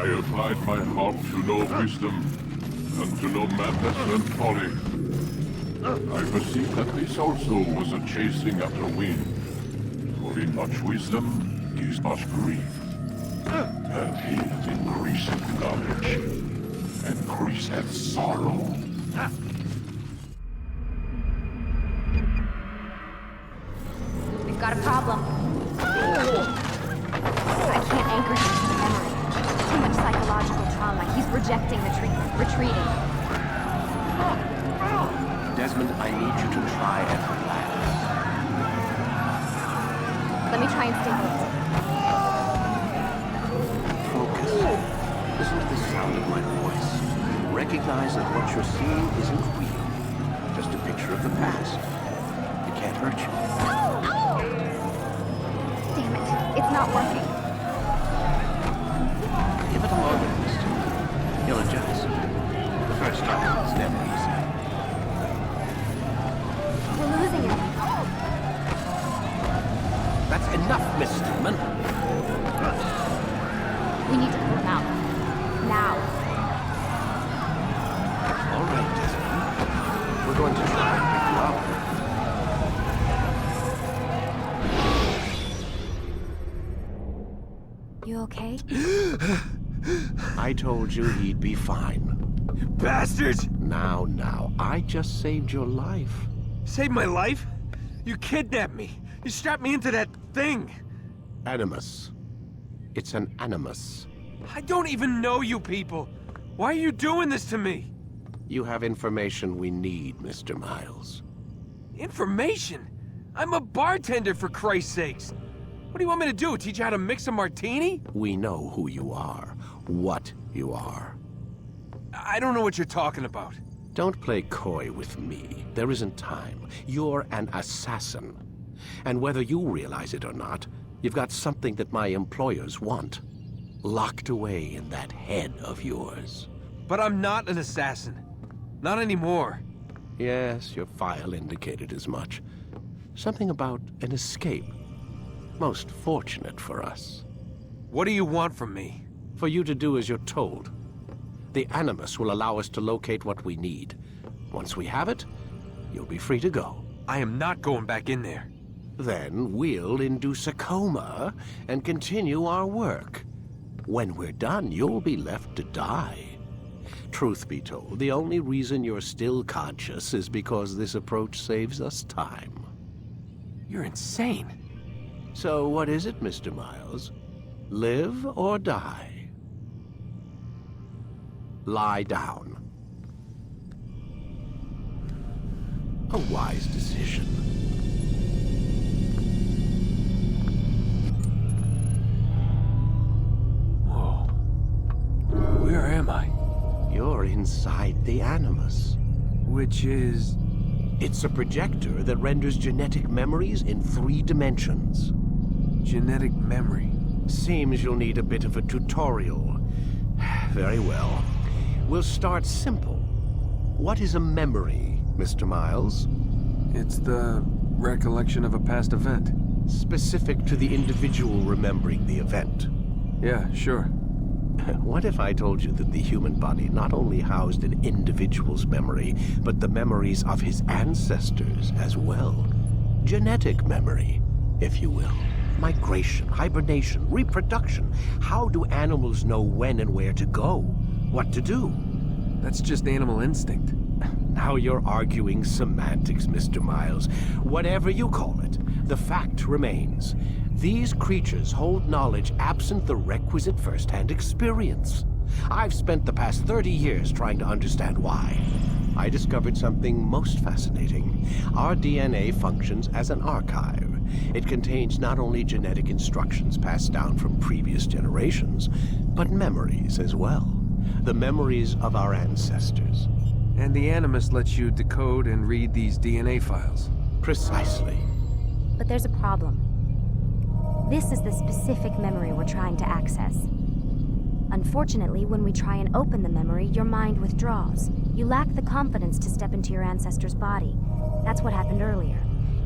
I applied my heart to know wisdom, and to know madness and folly. I perceive that this also was a chasing after wind. For in much wisdom is much grief. And in increasing knowledge, increaseth sorrow. We've got a problem. I can't anchor him to the memory. Too much psychological trauma. He's rejecting the treatment, retreating. Desmond, I need you to try and relax. Let me try and stabilize it. Focus. Listen to the sound of my voice. Recognize that what you're seeing isn't real. Just a picture of the past. It can't hurt you. Damn it. It's not working. Give it a moment, mister. He'll adjust. The first time is never easy. We're losing him. That's enough, Miss Stillman. We need to pull him out. Now. All right, Desmond. We're going to try and pick you up. You okay? I told you he'd be fine. Bastards! Now, I just saved your life. Saved my life? You kidnapped me. You strapped me into that thing. Animus. It's an animus. I don't even know you people. Why are you doing this to me? You have information we need, Mr. Miles. Information? I'm a bartender, for Christ's sakes. What do you want me to do? Teach you how to mix a martini? We know who you are, what you are. I don't know what you're talking about. Don't play coy with me. There isn't time. You're an assassin. And whether you realize it or not, you've got something that my employers want. Locked away in that head of yours. But I'm not an assassin. Not anymore. Yes, your file indicated as much. Something about an escape. Most fortunate for us. What do you want from me? For you to do as you're told. The Animus will allow us to locate what we need. Once we have it, you'll be free to go. I am not going back in there. Then we'll induce a coma and continue our work. When we're done, you'll be left to die. Truth be told, the only reason you're still conscious is because this approach saves us time. You're insane. So what is it, Mr. Miles? Live or die? Lie down. A wise decision. Whoa. Where am I? You're inside the Animus. Which is... It's a projector that renders genetic memories in 3 dimensions. genetic memory. Seems you'll need a bit of a tutorial. Very well. We'll start simple. What is a memory, Mr. Miles? It's the recollection of a past event. Specific to the individual remembering the event. Yeah, sure. What if I told you that the human body not only housed an individual's memory, but the memories of his ancestors as well? Genetic memory, if you will. Migration, hibernation, reproduction. How do animals know when and where to go? What to do? That's just animal instinct. Now you're arguing semantics, Mr. Miles. Whatever you call it, the fact remains. These creatures hold knowledge absent the requisite first-hand experience. I've spent the past 30 years trying to understand why. I discovered something most fascinating. Our DNA functions as an archive. It contains not only genetic instructions passed down from previous generations, but memories as well. The memories of our ancestors. And the Animus lets you decode and read these DNA files. Precisely. But there's a problem. This is the specific memory we're trying to access. Unfortunately, when we try and open the memory, your mind withdraws. You lack the confidence to step into your ancestor's body. That's what happened earlier.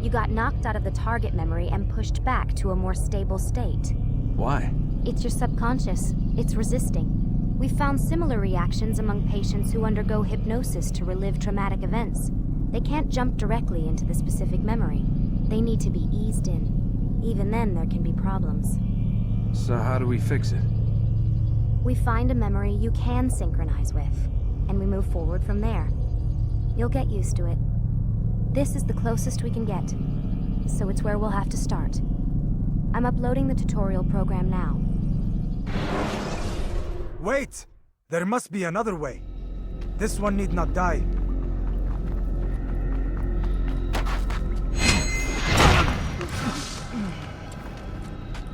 You got knocked out of the target memory and pushed back to a more stable state. Why? It's your subconscious. It's resisting. We found similar reactions among patients who undergo hypnosis to relive traumatic events. They can't jump directly into the specific memory. They need to be eased in. Even then, there can be problems. So how do we fix it? We find a memory you can synchronize with, and we move forward from there. You'll get used to it. This is the closest we can get, so it's where we'll have to start. I'm uploading the tutorial program now. Wait! There must be another way. This one need not die.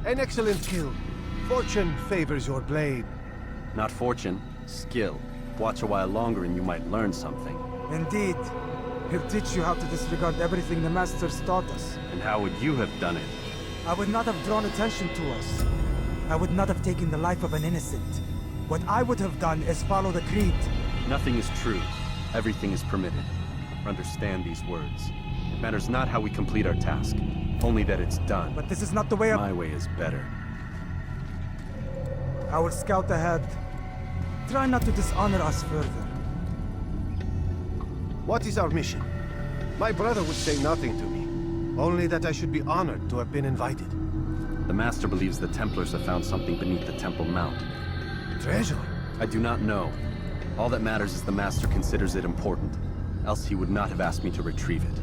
An excellent kill. Fortune favors your blade. Not fortune, skill. Watch a while longer and you might learn something. Indeed. He'll teach you how to disregard everything the Masters taught us. And how would you have done it? I would not have drawn attention to us. I would not have taken the life of an innocent. What I would have done is follow the creed. Nothing is true. Everything is permitted. Understand these words. It matters not how we complete our task, only that it's done. But this is not the way My way is better. I will scout ahead. Try not to dishonor us further. What is our mission? My brother would say nothing to me. Only that I should be honored to have been invited. The Master believes the Templars have found something beneath the Temple Mount. Treasure? I do not know. All that matters is the Master considers it important. Else he would not have asked me to retrieve it.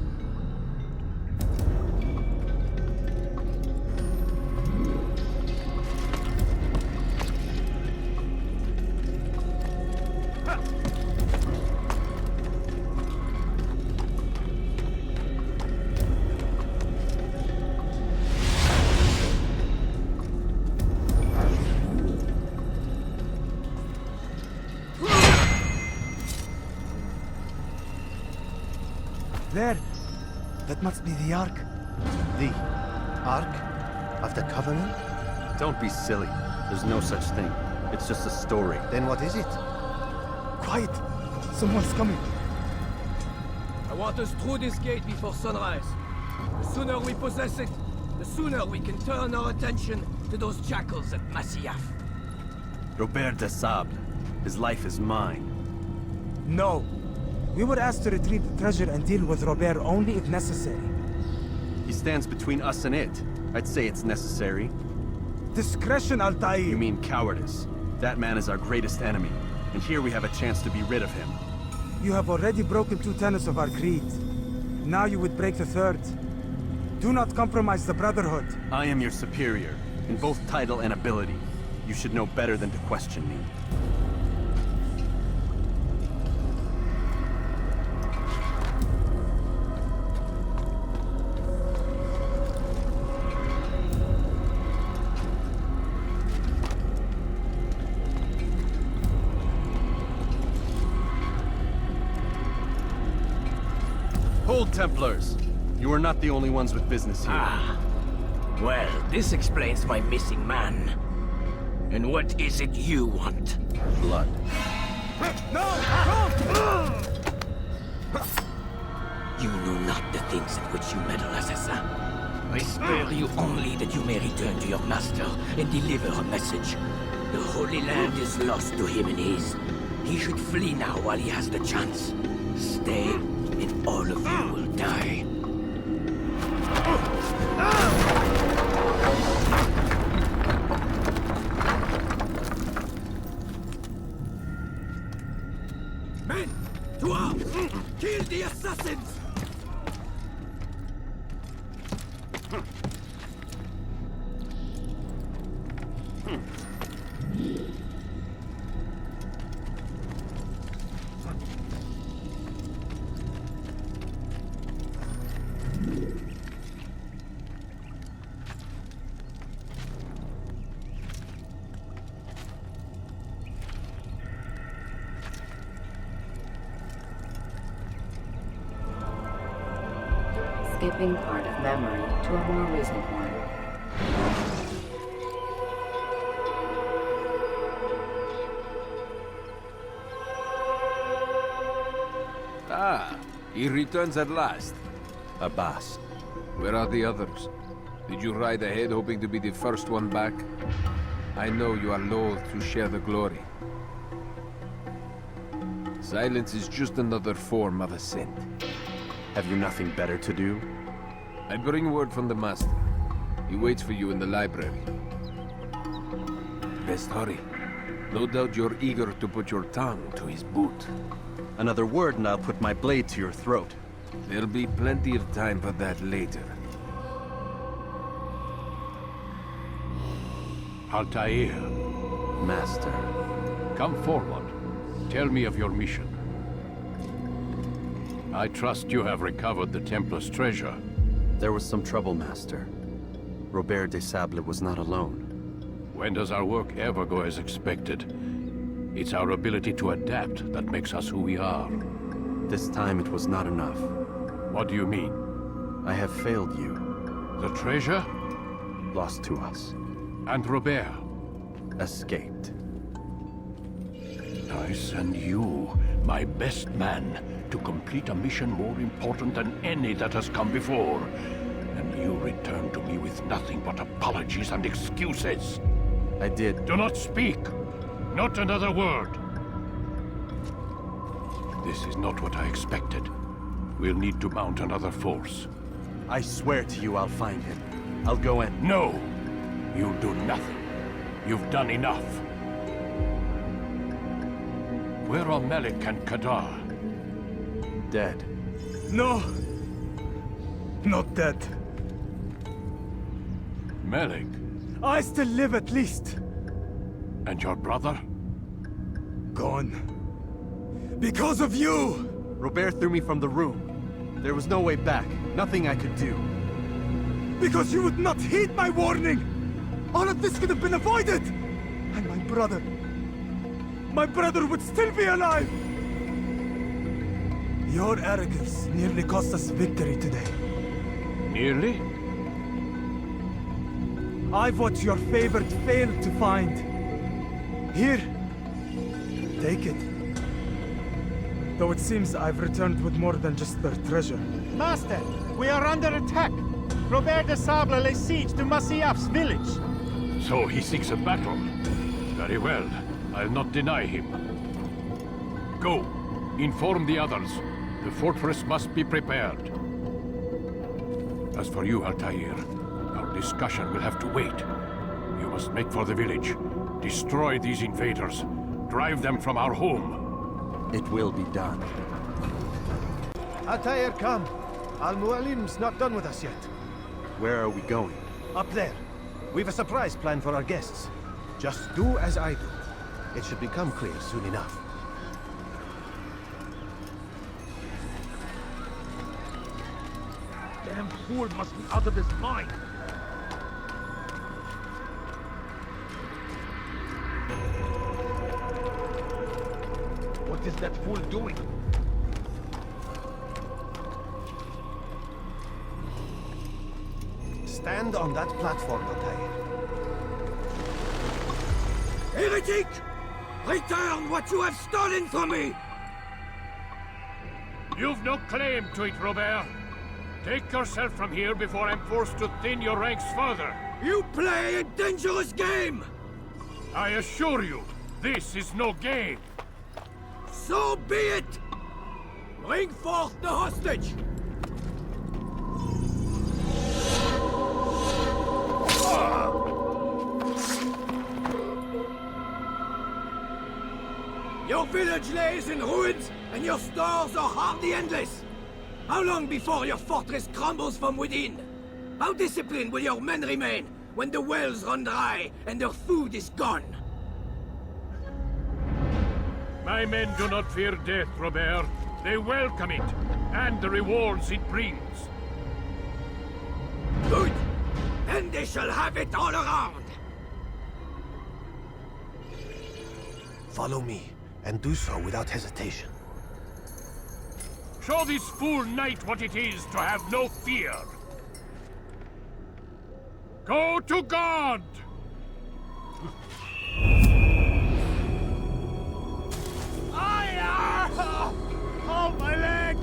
There! That must be the Ark. The Ark of the Covenant? Don't be silly. There's no such thing. It's just a story. Then what is it? Quiet! Someone's coming. I want us through this gate before sunrise. The sooner we possess it, the sooner we can turn our attention to those jackals at Masyaf. Robert de Sable. His life is mine. No. We were asked to retrieve the treasure and deal with Robert only if necessary. He stands between us and it. I'd say it's necessary. Discretion, Altair! You mean cowardice. That man is our greatest enemy, and here we have a chance to be rid of him. You have already broken 2 tenets of our creed. Now you would break the 3rd. Do not compromise the Brotherhood. I am your superior, in both title and ability. You should know better than to question me. Hold, Templars! You are not the only ones with business here. Well, this explains my missing man. And what is it you want? Blood. You know not the things at which you meddle, assassin. I spare you only that you may return to your master and deliver a message. The Holy Land is lost to him and his. He should flee now while he has the chance. Stay, and all of you will die. Men, to arms! Kill the assassins! Skipping part of memory to a more recent one. Ah, he returns at last. Abbas. Where are the others? Did you ride ahead hoping to be the first one back? I know you are loath to share the glory. Silence is just another form of assent. Have you nothing better to do? I bring word from the Master. He waits for you in the library. Best hurry. No doubt you're eager to put your tongue to his boot. Another word and I'll put my blade to your throat. There'll be plenty of time for that later. Altair, Master. come forward. Tell me of your mission. I trust you have recovered the Templar's treasure. There was some trouble, Master. Robert de Sable was not alone. When does our work ever go as expected? It's our ability to adapt that makes us who we are. This time it was not enough. What do you mean? I have failed you. The treasure? Lost to us. And Robert? Escaped. I send you, my best man, to complete a mission more important than any that has come before. And you return to me with nothing but apologies and excuses. I did. Do not speak. Not another word. This is not what I expected. We'll need to mount another force. I swear to you I'll find him. I'll go in. No! You'll do nothing. You've done enough. Where are Melik and Kadar? Dead. No! Not dead. Melik? I still live at least. And your brother? Gone. Because of you! Robert threw me from the room. There was no way back. Nothing I could do. Because you would not heed my warning! All of this could have been avoided! And my brother... my brother would still be alive! Your arrogance nearly cost us victory today. Nearly? I've what your favorite failed to find. Here. Take it. Though it seems I've returned with more than just their treasure. Master, we are under attack. Robert de Sable lays siege to Masyaf's village. So he seeks a battle. Very well. I'll not deny him. Go. Inform the others. The fortress must be prepared. As for you, Altair, our discussion will have to wait. You must make for the village. Destroy these invaders. Drive them from our home. It will be done. Altair, come. Al-Mualim's not done with us yet. Where are we going? Up there. We've a surprise plan for our guests. Just do as I do. It should become clear soon enough. Damn fool must be out of his mind. What is that fool doing? Stand on that platform, Altair. Heretic! Return what you have stolen from me! You've no claim to it, Robert. Take yourself from here before I'm forced to thin your ranks further. You play a dangerous game! I assure you, this is no game. So be it! Bring forth the hostage! Your village lays in ruins, and your stores are hardly endless. How long before your fortress crumbles from within? How disciplined will your men remain when the wells run dry and their food is gone? My men do not fear death, Robert. They welcome it, and the rewards it brings. Good! Then they shall have it all around! Follow me, and do so without hesitation. Show this fool knight what it is to have no fear. Go to God! Oh, my leg!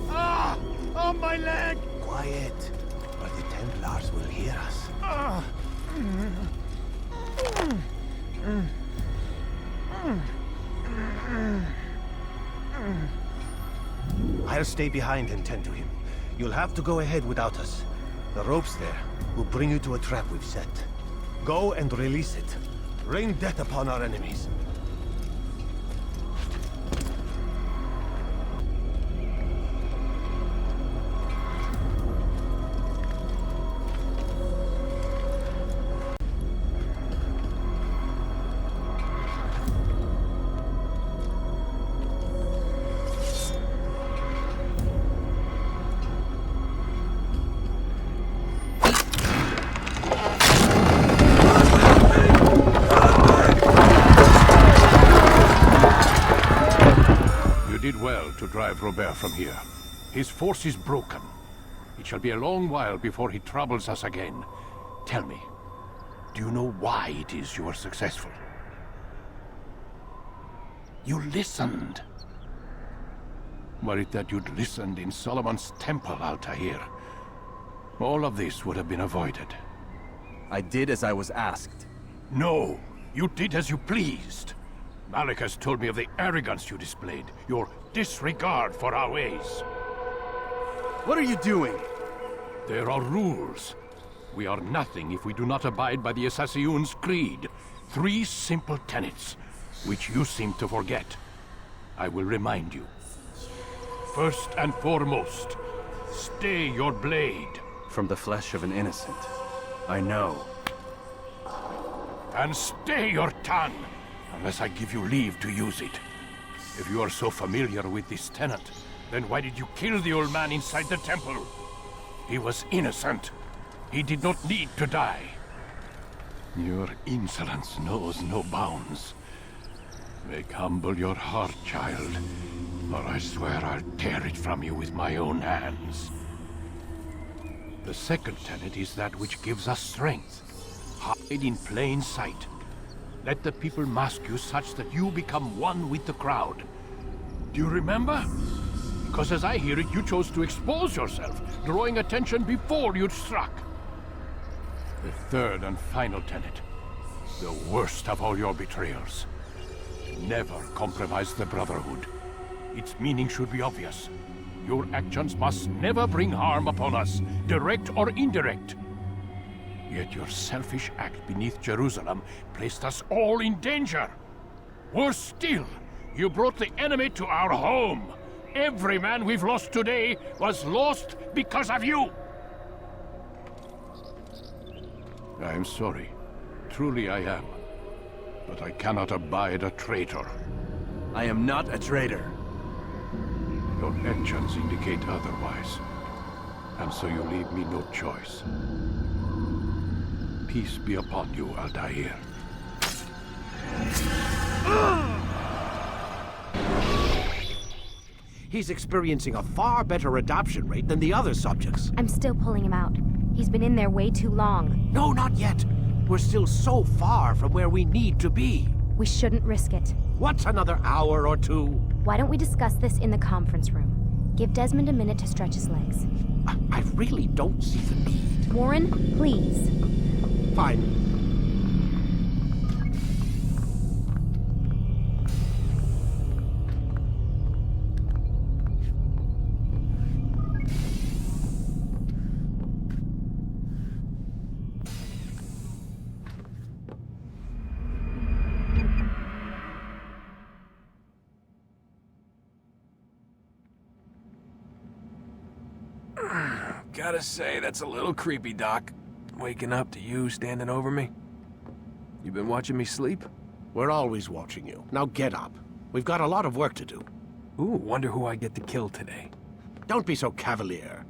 Ah! Oh, my leg! Quiet, or the Templars will hear us. I'll stay behind and tend to him. You'll have to go ahead without us. The ropes there will bring you to a trap we've set. Go and release it. Rain death upon our enemies. To drive Robert from here. His force is broken. It shall be a long while before he troubles us again. Tell me, do you know why it is you were successful? You listened. Were it that you'd listened in Solomon's temple, Altair, all of this would have been avoided. I did as I was asked. No, you did as you pleased. Malik has told me of the arrogance you displayed, your disregard for our ways. What are you doing? There are rules. We are nothing if we do not abide by the Assassin's creed. 3 simple tenets, which you seem to forget. I will remind you. First and foremost, stay your blade. From the flesh of an innocent. I know. And stay your tongue, unless I give you leave to use it. If you are so familiar with this tenet, then why did you kill the old man inside the temple? He was innocent. He did not need to die. Your insolence knows no bounds. Make humble your heart, child, or I swear I'll tear it from you with my own hands. The second tenet is that which gives us strength. Hide in plain sight. Let the people mask you such that you become one with the crowd. Do you remember? Because as I hear it, you chose to expose yourself, drawing attention before you'd struck. The third and final tenet, the worst of all your betrayals. Never compromise the Brotherhood. Its meaning should be obvious. Your actions must never bring harm upon us, direct or indirect. Yet your selfish act beneath Jerusalem placed us all in danger. Worse still, you brought the enemy to our home. Every man we've lost today was lost because of you. I am sorry. Truly I am. But I cannot abide a traitor. I am not a traitor. Your actions indicate otherwise. And so you leave me no choice. Peace be upon you, Altair. He's experiencing a far better adoption rate than the other subjects. I'm still pulling him out. He's been in there way too long. No, not yet. We're still so far from where we need to be. We shouldn't risk it. What's another hour or two? Why don't we discuss this in the conference room? Give Desmond a minute to stretch his legs. I really don't see the need. Warren, please. Fine. Gotta say, that's a little creepy, Doc. Waking up to you standing over me. You been watching me sleep? We're always watching you. Now get up. We've got a lot of work to do. Ooh, wonder who I get to kill today. Don't be so cavalier.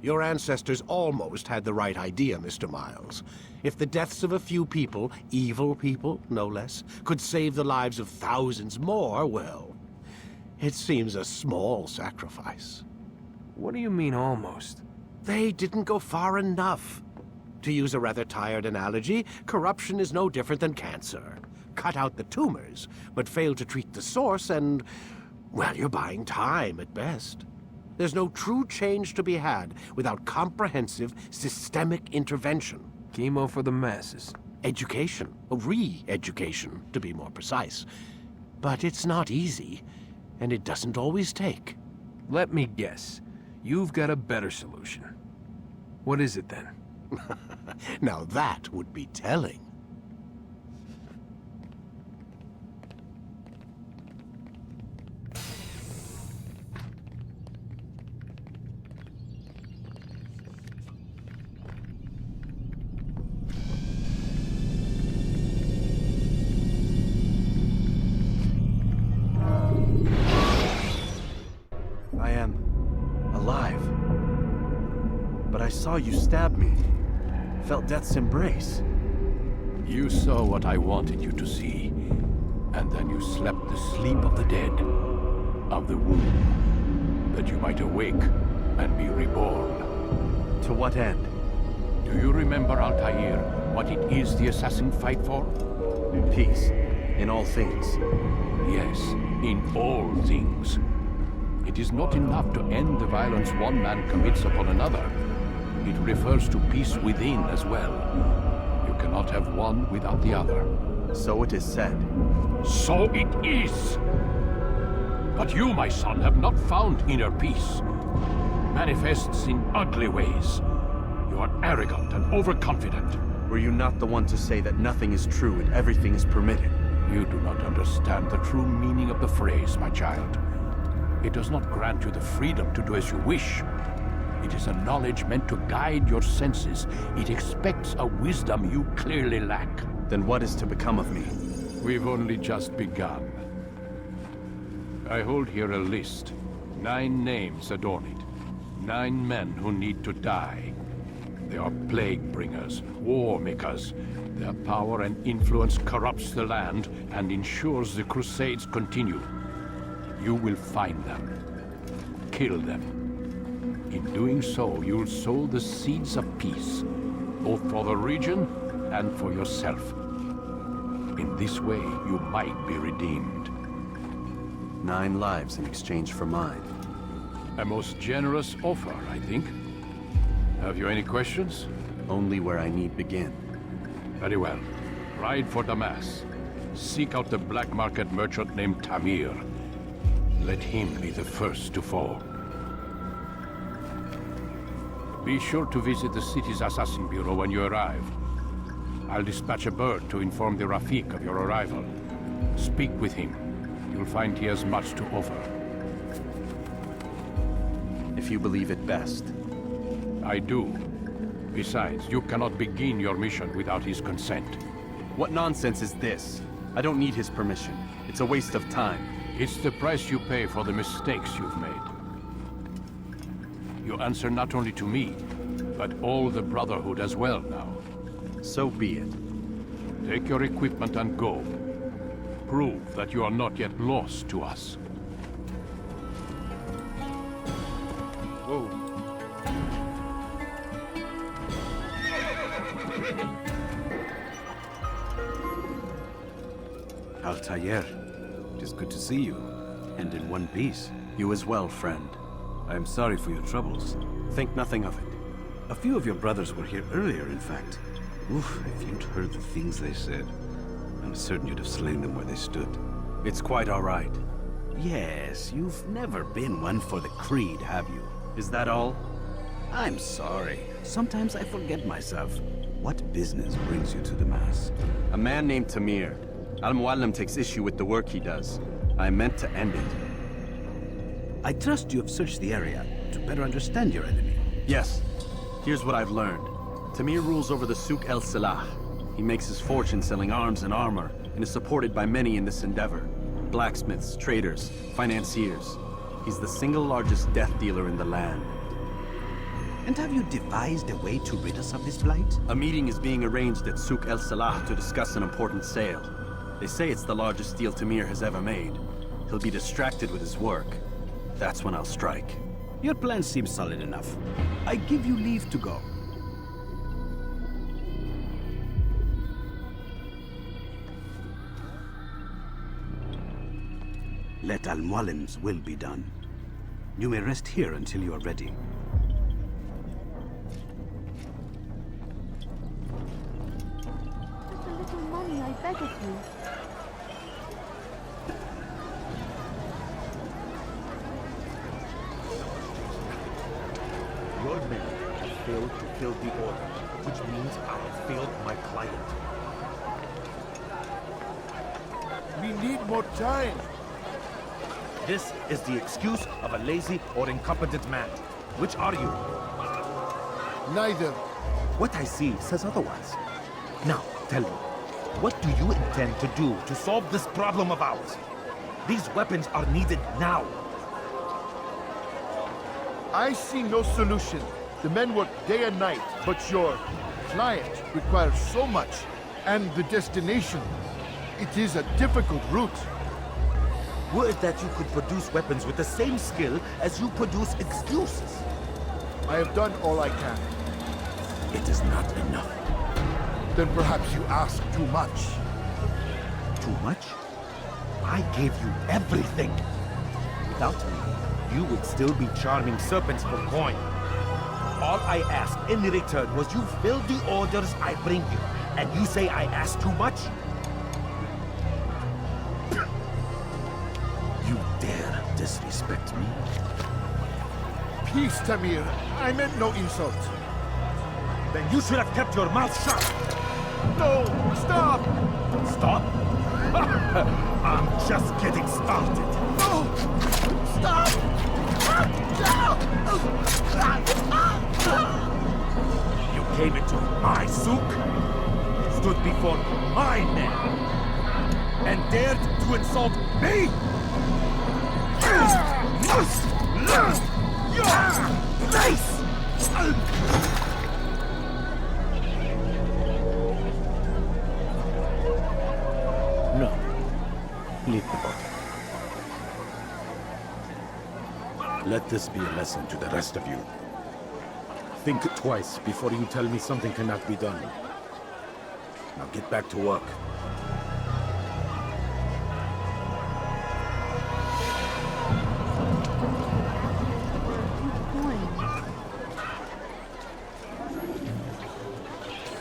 Your ancestors almost had the right idea, Mr. Miles. If the deaths of a few people, evil people, no less, could save the lives of thousands more, well, it seems a small sacrifice. What do you mean, almost? They didn't go far enough. To use a rather tired analogy, corruption is no different than cancer. Cut out the tumors, but fail to treat the source and, well, you're buying time at best. There's no true change to be had without comprehensive, systemic intervention. Chemo for the masses. education, re-education, to be more precise. But it's not easy, and it doesn't always take. Let me guess. You've got a better solution. What is it then? Now that would be telling. I am alive. But I saw you stab me. Felt death's embrace. You saw what I wanted you to see, and then you slept the sleep of the dead, of the womb, that you might awake and be reborn. To what end? Do you remember, Altair, what it is the assassin fight for? Peace. In all things. Yes, in all things. It is not enough to end the violence one man commits upon another. It refers to peace within as well. You cannot have one without the other. So it is said. So it is! But you, my son, have not found inner peace. Manifests in ugly ways. You are arrogant and overconfident. Were you not the one to say that nothing is true and everything is permitted? You do not understand the true meaning of the phrase, my child. It does not grant you the freedom to do as you wish. It is a knowledge meant to guide your senses. It expects a wisdom you clearly lack. Then what is to become of me? We've only just begun. I hold here a list. 9 names adorn it. 9 men who need to die. They are plague bringers, war makers. Their power and influence corrupts the land and ensures the Crusades continue. You will find them. Kill them. In doing so, you'll sow the seeds of peace, both for the region and for yourself. In this way, you might be redeemed. 9 lives in exchange for mine. A most generous offer, I think. Have you any questions? Only where I need begin. Very well. Ride for Damas. Seek out the black market merchant named Tamir. Let him be the first to fall. Be sure to visit the city's assassin bureau when you arrive. I'll dispatch a bird to inform the Rafik of your arrival. Speak with him. You'll find he has much to offer. If you believe it best. I do. Besides, you cannot begin your mission without his consent. What nonsense is this? I don't need his permission. It's a waste of time. It's the price you pay for the mistakes you've made. You answer not only to me, but all the Brotherhood as well now. So be it. Take your equipment and go. Prove that you are not yet lost to us. Whoa. Altair, it is good to see you, and in one piece. You as well, friend. I am sorry for your troubles. Think nothing of it. A few of your brothers were here earlier, in fact. Oof, if you'd heard the things they said, I'm certain you'd have slain them where they stood. It's quite all right. Yes, you've never been one for the creed, have you? Is that all? I'm sorry. Sometimes I forget myself. What business brings you to the Mass? A man named Tamir. Al-Muallim takes issue with the work he does. I meant to end it. I trust you have searched the area to better understand your enemy. Yes. Here's what I've learned. Tamir rules over the Souk el-Salah. He makes his fortune selling arms and armor, and is supported by many in this endeavor. Blacksmiths, traders, financiers. He's the single largest death dealer in the land. And have you devised a way to rid us of this blight? A meeting is being arranged at Souk el-Salah to discuss an important sale. They say it's the largest deal Tamir has ever made. He'll be distracted with his work. That's when I'll strike. Your plan seems solid enough. I give you leave to go. Let Al-Muallim's will be done. You may rest here until you are ready. you. Your men have failed to fill the order, which means I have failed my client. We need more time. This is the excuse of a lazy or incompetent man. Which are you? Neither. What I see says otherwise. Now, tell me, what do you intend to do to solve this problem of ours? These weapons are needed now. I see no solution. The men work day and night, but your client requires so much. And the destination, it is a difficult route. Were it that you could produce weapons with the same skill as you produce excuses? I have done all I can. It is not enough. Then perhaps you ask too much. Too much? I gave you everything. Without me, you would still be charming serpents for coin. All I ask in return was you fill the orders I bring you. And you say I ask too much? You dare disrespect me? Peace, Tamir. I meant no insult. Then you should have kept your mouth shut. No! Stop! Stop? I'm just getting started. No! Stop! You came into my souk, stood before my men, and dared to insult me? You must learn your place! No. Leave the body. Let this be a lesson to the rest of you. Think twice before you tell me something cannot be done. Now get back to work.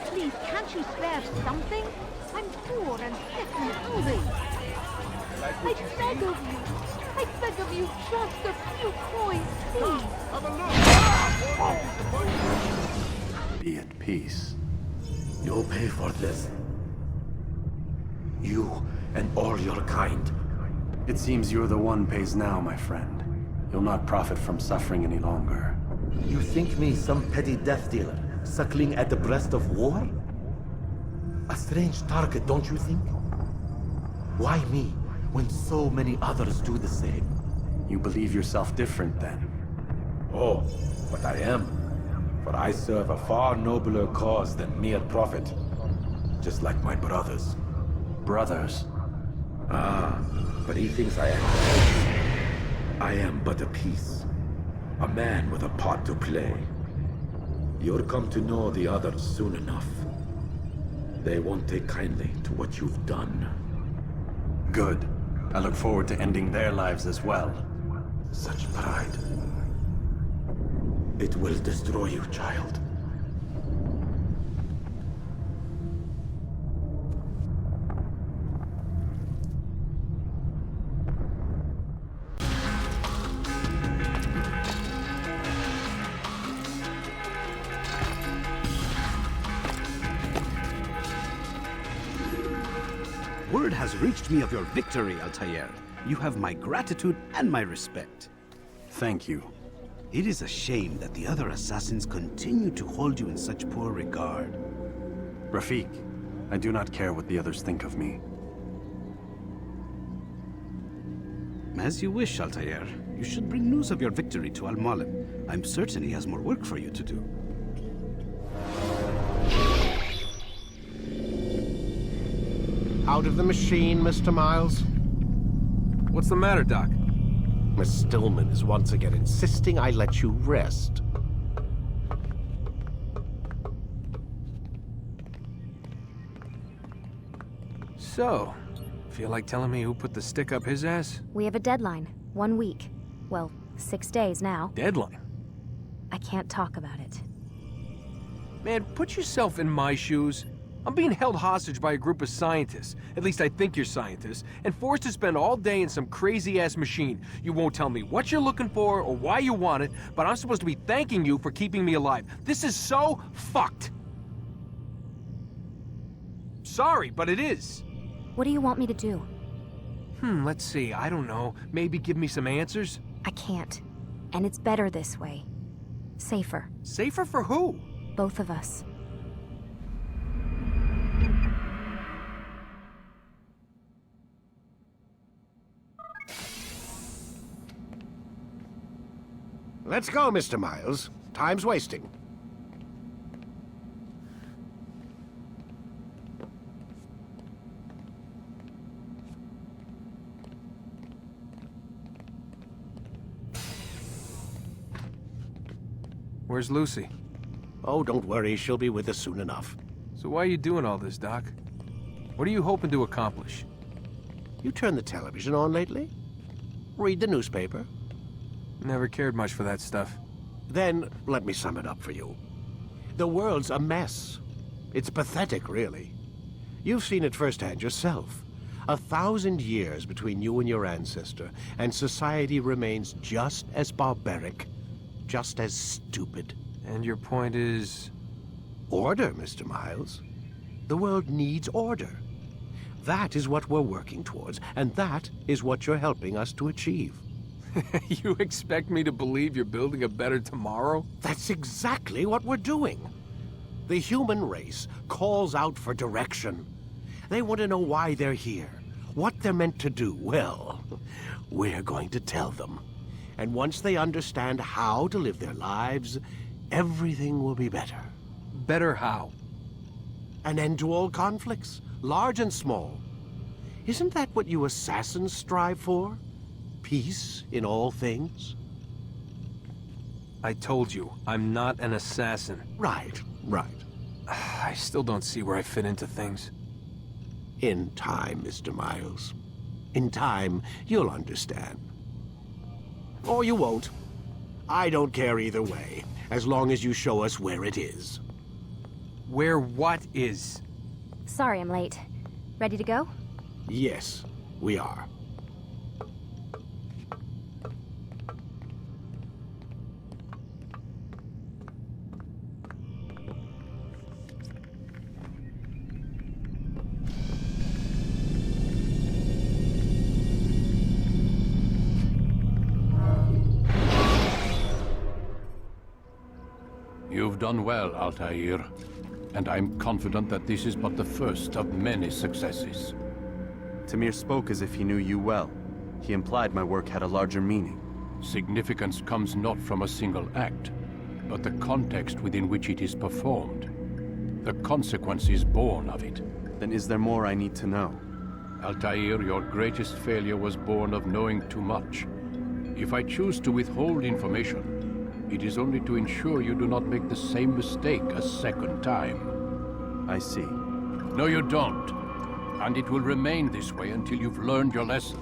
Please, can't you spare something? I'm poor and sick and hungry. I beg of you. I beg of you, just a few coins, please. Be at peace. You'll pay for this. You and all your kind. It seems you're the one pays now, my friend. You'll not profit from suffering any longer. You think me some petty death dealer, suckling at the breast of war? A strange target, don't you think? Why me, when so many others do the same? You believe yourself different, then? Oh, but I am. For I serve a far nobler cause than mere profit. Just like my brothers. Brothers? Ah, but he thinks I am. I am but a piece. A man with a part to play. You'll come to know the others soon enough. They won't take kindly to what you've done. Good. I look forward to ending their lives as well. Such pride. It will destroy you, child. Word has reached me of your victory, Altair. You have my gratitude and my respect. Thank you. It is a shame that the other assassins continue to hold you in such poor regard. Rafiq, I do not care what the others think of me. As you wish, Altair. You should bring news of your victory to Al-Malim. I'm certain he has more work for you to do. Out of the machine, Mr. Miles. What's the matter, Doc? Miss Stillman is once again insisting I let you rest. So, feel like telling me who put the stick up his ass? We have a deadline. 1 week. Well, 6 days now. Deadline? I can't talk about it. Man, put yourself in my shoes. I'm being held hostage by a group of scientists. At least I think you're scientists. And forced to spend all day in some crazy-ass machine. You won't tell me what you're looking for or why you want it, but I'm supposed to be thanking you for keeping me alive. This is so fucked. Sorry, but it is. What do you want me to do? Let's see. I don't know. Maybe give me some answers? I can't. And it's better this way. Safer. Safer for who? Both of us. Let's go, Mr. Miles. Time's wasting. Where's Lucy? Oh, don't worry. She'll be with us soon enough. So why are you doing all this, Doc? What are you hoping to accomplish? You turned the television on lately? Read the newspaper? Never cared much for that stuff. Then, let me sum it up for you. The world's a mess. It's pathetic, really. You've seen it firsthand yourself. 1,000 years between you and your ancestor, and society remains just as barbaric, just as stupid. And your point is? Order, Mr. Miles. The world needs order. That is what we're working towards, and that is what you're helping us to achieve. You expect me to believe you're building a better tomorrow? That's exactly what we're doing. The human race calls out for direction. They want to know why they're here, what they're meant to do. Well, we're going to tell them. And once they understand how to live their lives, everything will be better. Better how? An end to all conflicts, large and small. Isn't that what you assassins strive for? Peace in all things? I told you, I'm not an assassin. Right. I still don't see where I fit into things. In time, Mr. Miles. In time, you'll understand. Or you won't. I don't care either way, as long as you show us where it is. Where what is? Sorry I'm late. Ready to go? Yes, we are. You've done well, Altair, and I'm confident that this is but the first of many successes. Tamir spoke as if he knew you well. He implied my work had a larger meaning. Significance comes not from a single act, but the context within which it is performed. The consequences born of it. Then is there more I need to know? Altair, your greatest failure was born of knowing too much. If I choose to withhold information, it is only to ensure you do not make the same mistake a second time. I see. No, you don't. And it will remain this way until you've learned your lesson.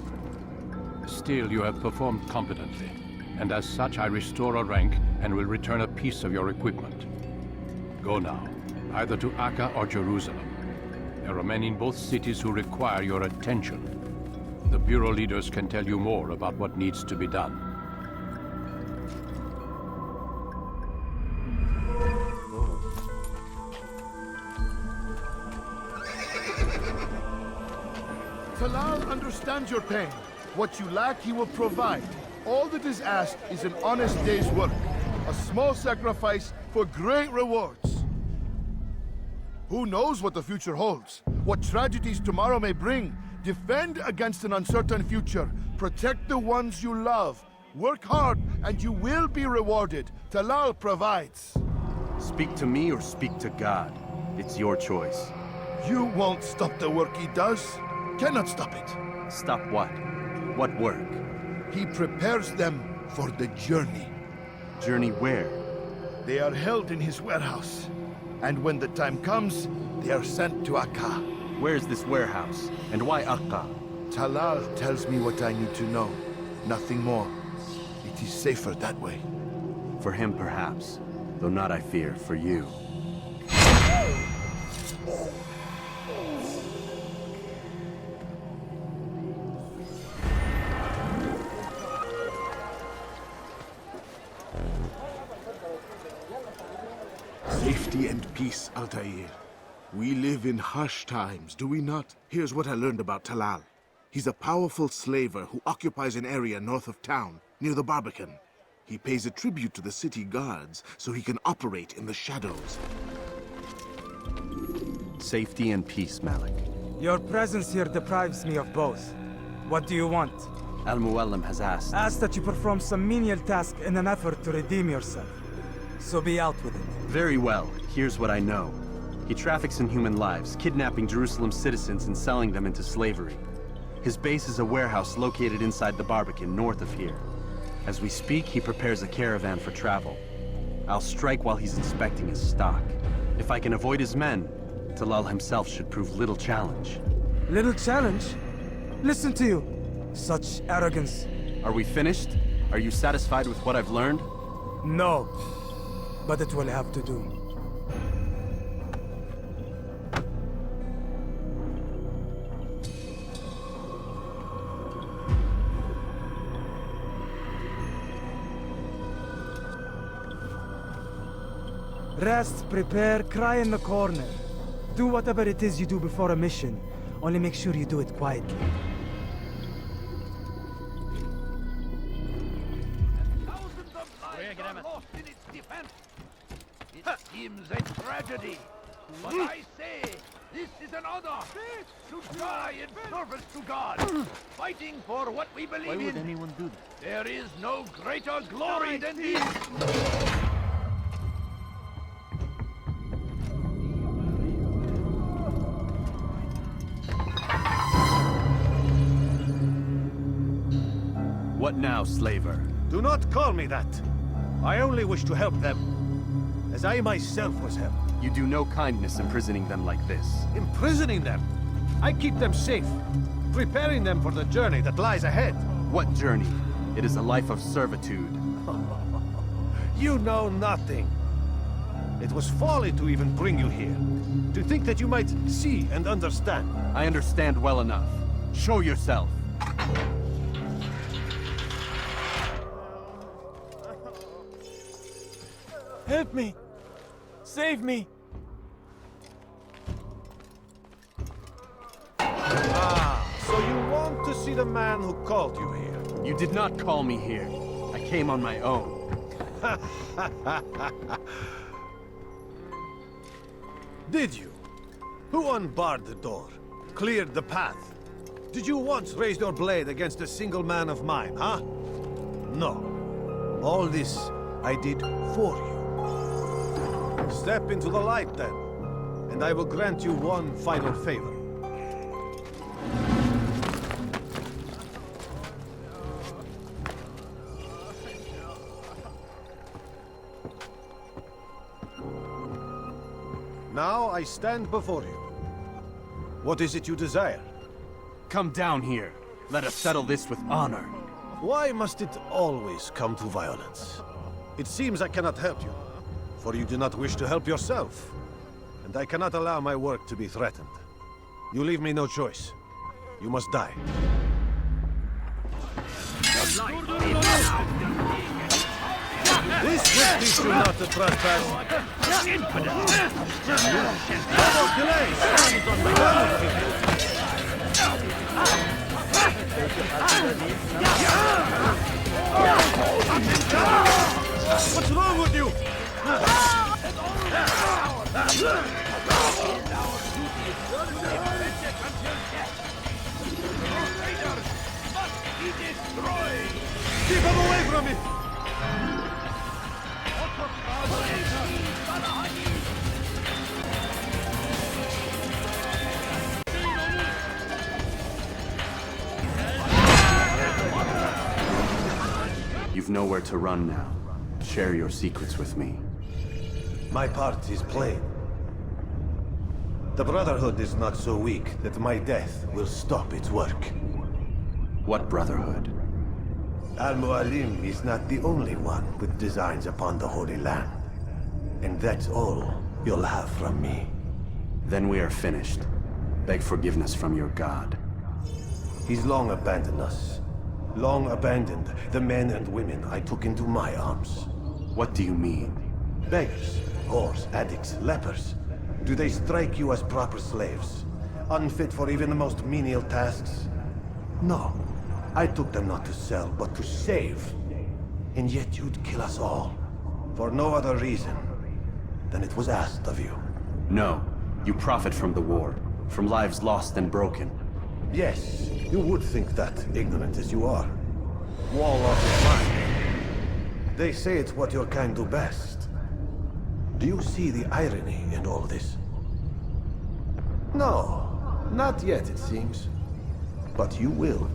Still, you have performed competently, and as such I restore a rank and will return a piece of your equipment. Go now, either to Akka or Jerusalem. There are men in both cities who require your attention. The Bureau leaders can tell you more about what needs to be done. Talal understands your pain. What you lack, he will provide. All that is asked is an honest day's work. A small sacrifice for great rewards. Who knows what the future holds? What tragedies tomorrow may bring? Defend against an uncertain future. Protect the ones you love. Work hard, and you will be rewarded. Talal provides. Speak to me or speak to God. It's your choice. You won't stop the work he does. Cannot stop it. Stop what? What work? He prepares them for the journey. Journey where? They are held in his warehouse. And when the time comes, they are sent to Akka. Where's this warehouse? And why Akka? Talal tells me what I need to know. Nothing more. It is safer that way. For him, perhaps. Though not, I fear, for you. Peace, Altair. We live in hush times, do we not? Here's what I learned about Talal. He's a powerful slaver who occupies an area north of town, near the Barbican. He pays a tribute to the city guards so he can operate in the shadows. Safety and peace, Malik. Your presence here deprives me of both. What do you want? Al-Muallim has asked. Ask that you perform some menial task in an effort to redeem yourself. So be out with it. Very well. Here's what I know. He traffics in human lives, kidnapping Jerusalem citizens and selling them into slavery. His base is a warehouse located inside the Barbican, north of here. As we speak, he prepares a caravan for travel. I'll strike while he's inspecting his stock. If I can avoid his men, Talal himself should prove little challenge. Little challenge? Listen to you. Such arrogance. Are we finished? Are you satisfied with what I've learned? No. But it will have to do. Rest, prepare, cry in the corner. Do whatever it is you do before a mission. Only make sure you do it quietly. Thousands of lives are lost in its defense. It seems a tragedy. But I say, this is an honor. To die in service to God. Fighting for what we believe in. Why would anyone do that? There is no greater glory than this. What now, slaver? Do not call me that. I only wish to help them, as I myself was helped. You do no kindness imprisoning them like this. Imprisoning them? I keep them safe, preparing them for the journey that lies ahead. What journey? It is a life of servitude. You know nothing. It was folly to even bring you here. To think that you might see and understand. I understand well enough. Show yourself. Help me! Save me! So you want to see the man who called you here? You did not call me here. I came on my own. Did you? Who unbarred the door? Cleared the path? Did you once raise your blade against a single man of mine, huh? No. All this I did for you. Step into the light, then, and I will grant you one final favor. Now I stand before you. What is it you desire? Come down here. Let us settle this with honor. Why must it always come to violence? It seems I cannot help you, for you do not wish to help yourself. And I cannot allow my work to be threatened. You leave me no choice. You must die. This will teach you not to trespass. No more delays! What's wrong with you? Keep him away from me! You've nowhere to run now. Share your secrets with me. My part is plain. The Brotherhood is not so weak that my death will stop its work. What Brotherhood? Al-Muallim is not the only one with designs upon the Holy Land. And that's all you'll have from me. Then we are finished. Beg forgiveness from your god. He's long abandoned us. Long abandoned the men and women I took into my arms. What do you mean? Beggars, whores, addicts, lepers? Do they strike you as proper slaves? Unfit for even the most menial tasks? No. I took them not to sell, but to save. And yet you'd kill us all. For no other reason than it was asked of you. No. You profit from the war. From lives lost and broken. Yes, you would think that, ignorant as you are. Wall off your mind. They say it's what your kind do best. Do you see the irony in all this? No, not yet, it seems. But you will.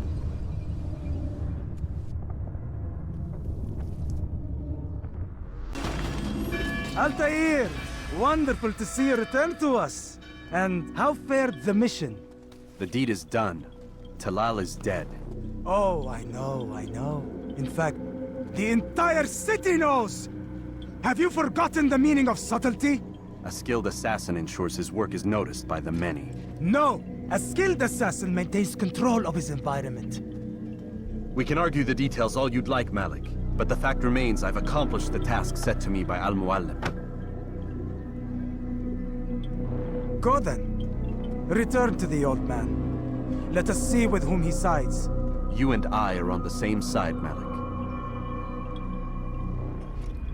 Altair! Wonderful to see you return to us. And how fared the mission? The deed is done. Talal is dead. Oh, I know. In fact, the entire city knows! Have you forgotten the meaning of subtlety? A skilled assassin ensures his work is noticed by the many. No! A skilled assassin maintains control of his environment. We can argue the details all you'd like, Malik. But the fact remains I've accomplished the task set to me by Al-Muallim. Go then. Return to the old man. Let us see with whom he sides. You and I are on the same side, Malik.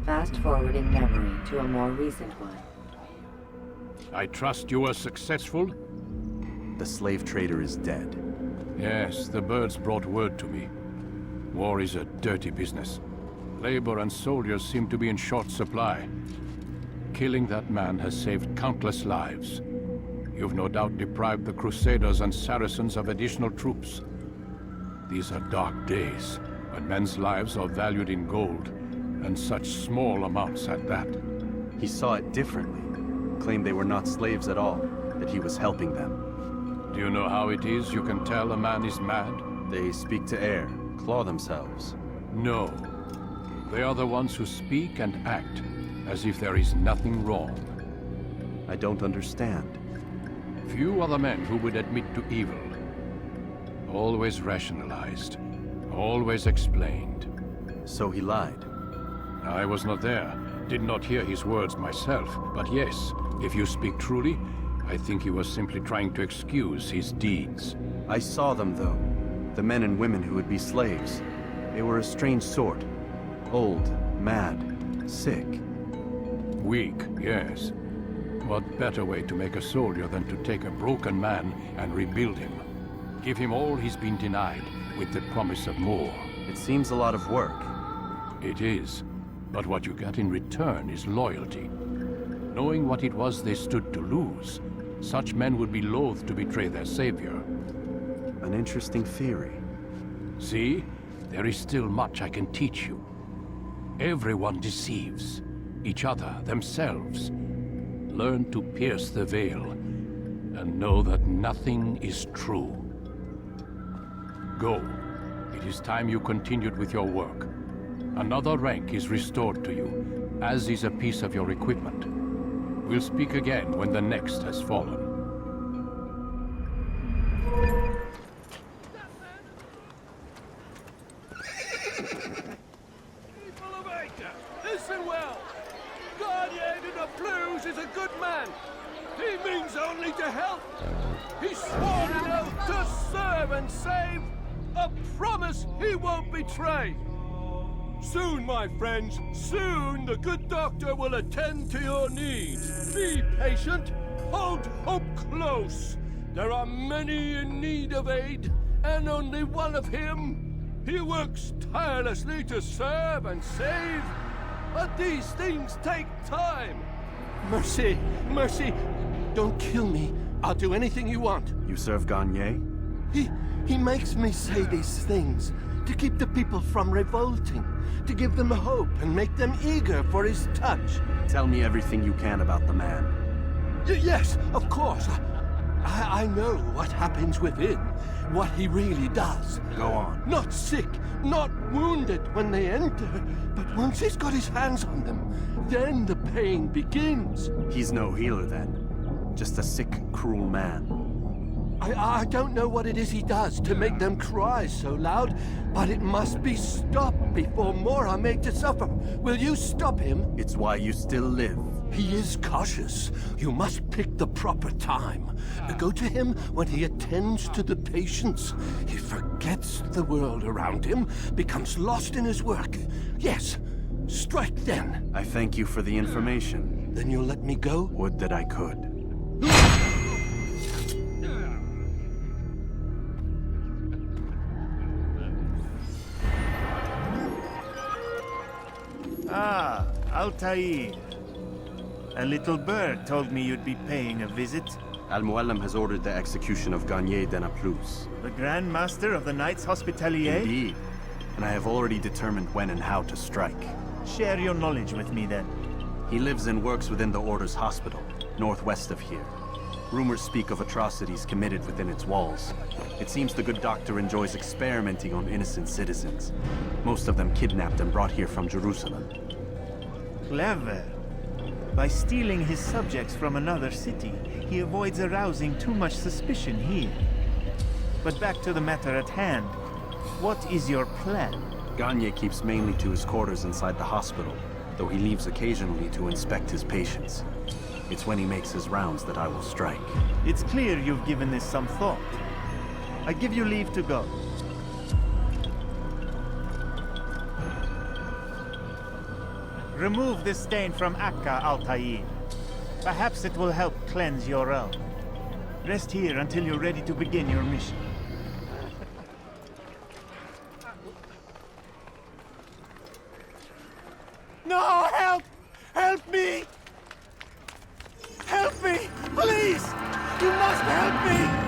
Fast-forwarding memory to a more recent one. I trust you were successful? The slave trader is dead. Yes, the birds brought word to me. War is a dirty business. Labor and soldiers seem to be in short supply. Killing that man has saved countless lives. You've no doubt deprived the Crusaders and Saracens of additional troops. These are dark days, when men's lives are valued in gold, and such small amounts at that. He saw it differently. Claimed they were not slaves at all, that he was helping them. Do you know how it is you can tell a man is mad? They speak to air, claw themselves. No. They are the ones who speak and act as if there is nothing wrong. I don't understand. Few are the men who would admit to evil. Always rationalized. Always explained. So he lied. I was not there. Did not hear his words myself. But yes, if you speak truly, I think he was simply trying to excuse his deeds. I saw them, though. The men and women who would be slaves. They were a strange sort. Old, mad, sick. Weak, yes. What better way to make a soldier than to take a broken man and rebuild him? Give him all he's been denied, with the promise of more. It seems a lot of work. It is. But what you get in return is loyalty. Knowing what it was they stood to lose, such men would be loath to betray their savior. An interesting theory. See? There is still much I can teach you. Everyone deceives. Each other, themselves. Learn to pierce the veil, and know that nothing is true. Go. It is time you continued with your work. Another rank is restored to you, as is a piece of your equipment. We'll speak again when the next has fallen. People of Acre, listen well. Garnier de the Blues is a good man. He means only to help. He's sworn an oath to serve and save. A promise he won't betray. Soon, my friends, soon the good doctor will attend to your needs. Be patient. Hold hope close. There are many in need of aid, and only one of him. He works tirelessly to serve and save. But these things take time. Mercy, mercy. Don't kill me. I'll do anything you want. You serve Garnier? He makes me say these things to keep the people from revolting, to give them hope and make them eager for his touch. Tell me everything you can about the man. Yes, of course. I know what happens within, what he really does. Go on. Not sick, not wounded when they enter, but once he's got his hands on them, then the pain begins. He's no healer then. Just a sick, cruel man. I don't know what it is he does to make them cry so loud, but it must be stopped before more are made to suffer. Will you stop him? It's why you still live. He is cautious. You must pick the proper time. Go to him when he attends to the patients. He forgets the world around him, becomes lost in his work. Yes, strike then. I thank you for the information. Then you'll let me go? Would that I could. Ah, Altair. A little bird told me you'd be paying a visit. Al-Muallim has ordered the execution of Garnier de Naplouse. The Grand Master of the Knights Hospitalier? Indeed. And I have already determined when and how to strike. Share your knowledge with me then. He lives and works within the Order's hospital, northwest of here. Rumors speak of atrocities committed within its walls. It seems the good doctor enjoys experimenting on innocent citizens. Most of them kidnapped and brought here from Jerusalem. Clever. By stealing his subjects from another city, he avoids arousing too much suspicion here. But back to the matter at hand. What is your plan? Garnier keeps mainly to his quarters inside the hospital, though he leaves occasionally to inspect his patients. It's when he makes his rounds that I will strike. It's clear you've given this some thought. I give you leave to go. Remove this stain from Akka, Altair. Perhaps it will help cleanse your realm. Rest here until you're ready to begin your mission. No, help! Help me! Help me! Please! You must help me!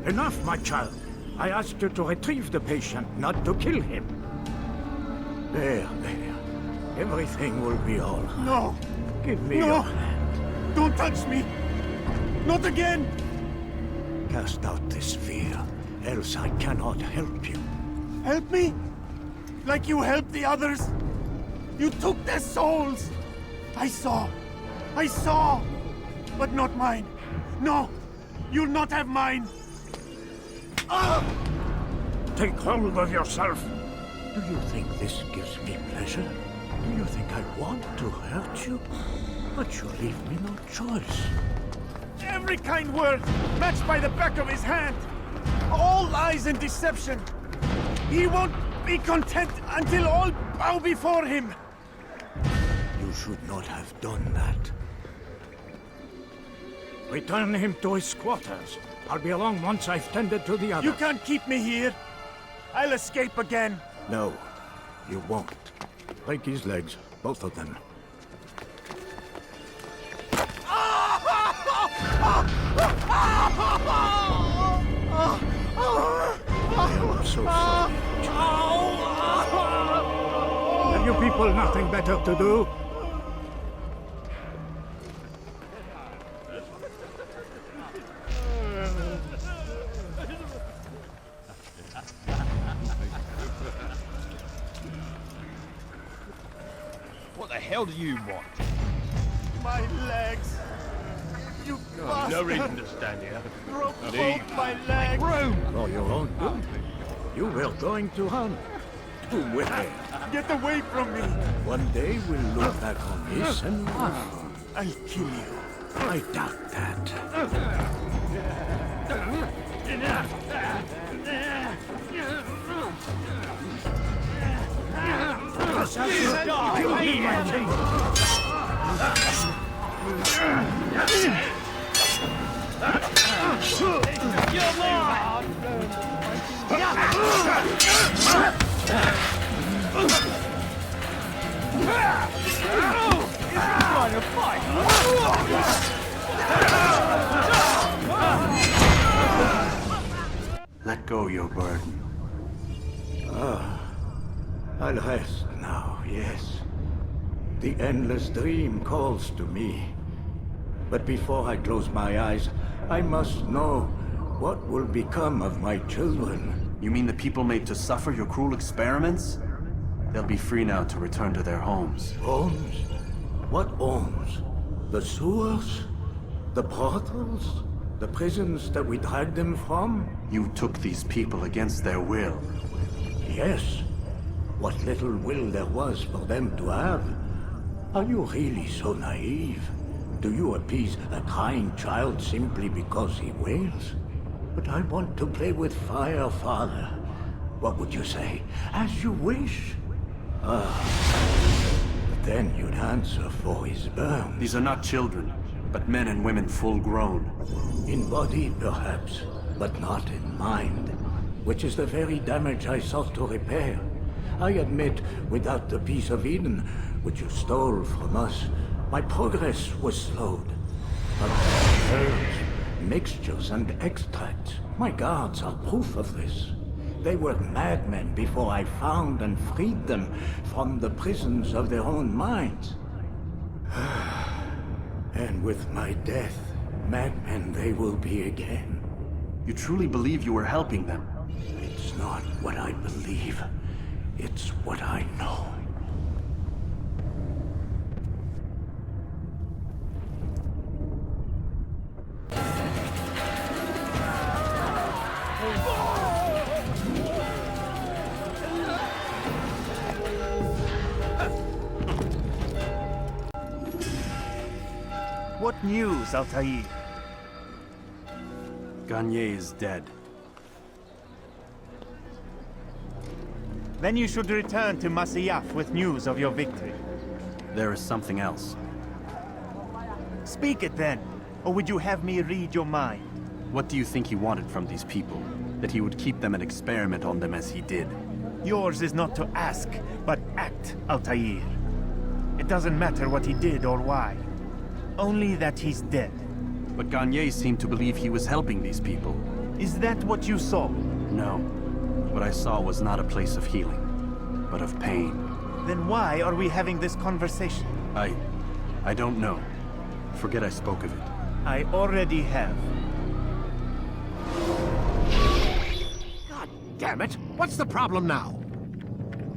Enough, my child. I asked you to retrieve the patient, not to kill him. There. Everything will be all right. No! Give me your hand. Don't touch me! Not again! Cast out this fear, else I cannot help you. Help me? Like you helped the others? You took their souls! I saw! But not mine! No! You'll not have mine! Take hold of yourself! Do you think this gives me pleasure? Do you think I want to hurt you? But you leave me no choice. Every kind word matched by the back of his hand! All lies and deception! He won't be content until all bow before him! You should not have done that. Return him to his quarters. I'll be along once I've tended to the other. You can't keep me here! I'll escape again! No, you won't. Break his legs, both of them. I'm so sorry. Have you people nothing better to do? What the hell do you want? My legs! You bastard! No reason to stand here. Broke both my legs! For your own good. You were going to hunt. To where? Get away from me! One day we'll look back on this and laugh. I'll kill you. I doubt that. Let go your burden. I'll rest now, yes. The endless dream calls to me. But before I close my eyes, I must know what will become of my children. You mean the people made to suffer your cruel experiments? They'll be free now to return to their homes. Homes? What homes? The sewers? The brothels? The prisons that we dragged them from? You took these people against their will. Yes. What little will there was for them to have. Are you really so naive? Do you appease a crying child simply because he wails? But I want to play with fire, Father. What would you say? As you wish. But then you'd answer for his burn. These are not children, but men and women full grown. In body, perhaps, but not in mind. Which is the very damage I sought to repair. I admit, without the piece of Eden, which you stole from us, my progress was slowed. But herbs, mixtures, and extracts, my guards are proof of this. They were madmen before I found and freed them from the prisons of their own minds. And with my death, madmen they will be again. You truly believe you were helping them? It's not what I believe. It's what I know. What news, Altair? Garnier is dead. Then you should return to Masyaf with news of your victory. There is something else. Speak it then, or would you have me read your mind? What do you think he wanted from these people? That he would keep them and experiment on them as he did? Yours is not to ask, but act, Altair. It doesn't matter what he did or why. Only that he's dead. But Garnier seemed to believe he was helping these people. Is that what you saw? No. What I saw was not a place of healing, but of pain. Then why are we having this conversation? I don't know. Forget I spoke of it. I already have. God damn it! What's the problem now?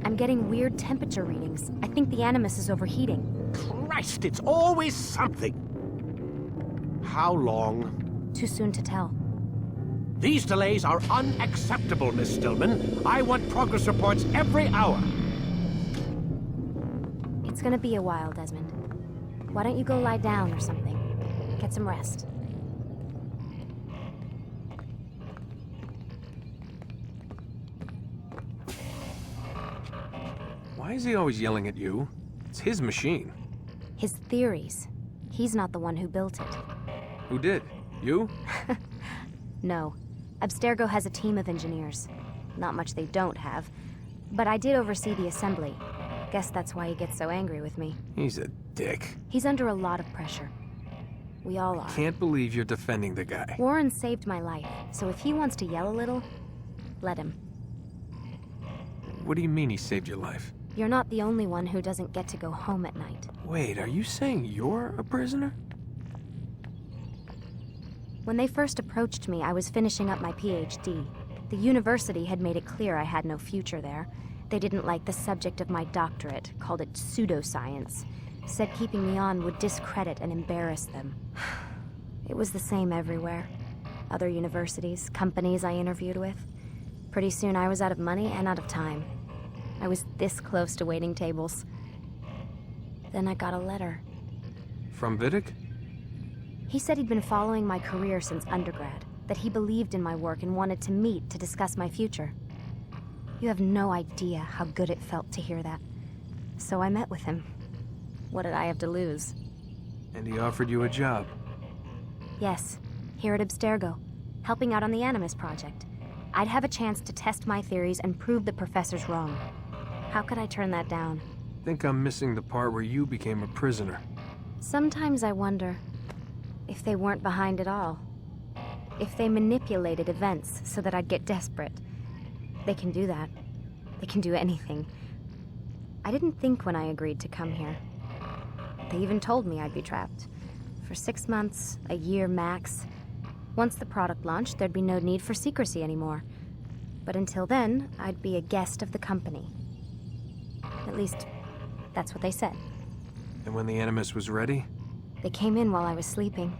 I'm getting weird temperature readings. I think the Animus is overheating. Christ, it's always something! How long? Too soon to tell. These delays are unacceptable, Miss Stillman. I want progress reports every hour. It's gonna be a while, Desmond. Why don't you go lie down or something? Get some rest. Why is he always yelling at you? It's his machine. His theories. He's not the one who built it. Who did? You? No. Abstergo has a team of engineers. Not much they don't have. But I did oversee the assembly. Guess that's why he gets so angry with me. He's a dick. He's under a lot of pressure. We all are. Can't believe you're defending the guy. Warren saved my life, so if he wants to yell a little, let him. What do you mean he saved your life? You're not the only one who doesn't get to go home at night. Wait, are you saying you're a prisoner? When they first approached me, I was finishing up my PhD. The university had made it clear I had no future there. They didn't like the subject of my doctorate, called it pseudoscience. Said keeping me on would discredit and embarrass them. It was the same everywhere. Other universities, companies I interviewed with. Pretty soon I was out of money and out of time. I was this close to waiting tables. Then I got a letter. From Vidic? He said he'd been following my career since undergrad, that he believed in my work and wanted to meet to discuss my future. You have no idea how good it felt to hear that. So I met with him. What did I have to lose? And he offered you a job? Yes, here at Abstergo, helping out on the Animus project. I'd have a chance to test my theories and prove the professors wrong. How could I turn that down? Think I'm missing the part where you became a prisoner. Sometimes I wonder if they weren't behind it all. If they manipulated events so that I'd get desperate. They can do that. They can do anything. I didn't think when I agreed to come here. They even told me I'd be trapped. For 6 months, a year max. Once the product launched, there'd be no need for secrecy anymore. But until then, I'd be a guest of the company. At least, that's what they said. And when the Animus was ready? They came in while I was sleeping.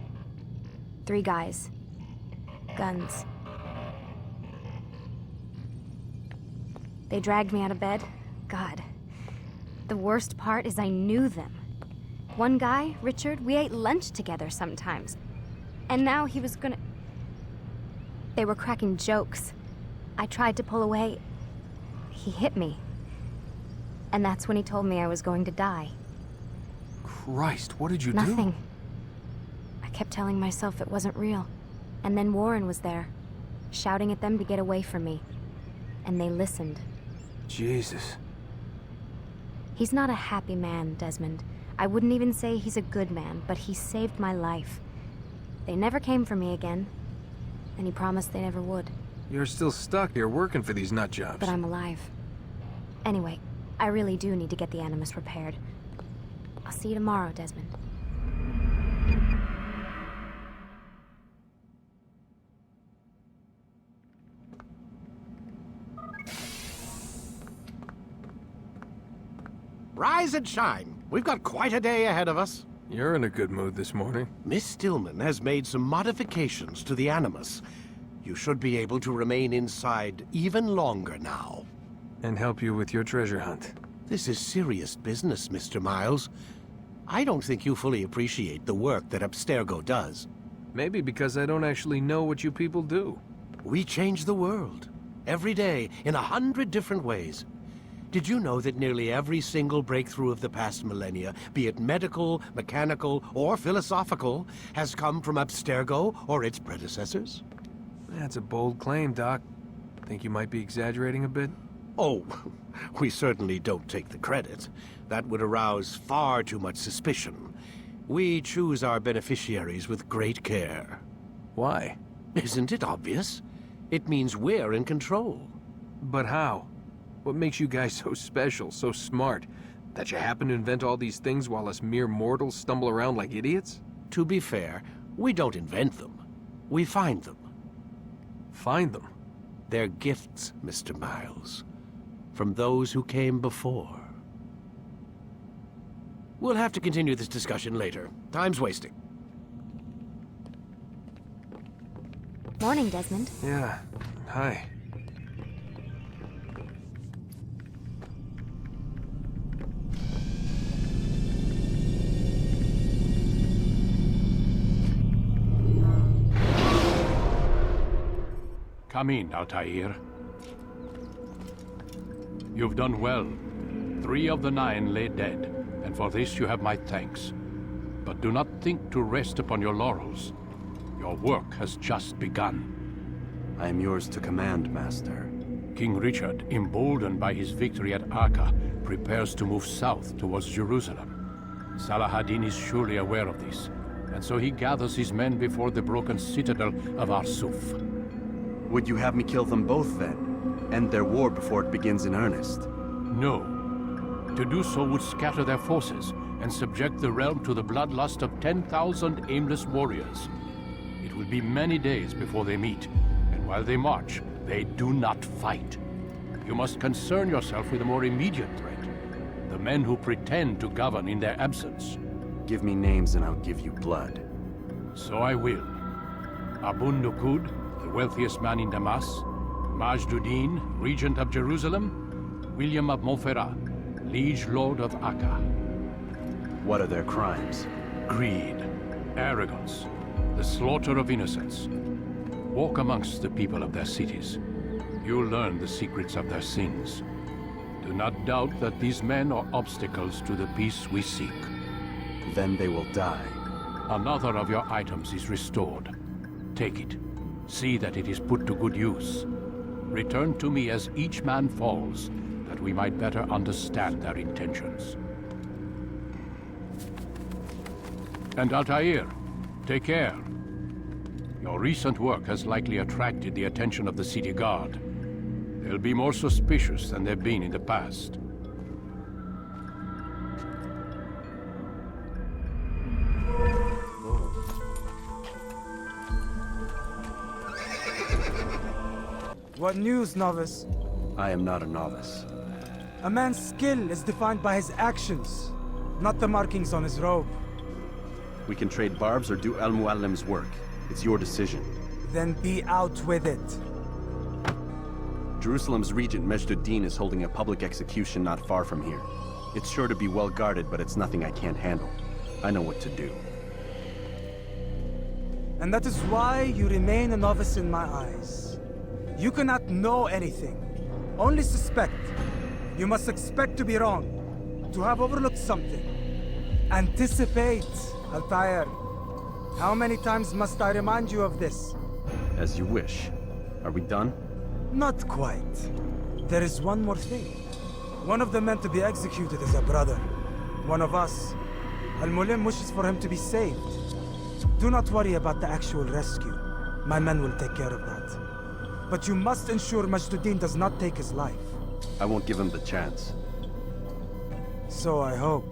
3 guys. Guns. They dragged me out of bed. God. The worst part is I knew them. One guy, Richard, we ate lunch together sometimes. And now he was gonna... They were cracking jokes. I tried to pull away. He hit me. And that's when he told me I was going to die. Christ, what did you do? Nothing. I kept telling myself it wasn't real. And then Warren was there, shouting at them to get away from me. And they listened. Jesus. He's not a happy man, Desmond. I wouldn't even say he's a good man, but he saved my life. They never came for me again, and he promised they never would. You're still stuck here working for these nut jobs. But I'm alive. Anyway, I really do need to get the Animus repaired. I'll see you tomorrow, Desmond. Rise and shine. We've got quite a day ahead of us. You're in a good mood this morning. Miss Stillman has made some modifications to the Animus. You should be able to remain inside even longer now. And help you with your treasure hunt. This is serious business, Mr. Miles. I don't think you fully appreciate the work that Abstergo does. Maybe because I don't actually know what you people do. We change the world. Every day, in 100 different ways. Did you know that nearly every single breakthrough of the past millennia, be it medical, mechanical, or philosophical, has come from Abstergo or its predecessors? That's a bold claim, Doc. Think you might be exaggerating a bit? Oh, we certainly don't take the credit. That would arouse far too much suspicion. We choose our beneficiaries with great care. Why? Isn't it obvious? It means we're in control. But how? What makes you guys so special, so smart? That you happen to invent all these things while us mere mortals stumble around like idiots? To be fair, we don't invent them. We find them. Find them? They're gifts, Mr. Miles. From those who came before. We'll have to continue this discussion later. Time's wasting. Morning, Desmond. Yeah. Hi. Come in, Altair. You've done well. 3 of the 9 lay dead, and for this you have my thanks. But do not think to rest upon your laurels. Your work has just begun. I am yours to command, Master. King Richard, emboldened by his victory at Acre, prepares to move south towards Jerusalem. Salah-ad-Din is surely aware of this, and so he gathers his men before the broken citadel of Arsuf. Would you have me kill them both, then? End their war before it begins in earnest? No. To do so would scatter their forces and subject the realm to the bloodlust of 10,000 aimless warriors. It will be many days before they meet, and while they march, they do not fight. You must concern yourself with a more immediate threat. The men who pretend to govern in their absence. Give me names and I'll give you blood. So I will. Abu Nuqoud, the wealthiest man in Damas, Majd-ud-Din, regent of Jerusalem, William of Montferrat, liege lord of Acre. What are their crimes? Greed, arrogance, the slaughter of innocents. Walk amongst the people of their cities. You'll learn the secrets of their sins. Do not doubt that these men are obstacles to the peace we seek. Then they will die. Another of your items is restored. Take it. See that it is put to good use. Return to me as each man falls, that we might better understand their intentions. And Altair, take care. Your recent work has likely attracted the attention of the city guard. They'll be more suspicious than they've been in the past. What news, novice? I am not a novice. A man's skill is defined by his actions, not the markings on his robe. We can trade barbs or do Al-Muallim's work. It's your decision. Then be out with it. Jerusalem's regent, Majd Addin, is holding a public execution not far from here. It's sure to be well guarded, but it's nothing I can't handle. I know what to do. And that is why you remain a novice in my eyes. You cannot know anything, only suspect. You must expect to be wrong, to have overlooked something. Anticipate, Altair. How many times must I remind you of this? As you wish. Are we done? Not quite. There is one more thing. One of the men to be executed is a brother. One of us. Al-Mulim wishes for him to be saved. Do not worry about the actual rescue. My men will take care of that. But you must ensure Majd Addin does not take his life. I won't give him the chance. So I hope.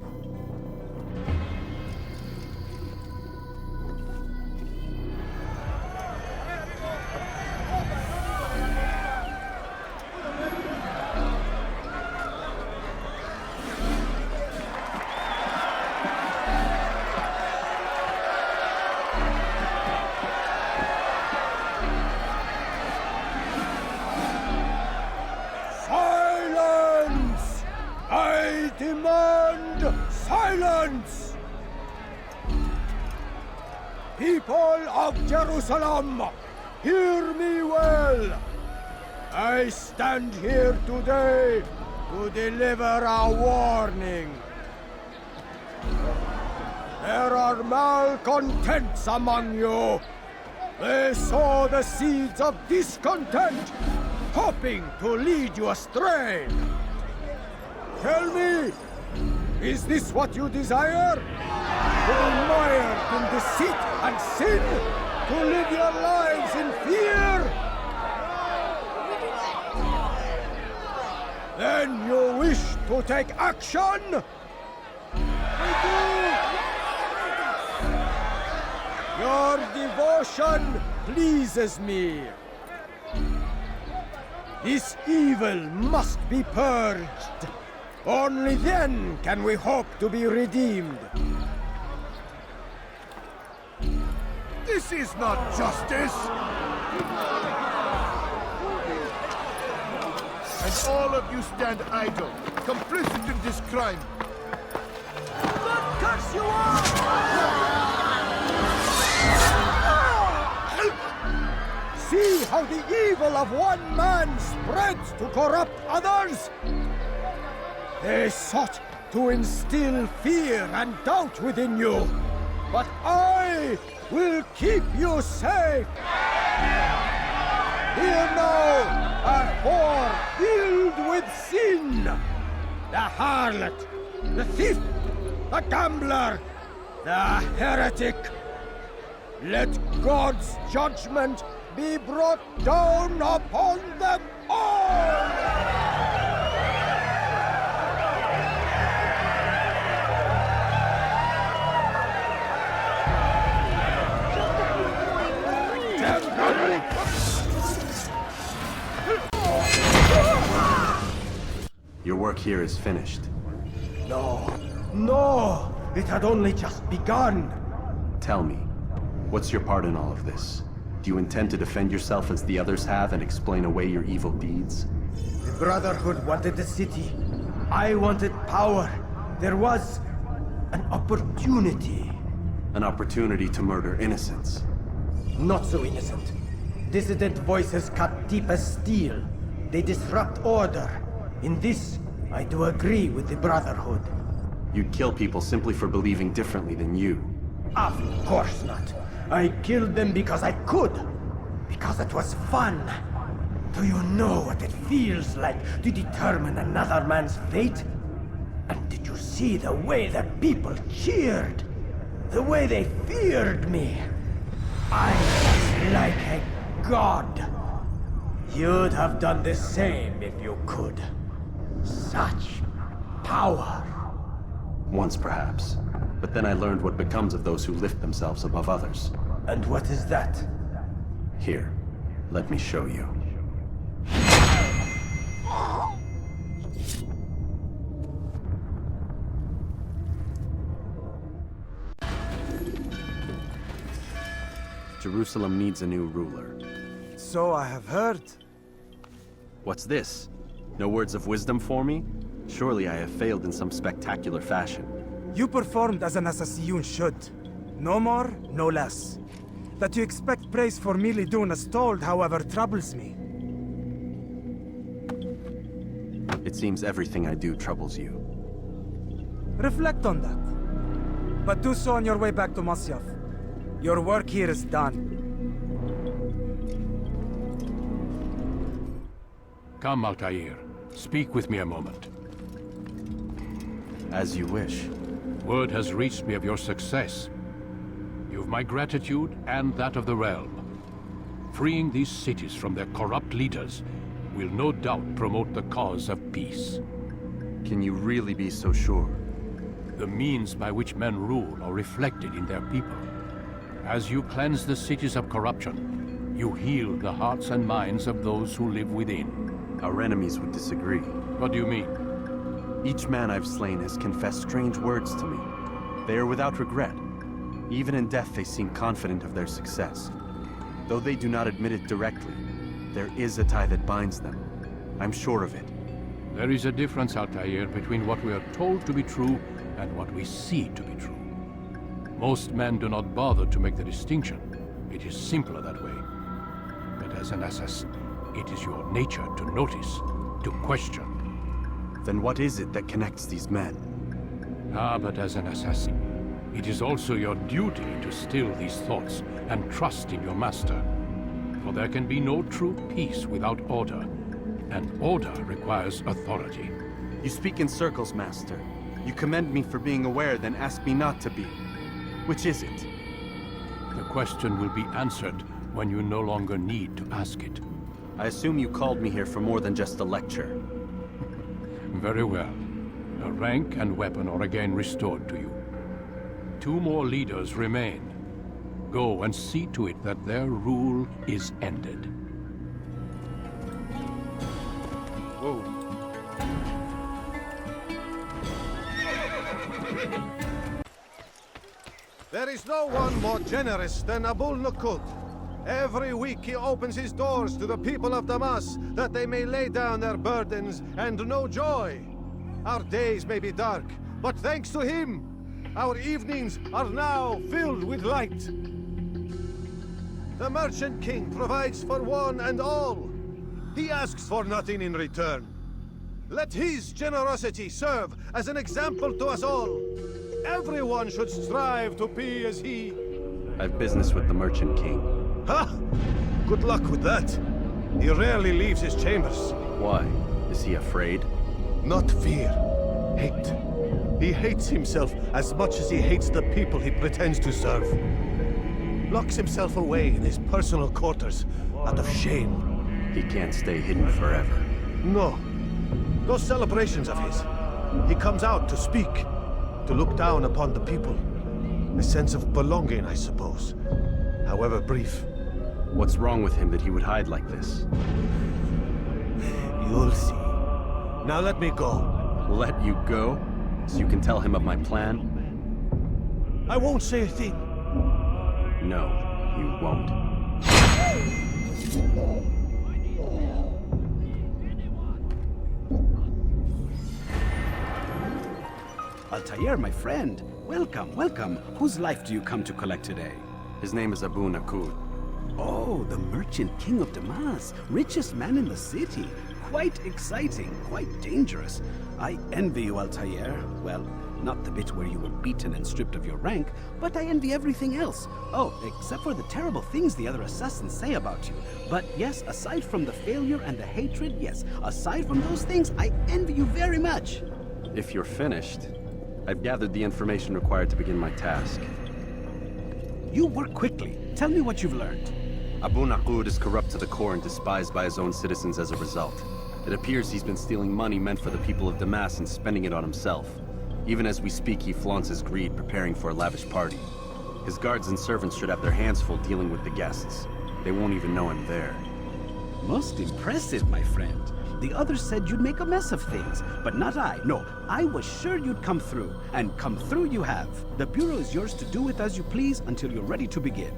Silence! People of Jerusalem, hear me well. I stand here today to deliver a warning. There are malcontents among you. They sow the seeds of discontent, hoping to lead you astray. Tell me, is this what you desire? To be mired in deceit and sin? To live your lives in fear? Then you wish to take action? I do! Your devotion pleases me. This evil must be purged. Only then can we hope to be redeemed. This is not justice! And all of you stand idle, complicit in this crime. But curse you all! See how the evil of one man spreads to corrupt others? They sought to instill fear and doubt within you, but I will keep you safe. Here now are four filled with sin. The harlot, the thief, the gambler, the heretic. Let God's judgment be brought down upon them all! Your work here is finished. No, no! It had only just begun! Tell me, what's your part in all of this? Do you intend to defend yourself as the others have and explain away your evil deeds? The Brotherhood wanted the city. I wanted power. There was an opportunity. An opportunity to murder innocents. Not so innocent. Dissident voices cut deep as steel. They disrupt order. In this, I do agree with the Brotherhood. You'd kill people simply for believing differently than you. Of course not. I killed them because I could. Because it was fun. Do you know what it feels like to determine another man's fate? And did you see the way the people cheered? The way they feared me? I was like a god. You'd have done the same if you could. Such power. Once, perhaps. But then I learned what becomes of those who lift themselves above others. And what is that? Here, let me show you. Jerusalem needs a new ruler. So I have heard. What's this? No words of wisdom for me? Surely I have failed in some spectacular fashion. You performed as an assassin should. No more, no less. That you expect praise for merely doing as told, however, troubles me. It seems everything I do troubles you. Reflect on that. But do so on your way back to Masyaf. Your work here is done. Come, Altair. Speak with me a moment. As you wish. Word has reached me of your success. You've my gratitude and that of the realm. Freeing these cities from their corrupt leaders will no doubt promote the cause of peace. Can you really be so sure? The means by which men rule are reflected in their people. As you cleanse the cities of corruption, you heal the hearts and minds of those who live within. Our enemies would disagree. What do you mean? Each man I've slain has confessed strange words to me. They are without regret. Even in death they seem confident of their success. Though they do not admit it directly, there is a tie that binds them. I'm sure of it. There is a difference, Altair, between what we are told to be true and what we see to be true. Most men do not bother to make the distinction. It is simpler that way. But as an assassin, it is your nature to notice, to question. Then what is it that connects these men? But as an assassin, it is also your duty to still these thoughts and trust in your master. For there can be no true peace without order, and order requires authority. You speak in circles, Master. You commend me for being aware, then ask me not to be. Which is it? The question will be answered when you no longer need to ask it. I assume you called me here for more than just a lecture. Very well. A rank and weapon are again restored to you. 2 more leaders remain. Go and see to it that their rule is ended. Whoa. There is no one more generous than Abul Nuqoud. Every week he opens his doors to the people of Damas, that they may lay down their burdens and know joy. Our days may be dark, but thanks to him, our evenings are now filled with light. The Merchant King provides for one and all. He asks for nothing in return. Let his generosity serve as an example to us all. Everyone should strive to be as he. I have business with the Merchant King. Ha! Good luck with that. He rarely leaves his chambers. Why? Is he afraid? Not fear. Hate. He hates himself as much as he hates the people he pretends to serve. Locks himself away in his personal quarters out of shame. He can't stay hidden forever. No. Those celebrations of his. He comes out to speak, to look down upon the people. A sense of belonging, I suppose. However brief. What's wrong with him that he would hide like this? You'll see. Now let me go. Let you go? So you can tell him of my plan? I won't say a thing. No, you won't. Altair, my friend. Welcome, welcome. Whose life do you come to collect today? His name is Abu Nuqoud. Oh, the Merchant King of Damas. Richest man in the city. Quite exciting, quite dangerous. I envy you, Altair. Well, not the bit where you were beaten and stripped of your rank, but I envy everything else. Oh, except for the terrible things the other assassins say about you. But yes, aside from the failure and the hatred, yes, aside from those things, I envy you very much. If you're finished, I've gathered the information required to begin my task. You work quickly. Tell me what you've learned. Abu Nuqoud is corrupt to the core and despised by his own citizens as a result. It appears he's been stealing money meant for the people of Damas and spending it on himself. Even as we speak, he flaunts his greed, preparing for a lavish party. His guards and servants should have their hands full dealing with the guests. They won't even know I'm there. Most impressive, my friend. The others said you'd make a mess of things, but not I. No, I was sure you'd come through, and come through you have. The Bureau is yours to do with as you please until you're ready to begin.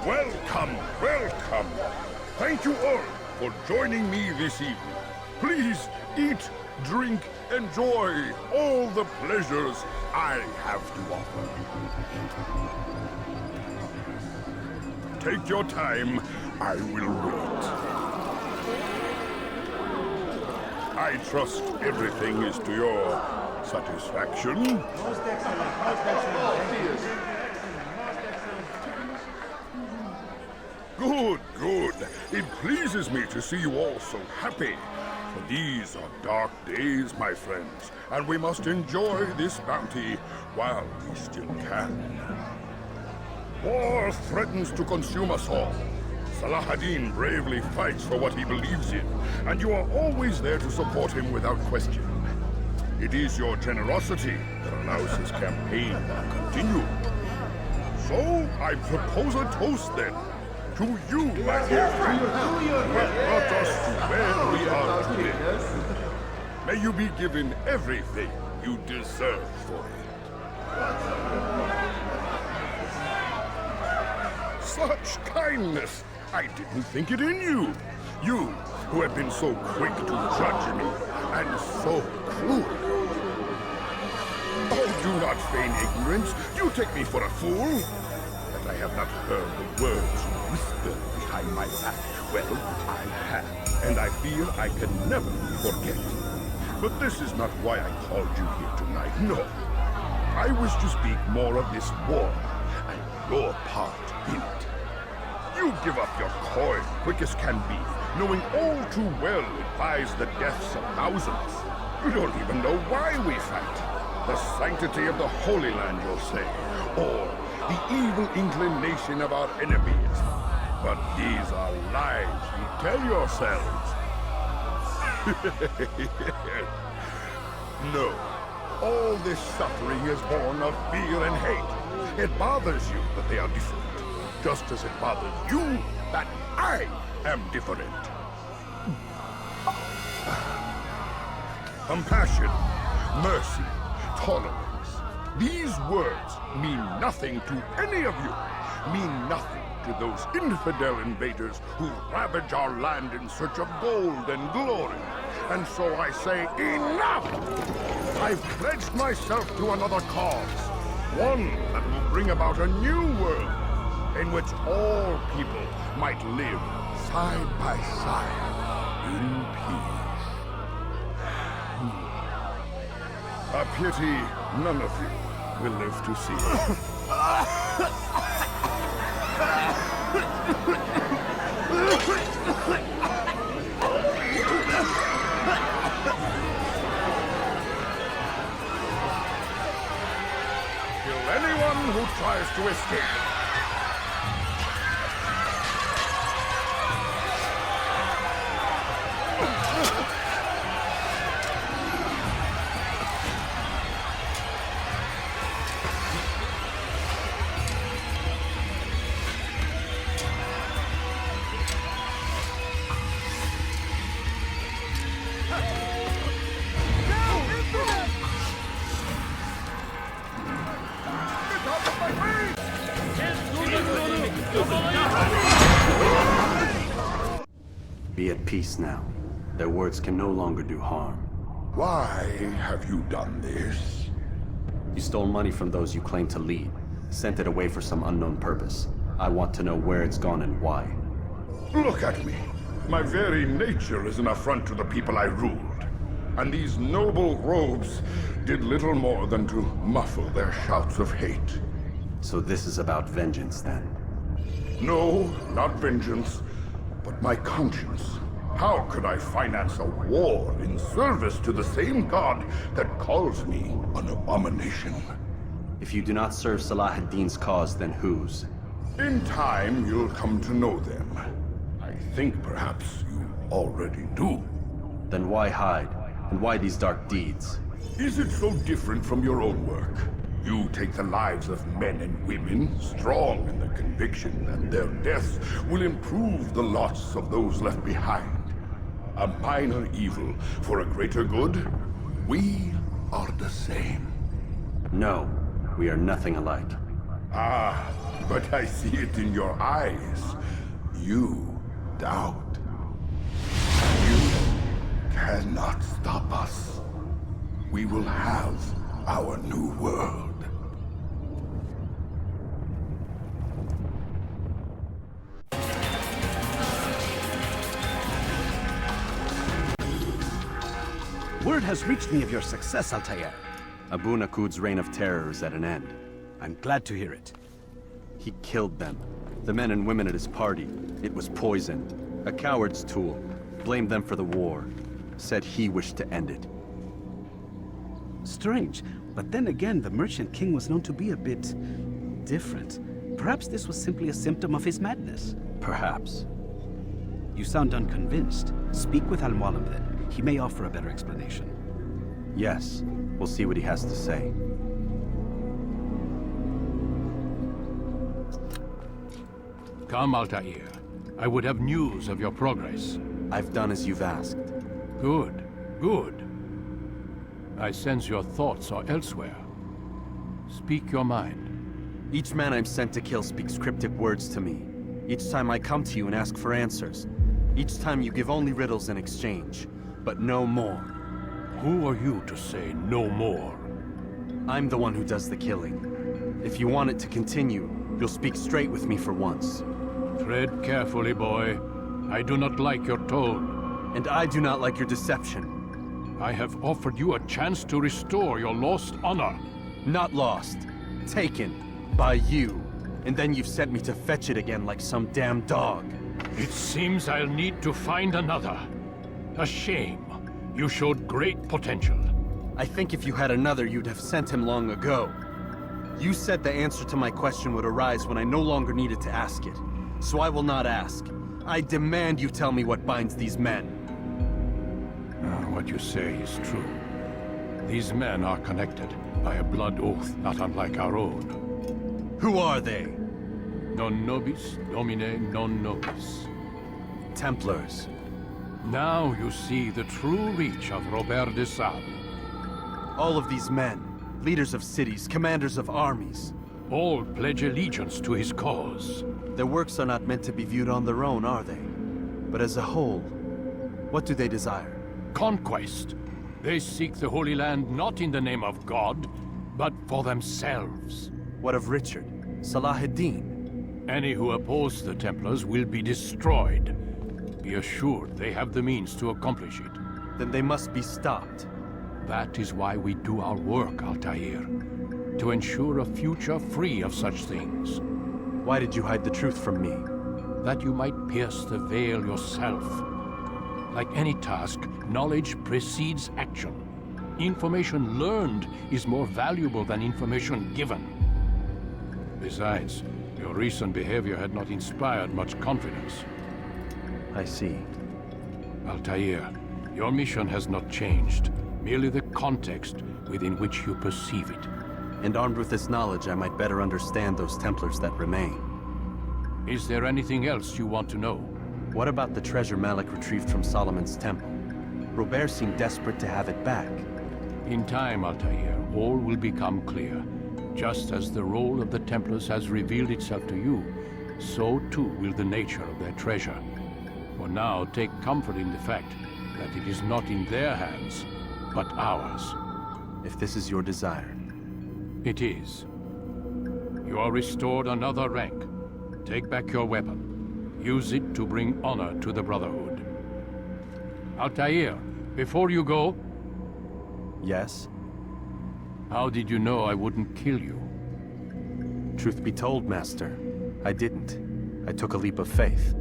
Welcome, welcome. Thank you all for joining me this evening. Please eat, drink, enjoy all the pleasures I have to offer. Take your time. I will wait. I trust everything is to your satisfaction. Most excellent, most excellent. Good, good. It pleases me to see you all so happy. For these are dark days, my friends, and we must enjoy this bounty while we still can. War threatens to consume us all. Salah-ad-Din bravely fights for what he believes in, and you are always there to support him without question. It is your generosity that allows his campaign to continue. So, I propose a toast then. To you, my dear friend, who have brought us to where we are today. May you be given everything you deserve for it. Such kindness! I didn't think it in you. You, who have been so quick to judge me, and so cruel. Oh, do not feign ignorance. You take me for a fool. That I have not heard the words you whisper behind my back. Well, I have, and I fear I can never forget. But this is not why I called you here tonight, no. I wish to speak more of this war, and your part in it. You give up your coin quick as can be, knowing all too well it buys the deaths of thousands. You don't even know why we fight. The sanctity of the Holy Land, you'll say, or the evil inclination of our enemies. But these are lies you tell yourselves. No, all this suffering is born of fear and hate. It bothers you that they are different, just as it bothers you that I am different. Compassion, mercy, tolerance. These words mean nothing to any of you. Mean nothing to those infidel invaders who ravage our land in search of gold and glory. And so I say, enough! I've pledged myself to another cause. One that will bring about a new world in which all people might live side by side in peace. A pity none of you will live to see it. Kill anyone who tries to escape. Be at peace now. Their words can no longer do harm. Why have you done this? You stole money from those you claim to lead, sent it away for some unknown purpose. I want to know where it's gone and why. Look at me. My very nature is an affront to the people I ruled. And these noble robes did little more than to muffle their shouts of hate. So this is about vengeance, then? No, not vengeance, but my conscience. How could I finance a war in service to the same god that calls me an abomination? If you do not serve Salah-ad-Din's cause, then whose? In time, you'll come to know them. I think perhaps you already do. Then why hide? And why these dark deeds? Is it so different from your own work? You take the lives of men and women, strong in the conviction that their deaths will improve the lots of those left behind. A minor evil for a greater good? We are the same. No, we are nothing alike. Ah, but I see it in your eyes. You doubt. You cannot stop us. We will have our new world. Word has reached me of your success, Altair. Abu Nuqoud's reign of terror is at an end. I'm glad to hear it. He killed them. The men and women at his party. It was poison. A coward's tool. Blamed them for the war. Said he wished to end it. Strange, but then again, the Merchant King was known to be a bit different. Perhaps this was simply a symptom of his madness. Perhaps. You sound unconvinced. Speak with Al-Mualim then. He may offer a better explanation. Yes. We'll see what he has to say. Come, Altair. I would have news of your progress. I've done as you've asked. Good, good. I sense your thoughts are elsewhere. Speak your mind. Each man I'm sent to kill speaks cryptic words to me. Each time I come to you and ask for answers. Each time you give only riddles in exchange, but no more. Who are you to say no more? I'm the one who does the killing. If you want it to continue, you'll speak straight with me for once. Tread carefully, boy. I do not like your tone. And I do not like your deception. I have offered you a chance to restore your lost honor. Not lost. Taken. By you. And then you've sent me to fetch it again like some damn dog. It seems I'll need to find another. A shame. You showed great potential. I think if you had another, you'd have sent him long ago. You said the answer to my question would arise when I no longer needed to ask it. So I will not ask. I demand you tell me what binds these men. What you say is true. These men are connected by a blood oath not unlike our own. Who are they? Non nobis, domine non nobis. Templars. Now you see the true reach of Robert de Sable. All of these men, leaders of cities, commanders of armies. All pledge allegiance to his cause. Their works are not meant to be viewed on their own, are they? But as a whole, what do they desire? Conquest. They seek the Holy Land not in the name of God, but for themselves. What of Richard? Salah ad-Din? Any who oppose the Templars will be destroyed. Be assured they have the means to accomplish it. Then they must be stopped. That is why we do our work, Altair. To ensure a future free of such things. Why did you hide the truth from me? That you might pierce the veil yourself. Like any task, knowledge precedes action. Information learned is more valuable than information given. Besides, your recent behavior had not inspired much confidence. I see. Altair, your mission has not changed. Merely the context within which you perceive it. And armed with this knowledge, I might better understand those Templars that remain. Is there anything else you want to know? What about the treasure Malik retrieved from Solomon's temple? Robert seemed desperate to have it back. In time, Altair, all will become clear. Just as the role of the Templars has revealed itself to you, so too will the nature of their treasure. For now, take comfort in the fact that it is not in their hands, but ours. If this is your desire. It is. You are restored another rank. Take back your weapon. Use it to bring honor to the Brotherhood. Altair, before you go... Yes? How did you know I wouldn't kill you? Truth be told, Master, I didn't. I took a leap of faith.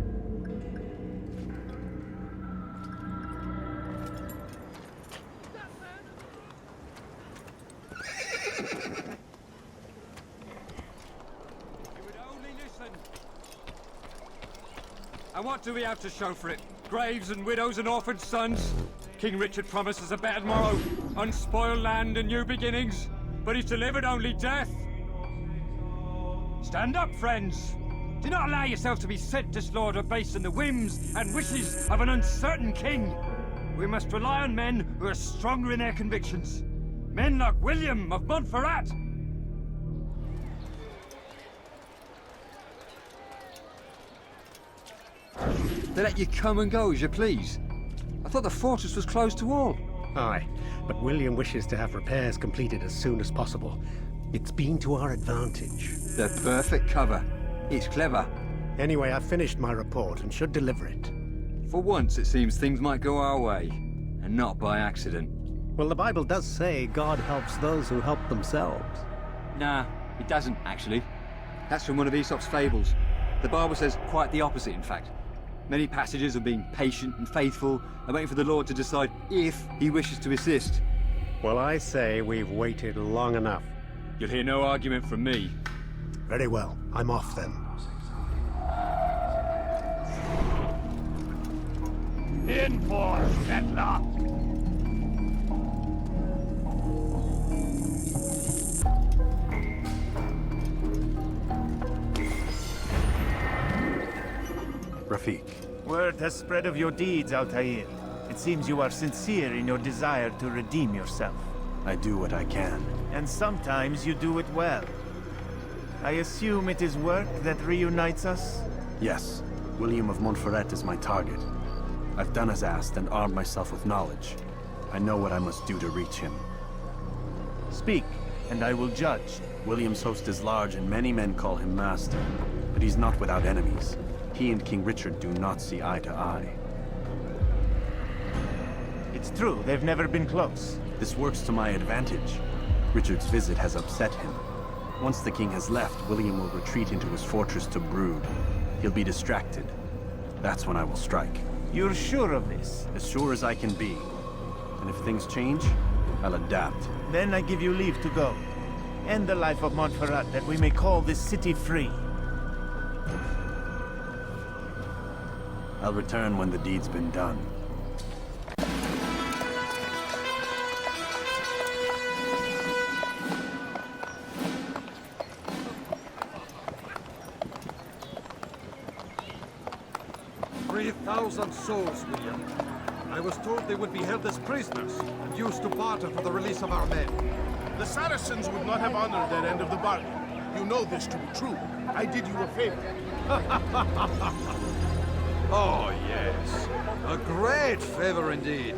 And what do we have to show for it? Graves and widows and orphaned sons? King Richard promises a better tomorrow, unspoiled land and new beginnings, but he's delivered only death. Stand up, friends. Do not allow yourself to be sent to slaughter based on the whims and wishes of an uncertain king. We must rely on men who are stronger in their convictions. Men like William of Montferrat. They let you come and go as you please. I thought the fortress was closed to all. Aye, but William wishes to have repairs completed as soon as possible. It's been to our advantage. The perfect cover. It's clever. Anyway, I've finished my report and should deliver it. For once, it seems things might go our way, and not by accident. Well, the Bible does say God helps those who help themselves. Nah, it doesn't, actually. That's from one of Aesop's fables. The Bible says quite the opposite, in fact. Many passages of being patient and faithful and waiting for the Lord to decide if he wishes to assist. Well, I say we've waited long enough. You'll hear no argument from me. Very well. I'm off then. In force, Settler! Rafiq. Word has spread of your deeds, Altair. It seems you are sincere in your desire to redeem yourself. I do what I can. And sometimes you do it well. I assume it is work that reunites us? Yes. William of Montferrat is my target. I've done as asked and armed myself with knowledge. I know what I must do to reach him. Speak, and I will judge. William's host is large and many men call him master. But he's not without enemies. He and King Richard do not see eye to eye. It's true, they've never been close. This works to my advantage. Richard's visit has upset him. Once the king has left, William will retreat into his fortress to brood. He'll be distracted. That's when I will strike. You're sure of this? As sure as I can be. And if things change, I'll adapt. Then I give you leave to go. End the life of Montferrat that we may call this city free. I'll return when the deed's been done. 3,000 souls, William. I was told they would be held as prisoners and used to barter for the release of our men. The Saracens would not have honored their end of the bargain. You know this to be true. I did you a favor. Oh, yes. A great favor indeed.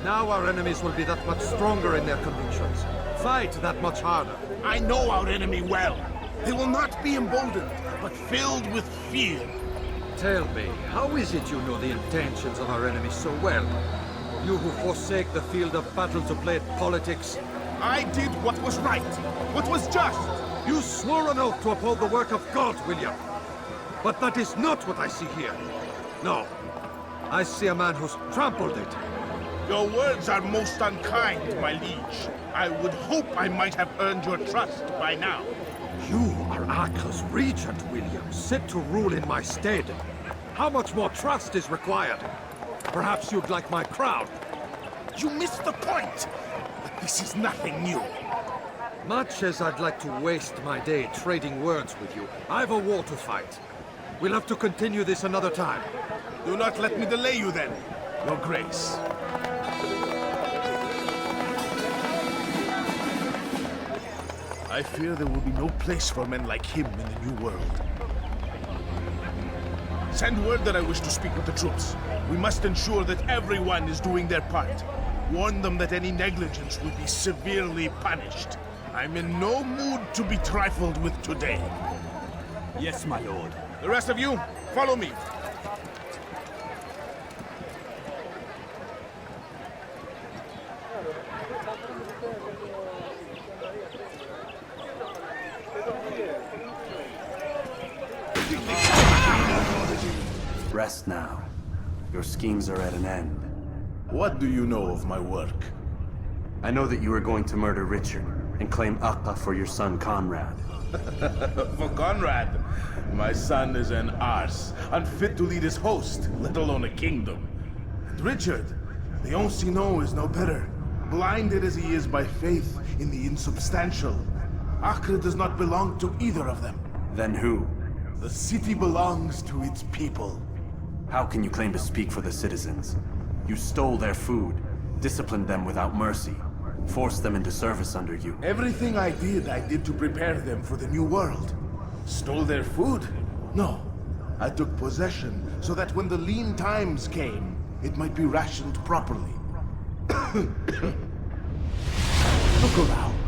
Now our enemies will be that much stronger in their convictions. Fight that much harder. I know our enemy well. They will not be emboldened, but filled with fear. Tell me, how is it you know the intentions of our enemies so well? You who forsake the field of battle to play at politics? I did what was right, what was just. You swore an oath to uphold the work of God, William. But that is not what I see here. No. I see a man who's trampled it. Your words are most unkind, my liege. I would hope I might have earned your trust by now. You are Acre's regent, William, set to rule in my stead. How much more trust is required? Perhaps you'd like my crown. You missed the point! But this is nothing new. Much as I'd like to waste my day trading words with you, I've a war to fight. We'll have to continue this another time. Do not let me delay you then, Your Grace. I fear there will be no place for men like him in the New World. Send word that I wish to speak with the troops. We must ensure that everyone is doing their part. Warn them that any negligence will be severely punished. I'm in no mood to be trifled with today. Yes, my lord. The rest of you, follow me. Rest now. Your schemes are at an end. What do you know of my work? I know that you are going to murder Richard and claim Akka for your son Conrad. For Conrad? My son is an arse, unfit to lead his host, let alone a kingdom. And Richard, the Ancien is no better. Blinded as he is by faith in the insubstantial. Acre does not belong to either of them. Then who? The city belongs to its people. How can you claim to speak for the citizens? You stole their food, disciplined them without mercy, forced them into service under you. Everything I did to prepare them for the new world. Stole their food? No. I took possession so that when the lean times came, it might be rationed properly. Look around.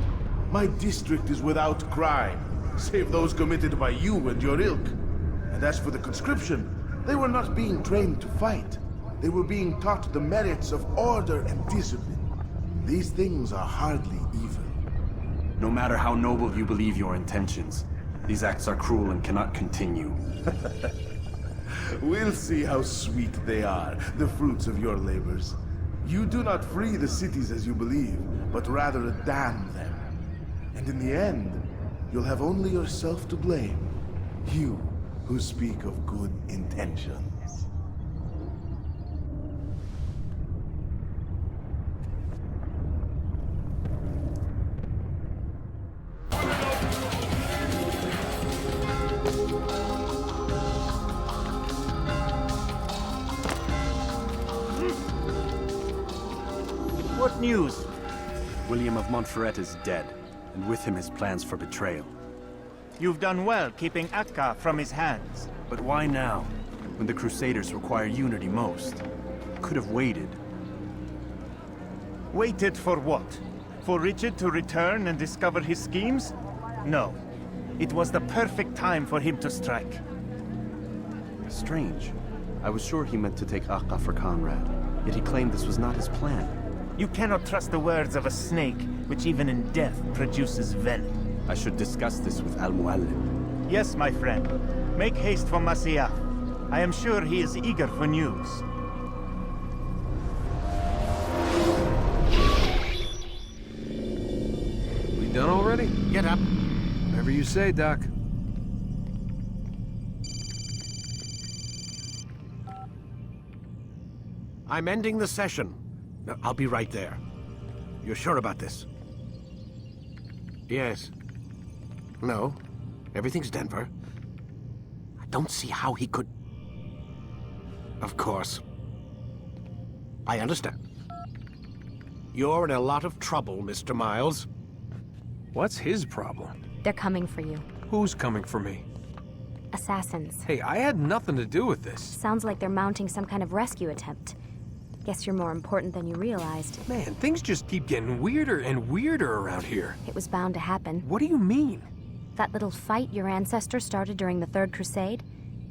My district is without crime, save those committed by you and your ilk. And as for the conscription, they were not being trained to fight. They were being taught the merits of order and discipline. These things are hardly evil. No matter how noble you believe your intentions, these acts are cruel and cannot continue. We'll see how sweet they are, the fruits of your labors. You do not free the cities as you believe, but rather damn them. And in the end, you'll have only yourself to blame. You who speak of good intentions. What news? William of Montferrat is dead, and with him his plans for betrayal. You've done well keeping Akka from his hands. But why now, when the Crusaders require unity most? Could have waited. Waited for what? For Richard to return and discover his schemes? No. It was the perfect time for him to strike. Strange. I was sure he meant to take Akka for Conrad, yet he claimed this was not his plan. You cannot trust the words of a snake, which even in death produces venom. I should discuss this with Al-Muallim. Yes, my friend. Make haste for Masyaf. I am sure he is eager for news. We done already? Get up. Whatever you say, Doc. I'm ending the session. No, I'll be right there. You're sure about this? Yes. No. Everything's Denver. I don't see how he could... Of course. I understand. You're in a lot of trouble, Mr. Miles. What's his problem? They're coming for you. Who's coming for me? Assassins. Hey, I had nothing to do with this. Sounds like they're mounting some kind of rescue attempt. Guess you're more important than you realized. Man, things just keep getting weirder and weirder around here. It was bound to happen. What do you mean? That little fight your ancestors started during the Third Crusade,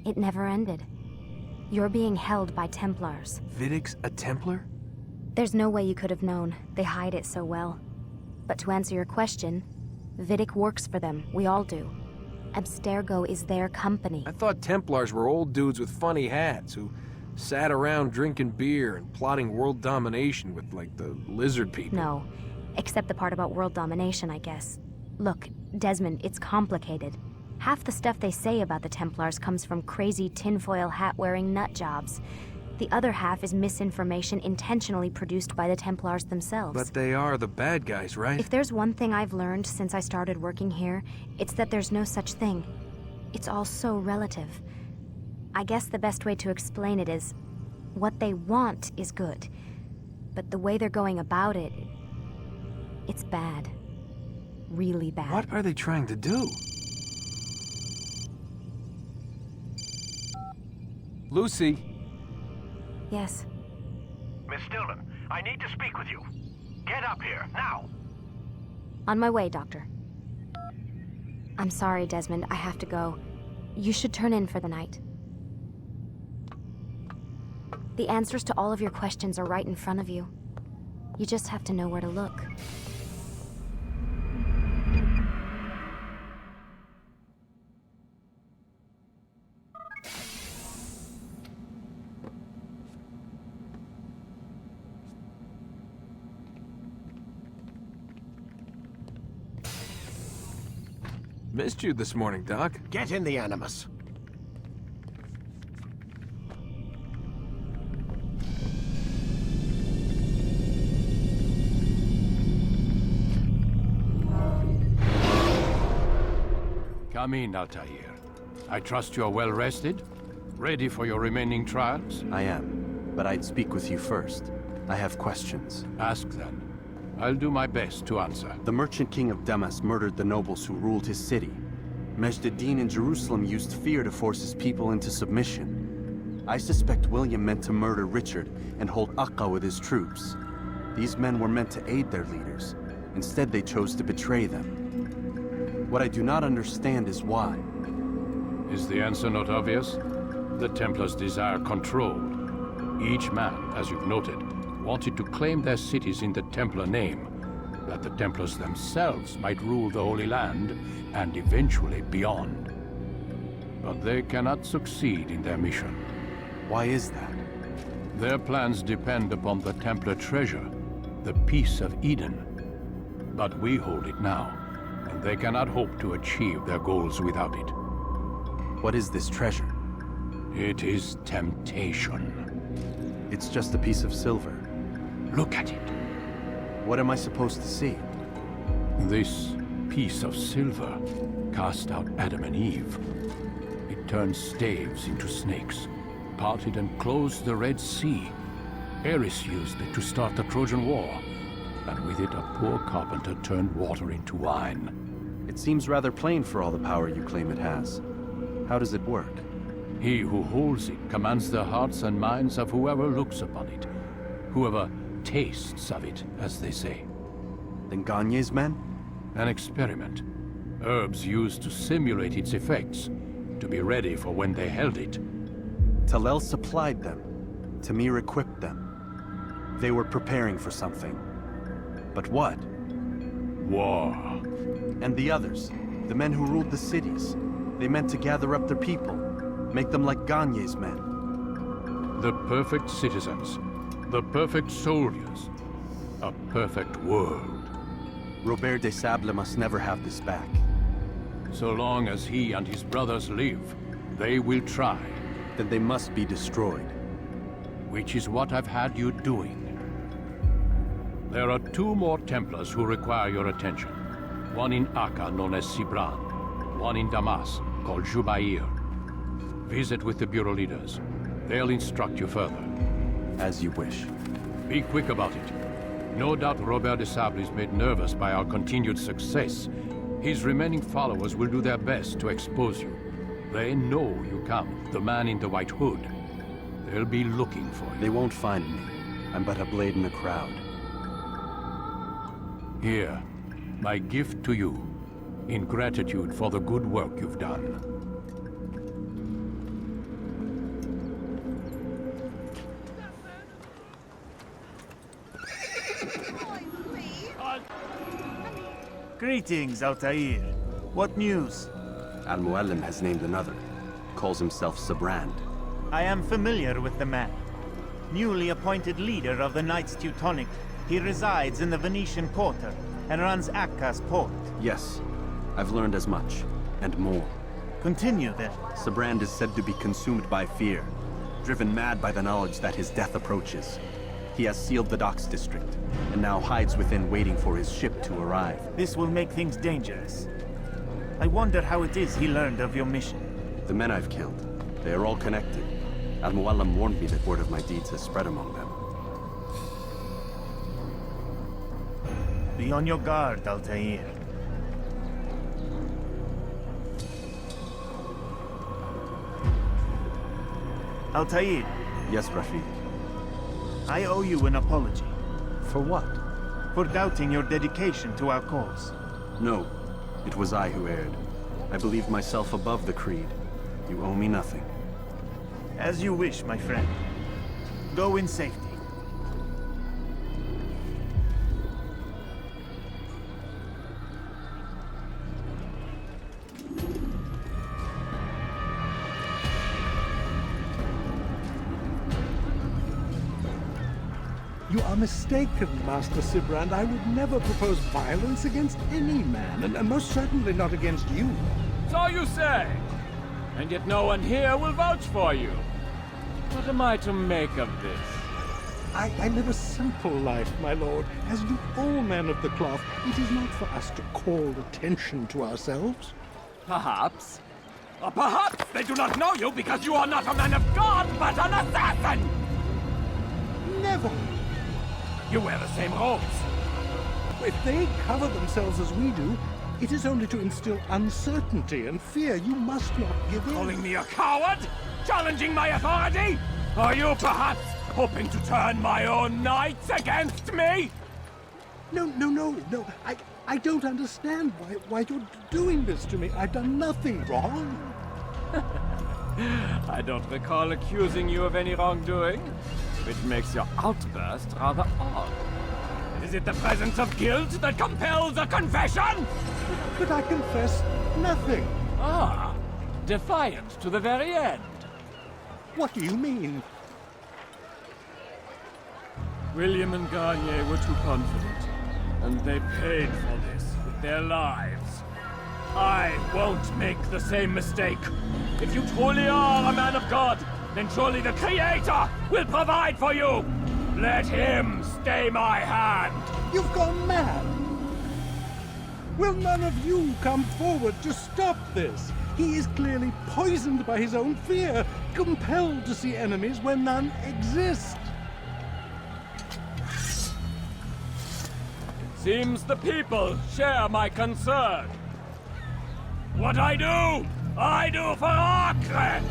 it never ended. You're being held by Templars. Vidic's a Templar? There's no way you could have known. They hide it so well. But to answer your question, Vidic works for them. We all do. Abstergo is their company. I thought Templars were old dudes with funny hats who sat around drinking beer and plotting world domination with, like, the lizard people. No. Except the part about world domination, I guess. Look, Desmond, it's complicated. Half the stuff they say about the Templars comes from crazy tinfoil hat-wearing nut jobs. The other half is misinformation intentionally produced by the Templars themselves. But they are the bad guys, right? If there's one thing I've learned since I started working here, it's that there's no such thing. It's all so relative. I guess the best way to explain it is, what they want is good. But the way they're going about it, it's bad. Really bad. What are they trying to do? Lucy? Yes. Miss Stillman, I need to speak with you. Get up here, now! On my way, Doctor. I'm sorry, Desmond. I have to go. You should turn in for the night. The answers to all of your questions are right in front of you. You just have to know where to look. Missed you this morning, Doc. Get in the Animus. Come in, Altair. I trust you're well rested? Ready for your remaining trials? I am, but I'd speak with you first. I have questions. Ask then. I'll do my best to answer. The Merchant King of Damas murdered the nobles who ruled his city. Majd Addin in Jerusalem used fear to force his people into submission. I suspect William meant to murder Richard and hold Akka with his troops. These men were meant to aid their leaders. Instead, they chose to betray them. What I do not understand is why. Is the answer not obvious? The Templars desire control. Each man, as you've noted, wanted to claim their cities in the Templar name, that the Templars themselves might rule the Holy Land and eventually beyond. But they cannot succeed in their mission. Why is that? Their plans depend upon the Templar treasure, the Peace of Eden. But we hold it now, and they cannot hope to achieve their goals without it. What is this treasure? It is temptation. It's just a piece of silver. Look at it. What am I supposed to see? This piece of silver cast out Adam and Eve. It turned staves into snakes, parted and closed the Red Sea. Eris used it to start the Trojan War, and with it a poor carpenter turned water into wine. It seems rather plain for all the power you claim it has. How does it work? He who holds it commands the hearts and minds of whoever looks upon it. Whoever tastes of it, as they say. Then Garnier's men? An experiment. Herbs used to simulate its effects, to be ready for when they held it. Talal supplied them. Tamir equipped them. They were preparing for something. But what? War. And the others, the men who ruled the cities, they meant to gather up their people, make them like Garnier's men. The perfect citizens, the perfect soldiers, a perfect world. Robert de Sable must never have this back. So long as he and his brothers live, they will try. Then they must be destroyed. Which is what I've had you doing. There are 2 more Templars who require your attention. One in Akka, known as Sibrand. One in Damas, called Jubayr. Visit with the Bureau leaders. They'll instruct you further. As you wish. Be quick about it. No doubt Robert de Sable is made nervous by our continued success. His remaining followers will do their best to expose you. They know you come, the man in the white hood. They'll be looking for you. They won't find me. I'm but a blade in the crowd. Here, my gift to you, in gratitude for the good work you've done. Greetings, Altair. What news? Al-Mualim has named another. Calls himself Sibrand. I am familiar with the man. Newly appointed leader of the Knights Teutonic, he resides in the Venetian Quarter and runs Akka's port. Yes, I've learned as much, and more. Continue then. Sibrand is said to be consumed by fear, driven mad by the knowledge that his death approaches. He has sealed the docks district, and now hides within waiting for his ship to arrive. This will make things dangerous. I wonder how it is he learned of your mission. The men I've killed, they are all connected. Al-Mualim warned me that word of my deeds has spread among them. Be on your guard, Altair. Altair. Yes, Rafiq. I owe you an apology. For what? For doubting your dedication to our cause. No, it was I who erred. I believed myself above the creed. You owe me nothing. As you wish, my friend. Go in safety. You are mistaken, Master Sibrand. I would never propose violence against any man, and most certainly not against you. So you say? And yet no one here will vouch for you. What am I to make of this? I live a simple life, my lord, as do all men of the cloth. It is not for us to call attention to ourselves. Perhaps. Or perhaps they do not know you because you are not a man of God, but an assassin! Never! You wear the same robes. If they cover themselves as we do, It is only to instill uncertainty and fear. You must not give in. Calling me a coward? Challenging my authority? Are you perhaps hoping to turn my own knights against me? No. I don't understand why you're doing this to me. I've done nothing wrong. I don't recall accusing you of any wrongdoing, which makes your outburst rather odd. Is it the presence of guilt that compels a confession? But I confess nothing. Ah, defiant to the very end. What do you mean? William and Garnier were too confident, and they paid for this with their lives. I won't make the same mistake. If you truly are a man of God, then surely the Creator will provide for you. Let him stay my hand. You've gone mad. Will none of you come forward to stop this? He is clearly poisoned by his own fear, compelled to see enemies where none exist. Seems the people share my concern. What I do for Acre!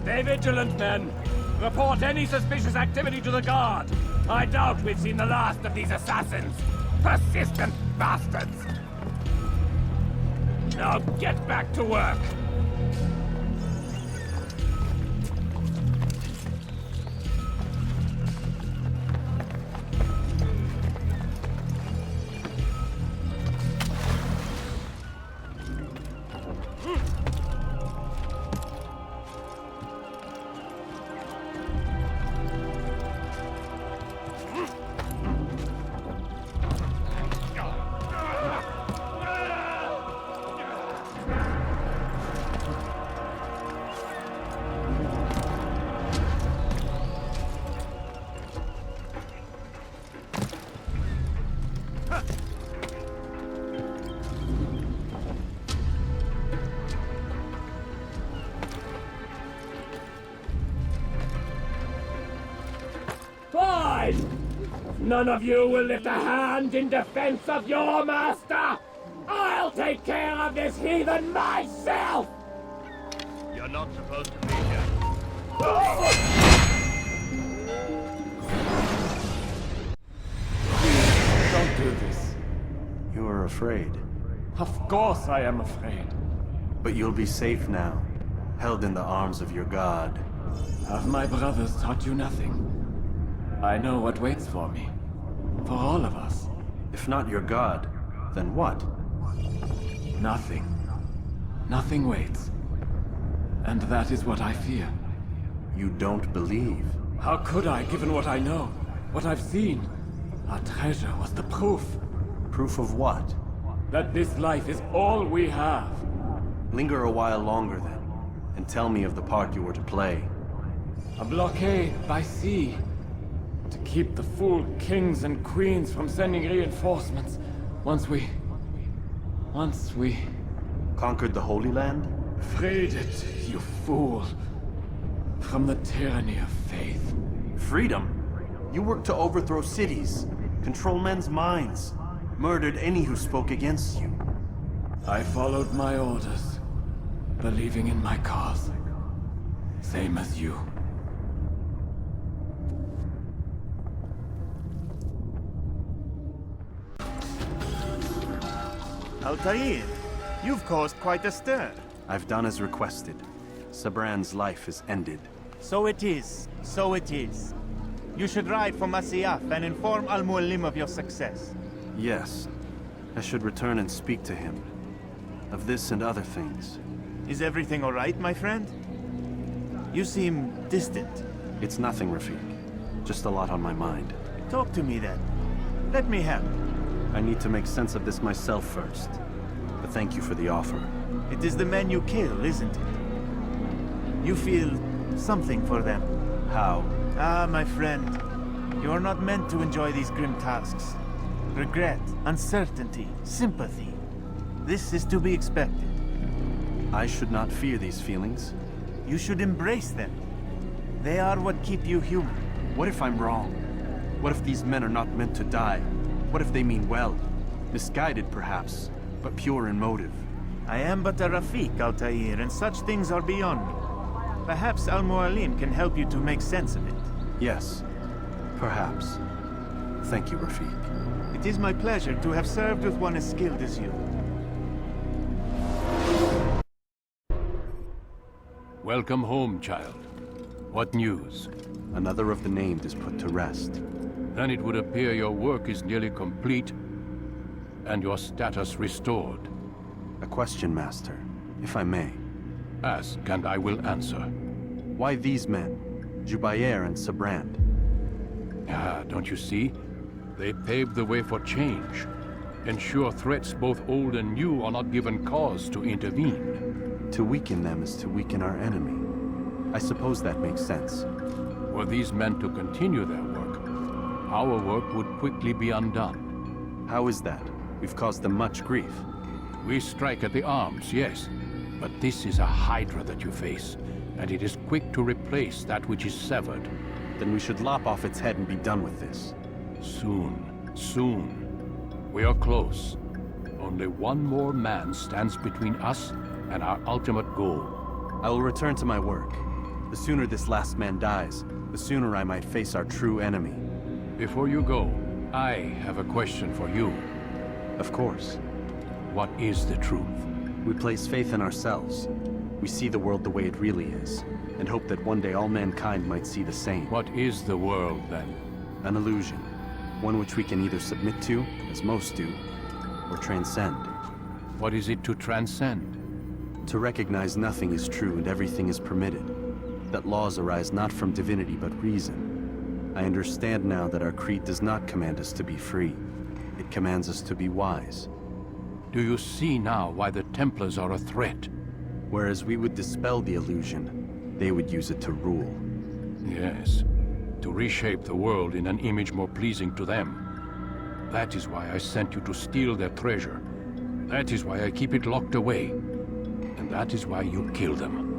Stay vigilant, men. Report any suspicious activity to the guard. I doubt we've seen the last of these assassins. Persistent bastards. Now get back to work. None of you will lift a hand in defense of your master! I'll take care of this heathen myself! You're not supposed to be here. Don't do this. You are afraid. Of course I am afraid. But you'll be safe now, held in the arms of your god. Have my brothers taught you nothing? I know what waits for me. For all of us. If not your god, then what? Nothing. Nothing waits. And that is what I fear. You don't believe? How could I, given what I know? What I've seen? Our treasure was the proof. Proof of what? That this life is all we have. Linger a while longer then, and tell me of the part you were to play. A blockade by sea. To keep the fool kings and queens from sending reinforcements. Once we... Conquered the Holy Land? Freed it, you fool. From the tyranny of faith. Freedom? You worked to overthrow cities, control men's minds, murdered any who spoke against you. I followed my orders, believing in my cause. Same as you. Altair, you've caused quite a stir. I've done as requested. Sibrand's life is ended. So it is. So it is. You should ride for Masyaf and inform Al-Mualim of your success. Yes. I should return and speak to him. Of this and other things. Is everything all right, my friend? You seem distant. It's nothing, Rafiq. Just a lot on my mind. Talk to me then. Let me help. I need to make sense of this myself first. But thank you for the offer. It is the men you kill, isn't it? You feel something for them. How? Ah, my friend. You are not meant to enjoy these grim tasks. Regret, uncertainty, sympathy. This is to be expected. I should not fear these feelings. You should embrace them. They are what keep you human. What if I'm wrong? What if these men are not meant to die? What if they mean well? Misguided, perhaps, but pure in motive. I am but a Rafiq, Altair, and such things are beyond me. Perhaps Al-Mualim can help you to make sense of it. Yes, perhaps. Thank you, Rafiq. It is my pleasure to have served with one as skilled as you. Welcome home, child. What news? Another of the named is put to rest. Then it would appear your work is nearly complete, and your status restored. A question, Master, if I may. Ask, and I will answer. Why these men? Jubayr and Sibrand? Ah, don't you see? They paved the way for change. Ensure threats both old and new are not given cause to intervene. To weaken them is to weaken our enemy. I suppose that makes sense. Were these men to continue their work, our work would quickly be undone. How is that? We've caused them much grief. We strike at the arms, yes. But this is a hydra that you face, and it is quick to replace that which is severed. Then we should lop off its head and be done with this. Soon, soon. We are close. Only one more man stands between us and our ultimate goal. I will return to my work. The sooner this last man dies, the sooner I might face our true enemy. Before you go, I have a question for you. Of course. What is the truth? We place faith in ourselves. We see the world the way it really is, and hope that one day all mankind might see the same. What is the world, then? An illusion. One which we can either submit to, as most do, or transcend. What is it to transcend? To recognize nothing is true and everything is permitted. That laws arise not from divinity but reason. I understand now that our creed does not command us to be free. It commands us to be wise. Do you see now why the Templars are a threat? Whereas we would dispel the illusion, they would use it to rule. Yes, to reshape the world in an image more pleasing to them. That is why I sent you to steal their treasure. That is why I keep it locked away. And that is why you kill them.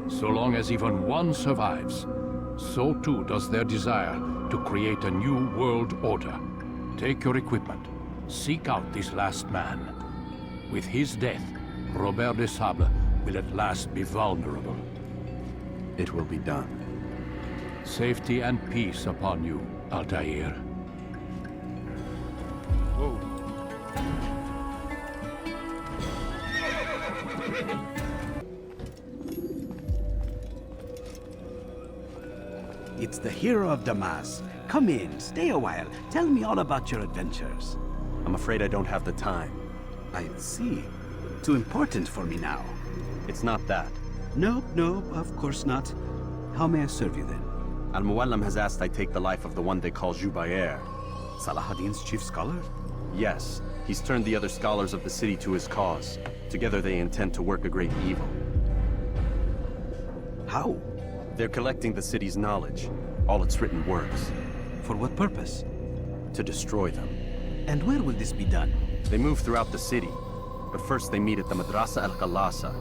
So long as even one survives, so too does their desire to create a new world order. Take your equipment. Seek out this last man. With his death, Robert de Sable will at last be vulnerable. It will be done. Safety and peace upon you, Altair. Whoa. It's the hero of Damas. Come in, stay a while. Tell me all about your adventures. I'm afraid I don't have the time. I see. Too important for me now. It's not that. Nope, of course not. How may I serve you then? Al-Mualim has asked I take the life of the one they call Jubayr. Salahadin's chief scholar? Yes. He's turned the other scholars of the city to his cause. Together they intend to work a great evil. How? They're collecting the city's knowledge, all its written works. For what purpose? To destroy them. And where will this be done? They move throughout the city, but first they meet at the Madrasa al-Qalasa.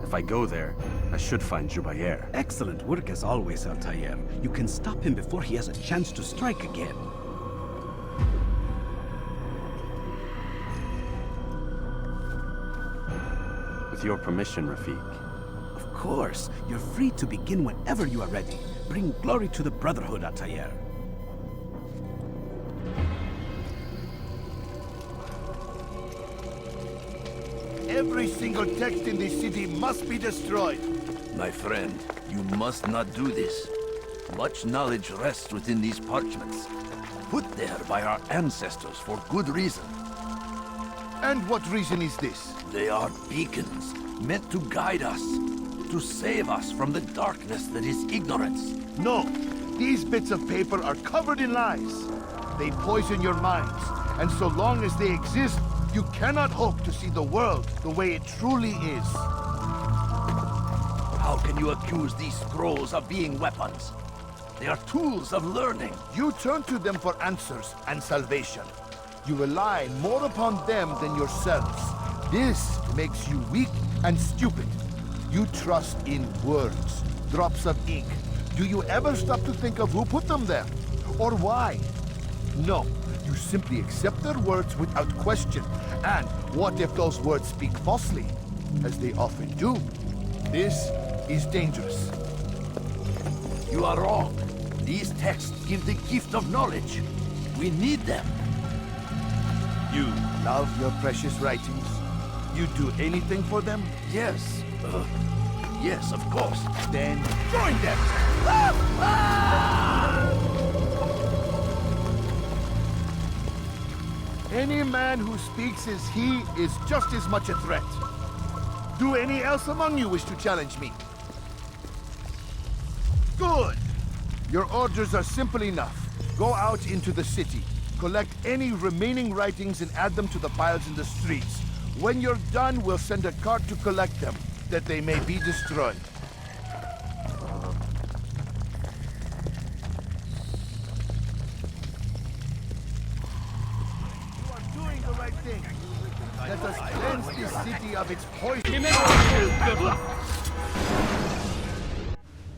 If I go there, I should find Jubayr. Excellent work as always, Altair. You can stop him before he has a chance to strike again. With your permission, Rafiq. Of course. You're free to begin whenever you are ready. Bring glory to the Brotherhood, Altair. Every single text in this city must be destroyed. My friend, you must not do this. Much knowledge rests within these parchments, put there by our ancestors for good reason. And what reason is this? They are beacons, meant to guide us, to save us from the darkness that is ignorance. No, these bits of paper are covered in lies. They poison your minds, and so long as they exist, you cannot hope to see the world the way it truly is. How can you accuse these scrolls of being weapons? They are tools of learning. You turn to them for answers and salvation. You rely more upon them than yourselves. This makes you weak and stupid. You trust in words, drops of ink. Do you ever stop to think of who put them there? or why? No, you simply accept their words without question. And what if those words speak falsely? As they often do. This is dangerous. You are wrong. These texts give the gift of knowledge. We need them. You love your precious writings? You'd do anything for them? Yes. Yes, of course. Then join them! Any man who speaks as he is just as much a threat. Do any else among you wish to challenge me? Good! Your orders are simple enough. Go out into the city. Collect any remaining writings and add them to the piles in the streets. When you're done, we'll send a cart to collect them, that they may be destroyed. You are doing the right thing. Let us cleanse this city of its poison.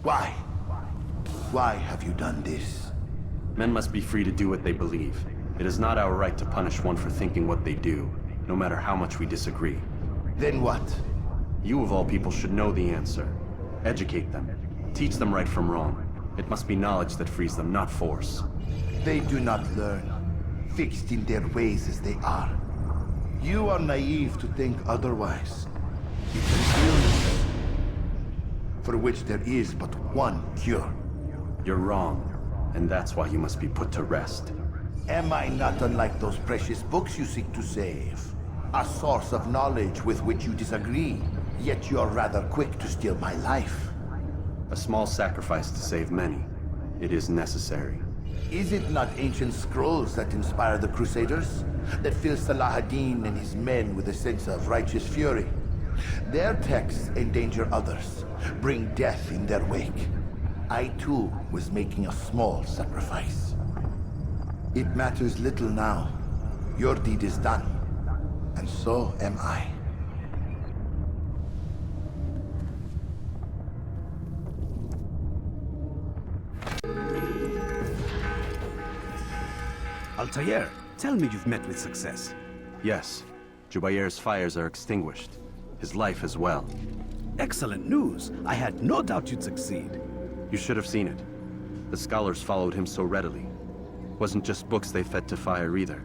Why? Why have you done this? Men must be free to do what they believe. It is not our right to punish one for thinking what they do, no matter how much we disagree. Then what? You of all people should know the answer. Educate them. Teach them right from wrong. It must be knowledge that frees them, not force. They do not learn, fixed in their ways as they are. You are naive to think otherwise. It's an illness for which there is but one cure. You're wrong, and that's why you must be put to rest. Am I not unlike those precious books you seek to save? A source of knowledge with which you disagree, yet you are rather quick to steal my life. A small sacrifice to save many. It is necessary. Is it not ancient scrolls that inspire the Crusaders? That fill Addin and his men with a sense of righteous fury? Their texts endanger others, bring death in their wake. I too was making a small sacrifice. It matters little now. Your deed is done, and so am I. Altair, tell me you've met with success. Yes. Jubayr's fires are extinguished. His life as well. Excellent news. I had no doubt you'd succeed. You should have seen it. The scholars followed him so readily. Wasn't just books they fed to fire either,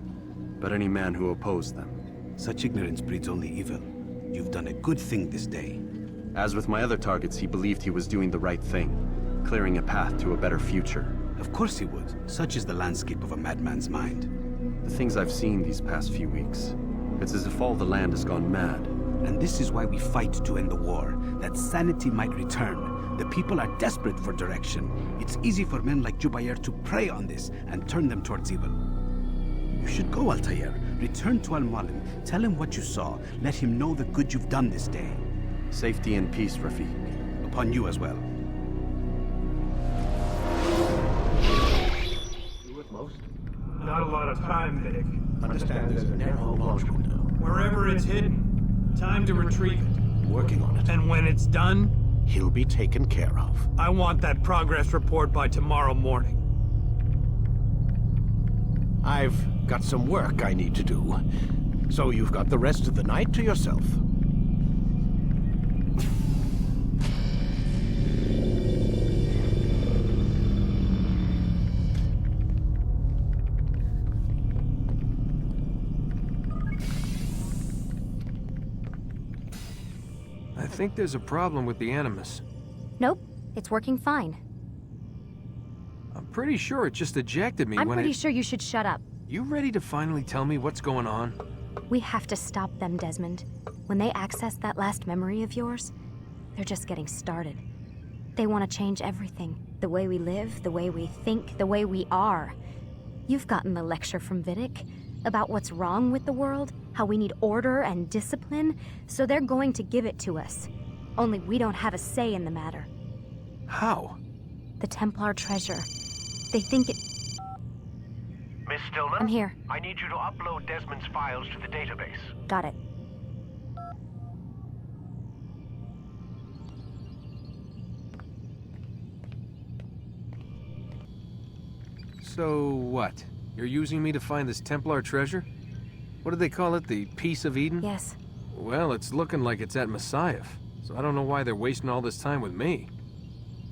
but any man who opposed them. Such ignorance breeds only evil. You've done a good thing this day. As with my other targets, he believed he was doing the right thing, clearing a path to a better future. Of course he would. Such is the landscape of a madman's mind. The things I've seen these past few weeks, it's as if all the land has gone mad. And this is why we fight to end the war, that sanity might return. The people are desperate for direction. It's easy for men like Jubayr to prey on this and turn them towards evil. You should go, Altair. Return to Al-Mualim. Tell him what you saw. Let him know the good you've done this day. Safety and peace, Rafiq. Upon you as well. Not a lot of time, Vic. Understand there's a narrow launch window. Wherever it's hidden, time to retrieve it. Working on it. And when it's done, he'll be taken care of. I want that progress report by tomorrow morning. I've got some work I need to do, so you've got the rest of the night to yourself. I think there's a problem with the Animus. Nope, it's working fine. I'm pretty sure it just ejected me I'm when pretty sure you should shut up. You ready to finally tell me what's going on? We have to stop them, Desmond. When they access that last memory of yours, they're just getting started. They want to change everything. The way we live, the way we think, the way we are. You've gotten the lecture from Vidic about what's wrong with the world, how we need order and discipline, so they're going to give it to us. Only we don't have a say in the matter. How? The Templar treasure. They think it... Miss Stillman? I'm here. I need you to upload Desmond's files to the database. Got it. So what? You're using me to find this Templar treasure? What did they call it? The Peace of Eden? Yes. Well, it's looking like it's at Messiah, so I don't know why they're wasting all this time with me.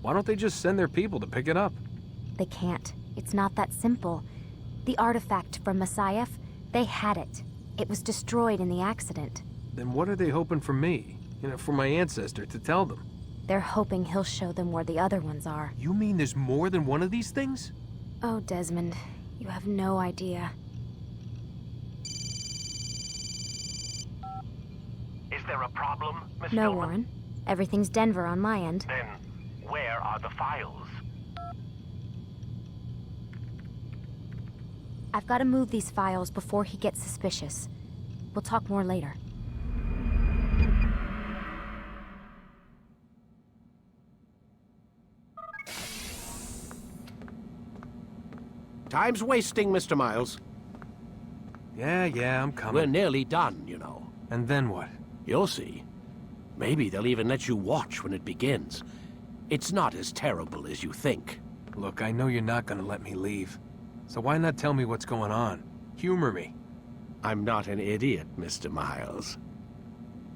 Why don't they just send their people to pick it up? They can't. It's not that simple. The artifact from Messiah, they had it. It was destroyed in the accident. Then what are they hoping for me? You know, for my ancestor to tell them? They're hoping he'll show them where the other ones are. You mean there's more than one of these things? Oh, Desmond, you have no idea. Is there a problem, Miss No, Stillman? Warren. Everything's Denver on my end. Then, where are the files? I've got to move these files before he gets suspicious. We'll talk more later. Time's wasting, Mr. Miles. Yeah, I'm coming. We're nearly done, you know. And then what? You'll see. Maybe they'll even let you watch when it begins. It's not as terrible as you think. Look, I know you're not gonna let me leave. So why not tell me what's going on? Humor me. I'm not an idiot, Mr. Miles.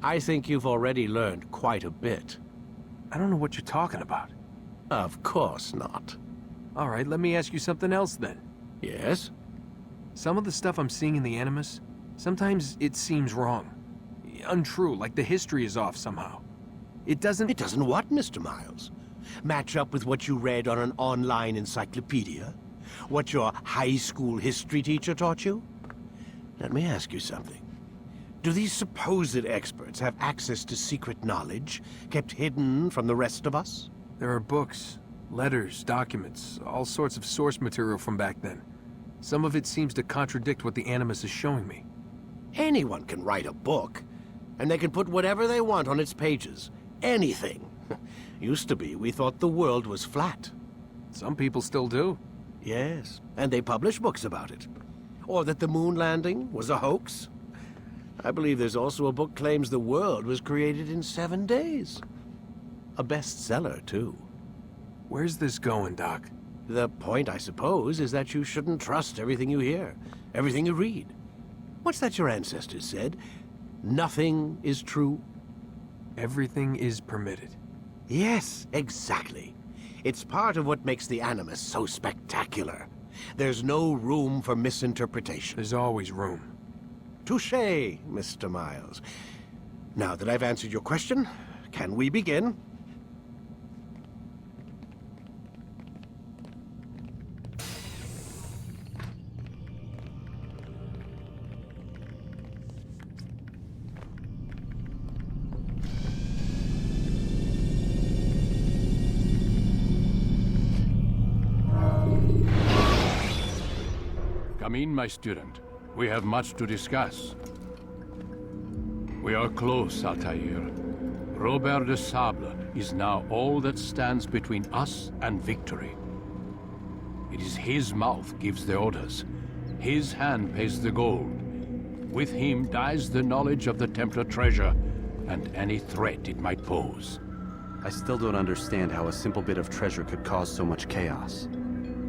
I think you've already learned quite a bit. I don't know what you're talking about. Of course not. All right, let me ask you something else then. Yes? Some of the stuff I'm seeing in the Animus, sometimes it seems wrong. Untrue, like the history is off somehow. It doesn't... It doesn't what, Mr. Miles? Match up with what you read on an online encyclopedia? What your high school history teacher taught you? Let me ask you something. Do these supposed experts have access to secret knowledge kept hidden from the rest of us? There are books, letters, documents, all sorts of source material from back then. Some of it seems to contradict what the Animus is showing me. Anyone can write a book, and they can put whatever they want on its pages. Anything. Used to be, we thought the world was flat. Some people still do. Yes, and they publish books about it. Or that the moon landing was a hoax. I believe there's also a book claims the world was created in 7 days. A bestseller, too. Where's this going, Doc? The point, I suppose, is that you shouldn't trust everything you hear, everything you read. What's that your ancestors said? Nothing is true? Everything is permitted. Yes, exactly. It's part of what makes the Animus so spectacular. There's no room for misinterpretation. There's always room. Touché, Mr. Miles. Now that I've answered your question, can we begin? Come in, my student. We have much to discuss. We are close, Altair. Robert de Sable is now all that stands between us and victory. It is his mouth gives the orders. His hand pays the gold. With him dies the knowledge of the Templar treasure and any threat it might pose. I still don't understand how a simple bit of treasure could cause so much chaos.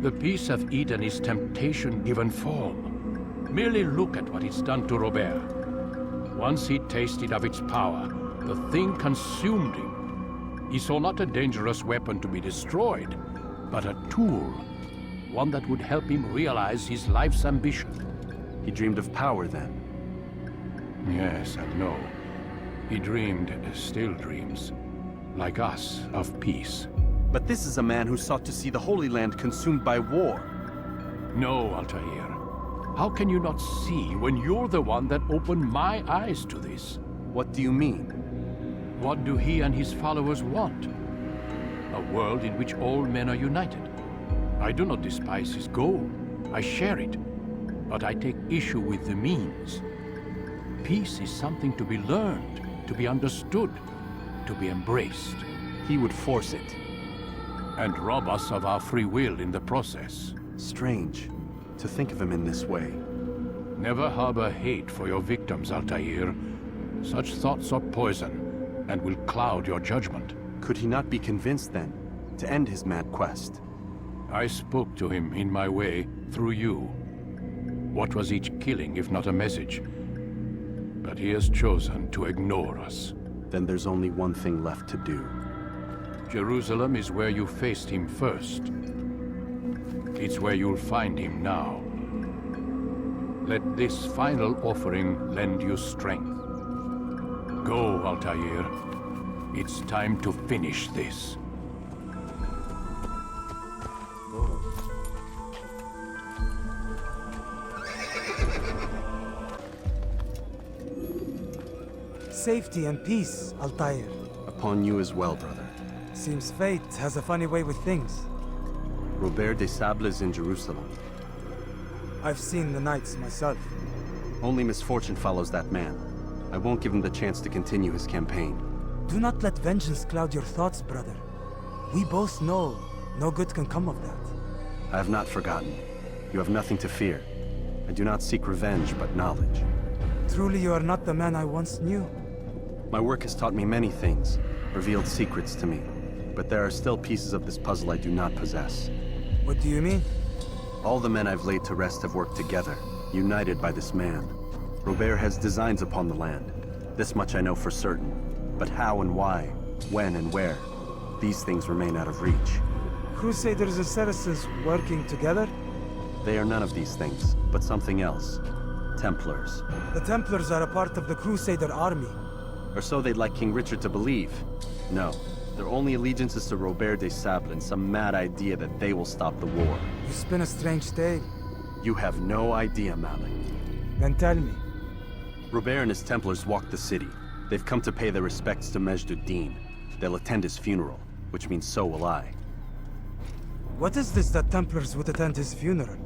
The Peace of Eden is temptation given form. Merely look at what it's done to Robert. Once he tasted of its power, the thing consumed him. He saw not a dangerous weapon to be destroyed, but a tool. One that would help him realize his life's ambition. He dreamed of power then? Yes and no. He dreamed, still dreams, like us, of peace. But this is a man who sought to see the Holy Land consumed by war. No, Altair. How can you not see when you're the one that opened my eyes to this? What do you mean? What do he and his followers want? A world in which all men are united. I do not despise his goal. I share it. But I take issue with the means. Peace is something to be learned, to be understood, to be embraced. He would force it. And rob us of our free will in the process. Strange, to think of him in this way. Never harbor hate for your victims, Altair. Such thoughts are poison, and will cloud your judgment. Could he not be convinced, then, to end his mad quest? I spoke to him in my way, through you. What was each killing if not a message? But he has chosen to ignore us. Then there's only one thing left to do. Jerusalem is where you faced him first. It's where you'll find him now. Let this final offering lend you strength. Go, Altair. It's time to finish this. Safety and peace, Altair. Upon you as well, brother. Seems fate has a funny way with things. Robert de Sable is in Jerusalem. I've seen the Knights myself. Only misfortune follows that man. I won't give him the chance to continue his campaign. Do not let vengeance cloud your thoughts, brother. We both know no good can come of that. I have not forgotten. You have nothing to fear. I do not seek revenge, but knowledge. Truly you are not the man I once knew. My work has taught me many things, revealed secrets to me. But there are still pieces of this puzzle I do not possess. What do you mean? All the men I've laid to rest have worked together, united by this man. Robert has designs upon the land. This much I know for certain. But how and why, when and where, these things remain out of reach. Crusaders and Saracens working together? They are none of these things, but something else. Templars. The Templars are a part of the Crusader army. Or so they'd like King Richard to believe. No, their only allegiance is to Robert de Sable and some mad idea that they will stop the war. You spin a strange tale. You have no idea, Malik. Then tell me. Robert and his Templars walk the city. They've come to pay their respects to Majd Addin. They'll attend his funeral, which means so will I. What is this that Templars would attend his funeral?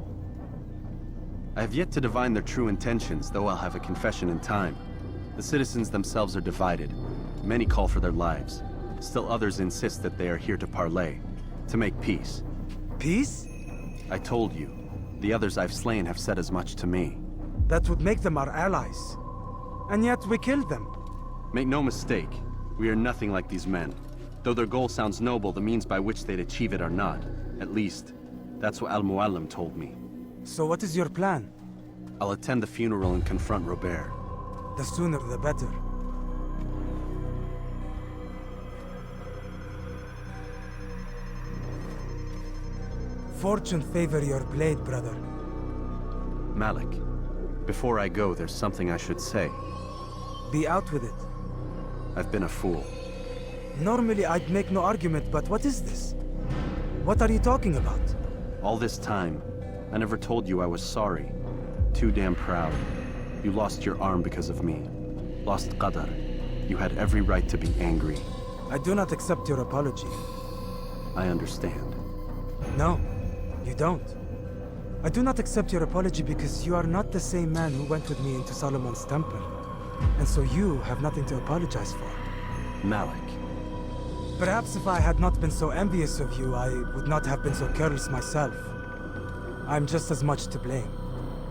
I have yet to divine their true intentions, though I'll have a confession in time. The citizens themselves are divided. Many call for their lives. Still others insist that they are here to parley, to make peace. Peace? I told you. The others I've slain have said as much to me. That would make them our allies. And yet we killed them. Make no mistake, we are nothing like these men. Though their goal sounds noble, the means by which they'd achieve it are not. At least, that's what Al-Muallim told me. So what is your plan? I'll attend the funeral and confront Robert. The sooner the better. Fortune favor your blade, brother. Malik, before I go, there's something I should say. Be out with it. I've been a fool. Normally I'd make no argument, but what is this? What are you talking about? All this time, I never told you I was sorry. Too damn proud. You lost your arm because of me. Lost Qadar. You had every right to be angry. I do not accept your apology. I understand. No, you don't. I do not accept your apology because you are not the same man who went with me into Solomon's temple. And so you have nothing to apologize for. Malik. Perhaps if I had not been so envious of you, I would not have been so careless myself. I'm just as much to blame.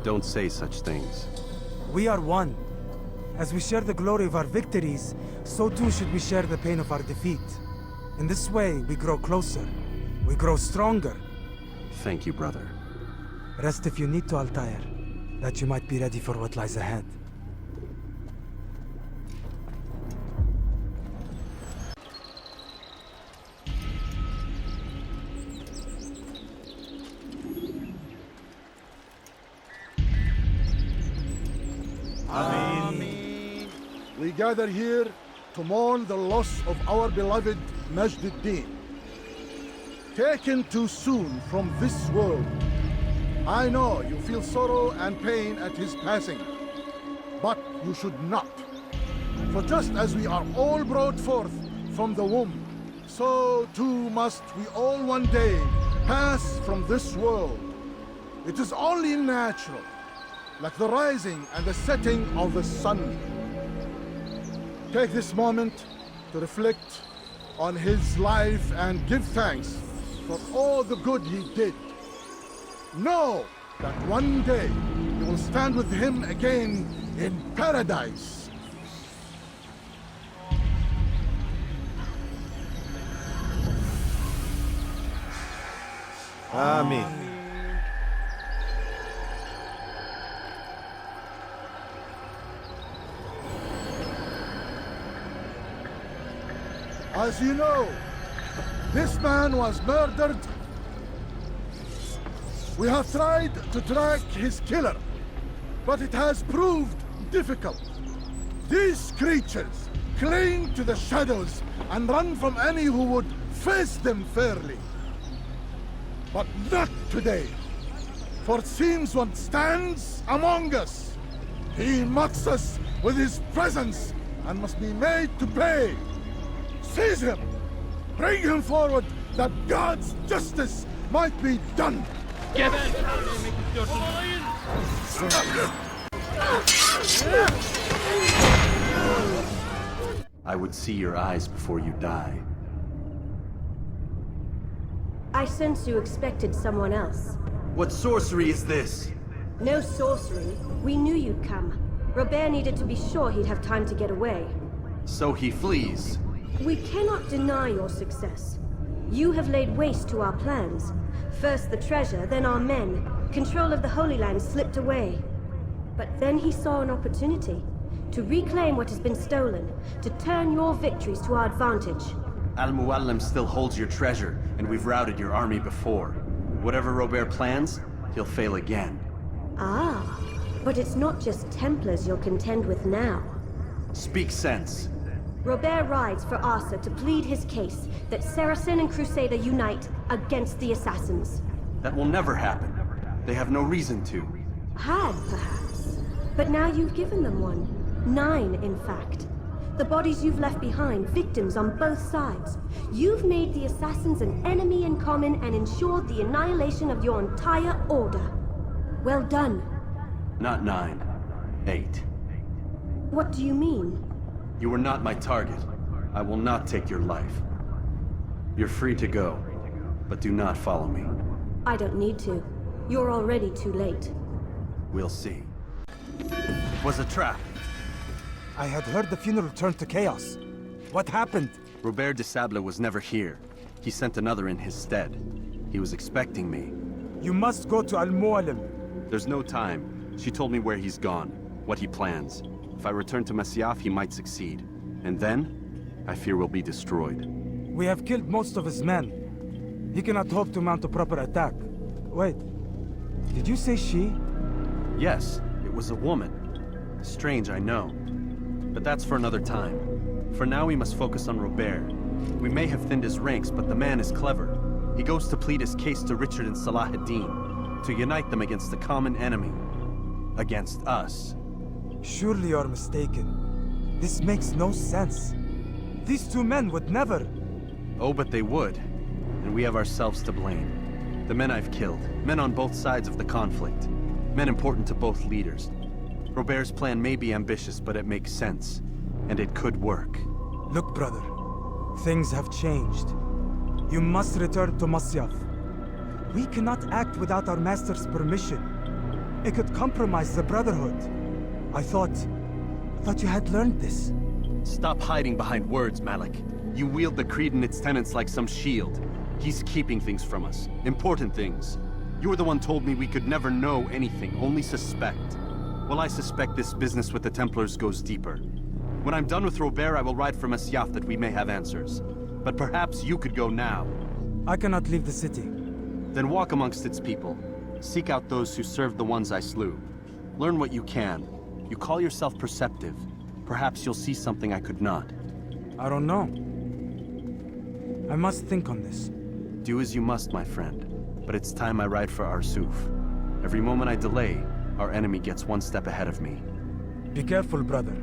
Don't say such things. We are one. As we share the glory of our victories, so too should we share the pain of our defeat. In this way, we grow closer. We grow stronger. Thank you, brother. Rest if you need to, Altair, that you might be ready for what lies ahead. Amen. We gather here to mourn the loss of our beloved Majd Addin. Taken too soon from this world. I know you feel sorrow and pain at his passing, but you should not. For just as we are all brought forth from the womb, so too must we all one day pass from this world. It is only natural, like the rising and the setting of the sun. Take this moment to reflect on his life and give thanks for all the good he did. Know that one day you will stand with him again in paradise. Amen. As you know, this man was murdered. We have tried to track his killer, but it has proved difficult. These creatures cling to the shadows and run from any who would face them fairly. But not today, for it seems one stands among us. He mocks us with his presence and must be made to pay. Seize him! Bring him forward that God's justice might be done! I would see your eyes before you die. I sense you expected someone else. What sorcery is this? No sorcery. We knew you'd come. Robert needed to be sure he'd have time to get away. So he flees. We cannot deny your success. You have laid waste to our plans. First the treasure, then our men. Control of the Holy Land slipped away. But then he saw an opportunity to reclaim what has been stolen, to turn your victories to our advantage. Al-Muallim still holds your treasure, and we've routed your army before. Whatever Robert plans, he'll fail again. Ah, but it's not just Templars you'll contend with now. Speak sense. Robert rides for Arsa to plead his case that Saracen and Crusader unite against the Assassins. That will never happen. They have no reason to. Had, perhaps. But now you've given them one. 9, in fact. The bodies you've left behind, victims on both sides. You've made the Assassins an enemy in common and ensured the annihilation of your entire order. Well done. Not 9. 8. What do you mean? You were not my target. I will not take your life. You're free to go, but do not follow me. I don't need to. You're already too late. We'll see. It was a trap. I had heard the funeral turned to chaos. What happened? Robert de Sable was never here. He sent another in his stead. He was expecting me. You must go to Al-Muallim. There's no time. She told me where he's gone, what he plans. If I return to Masyaf, he might succeed. And then, I fear we'll be destroyed. We have killed most of his men. He cannot hope to mount a proper attack. Wait, did you say she? Yes, it was a woman. Strange, I know. But that's for another time. For now, we must focus on Robert. We may have thinned his ranks, but the man is clever. He goes to plead his case to Richard and Salah ad-Din, to unite them against the common enemy. Against us. Surely you're mistaken. This makes no sense. These two men would never... Oh, but they would. And we have ourselves to blame. The men I've killed, men on both sides of the conflict. Men important to both leaders. Robert's plan may be ambitious, but it makes sense. And it could work. Look, brother. Things have changed. You must return to Masyaf. We cannot act without our master's permission. It could compromise the Brotherhood. I thought you had learned this. Stop hiding behind words, Malik. You wield the creed and its tenets like some shield. He's keeping things from us. Important things. You were the one told me we could never know anything, only suspect. Well, I suspect this business with the Templars goes deeper. When I'm done with Robert, I will ride for Masyaf that we may have answers. But perhaps you could go now. I cannot leave the city. Then walk amongst its people. Seek out those who served the ones I slew. Learn what you can. You call yourself perceptive. Perhaps you'll see something I could not. I don't know. I must think on this. Do as you must, my friend. But it's time I ride for Arsuf. Every moment I delay, our enemy gets one step ahead of me. Be careful, brother.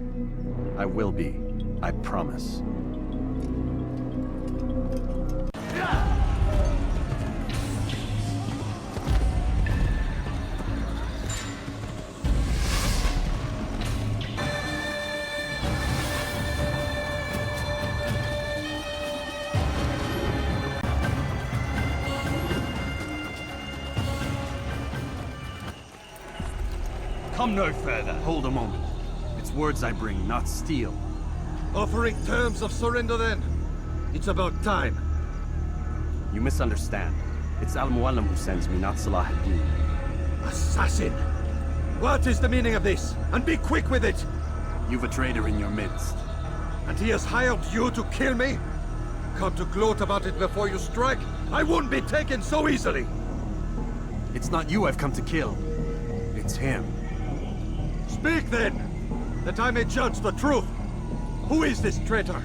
I will be. I promise. Come no further. Hold a moment. It's words I bring, not steel. Offering terms of surrender then. It's about time. You misunderstand. It's Al-Mualim who sends me, not Salah ad-Din. Assassin! What is the meaning of this? And be quick with it! You've a traitor in your midst. And he has hired you to kill me? Come to gloat about it before you strike? I won't be taken so easily! It's not you I've come to kill. It's him. Speak then! That I may judge the truth! Who is this traitor?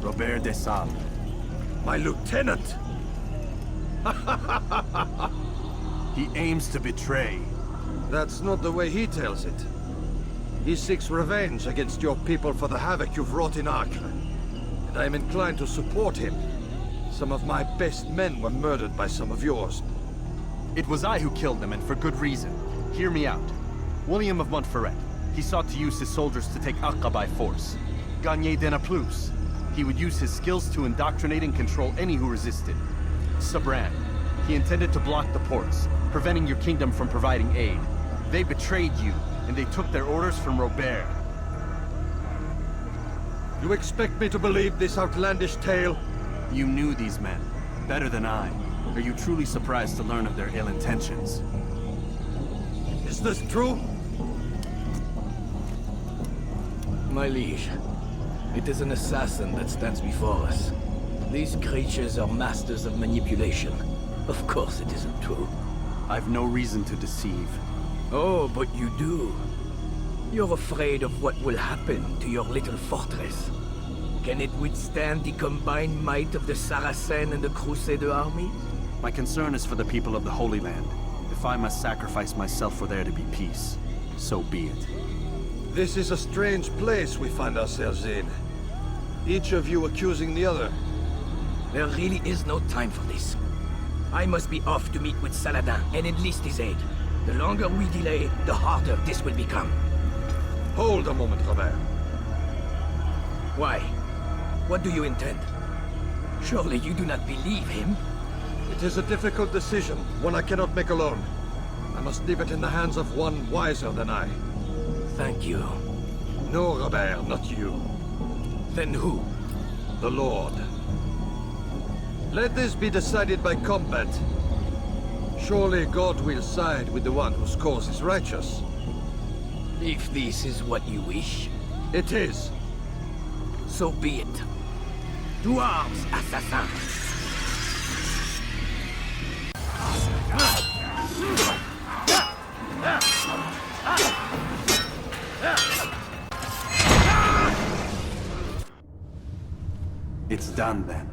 Robert de Sal. My lieutenant! He aims to betray. That's not the way he tells it. He seeks revenge against your people for the havoc you've wrought in Acre. And I am inclined to support him. Some of my best men were murdered by some of yours. It was I who killed them, and for good reason. Hear me out. William of Montferrat. He sought to use his soldiers to take Acre by force. Garnier de Naplouse. He would use his skills to indoctrinate and control any who resisted. Sibrand. He intended to block the ports, preventing your kingdom from providing aid. They betrayed you, and they took their orders from Robert. You expect me to believe this outlandish tale? You knew these men, better than I. Are you truly surprised to learn of their ill intentions? Is this true? My liege, it is an assassin that stands before us. These creatures are masters of manipulation. Of course it isn't true. I've no reason to deceive. Oh, but you do. You're afraid of what will happen to your little fortress. Can it withstand the combined might of the Saracen and the Crusader armies? My concern is for the people of the Holy Land. If I must sacrifice myself for there to be peace, so be it. This is a strange place we find ourselves in. Each of you accusing the other. There really is no time for this. I must be off to meet with Saladin and enlist his aid. The longer we delay, the harder this will become. Hold a moment, Robert. Why? What do you intend? Surely you do not believe him? It is a difficult decision, one I cannot make alone. I must leave it in the hands of one wiser than I. Thank you. No, Robert, not you. Then who? The Lord. Let this be decided by combat. Surely God will side with the one whose cause is righteous. If this is what you wish. It is. So be it. To arms, assassin! It's done then.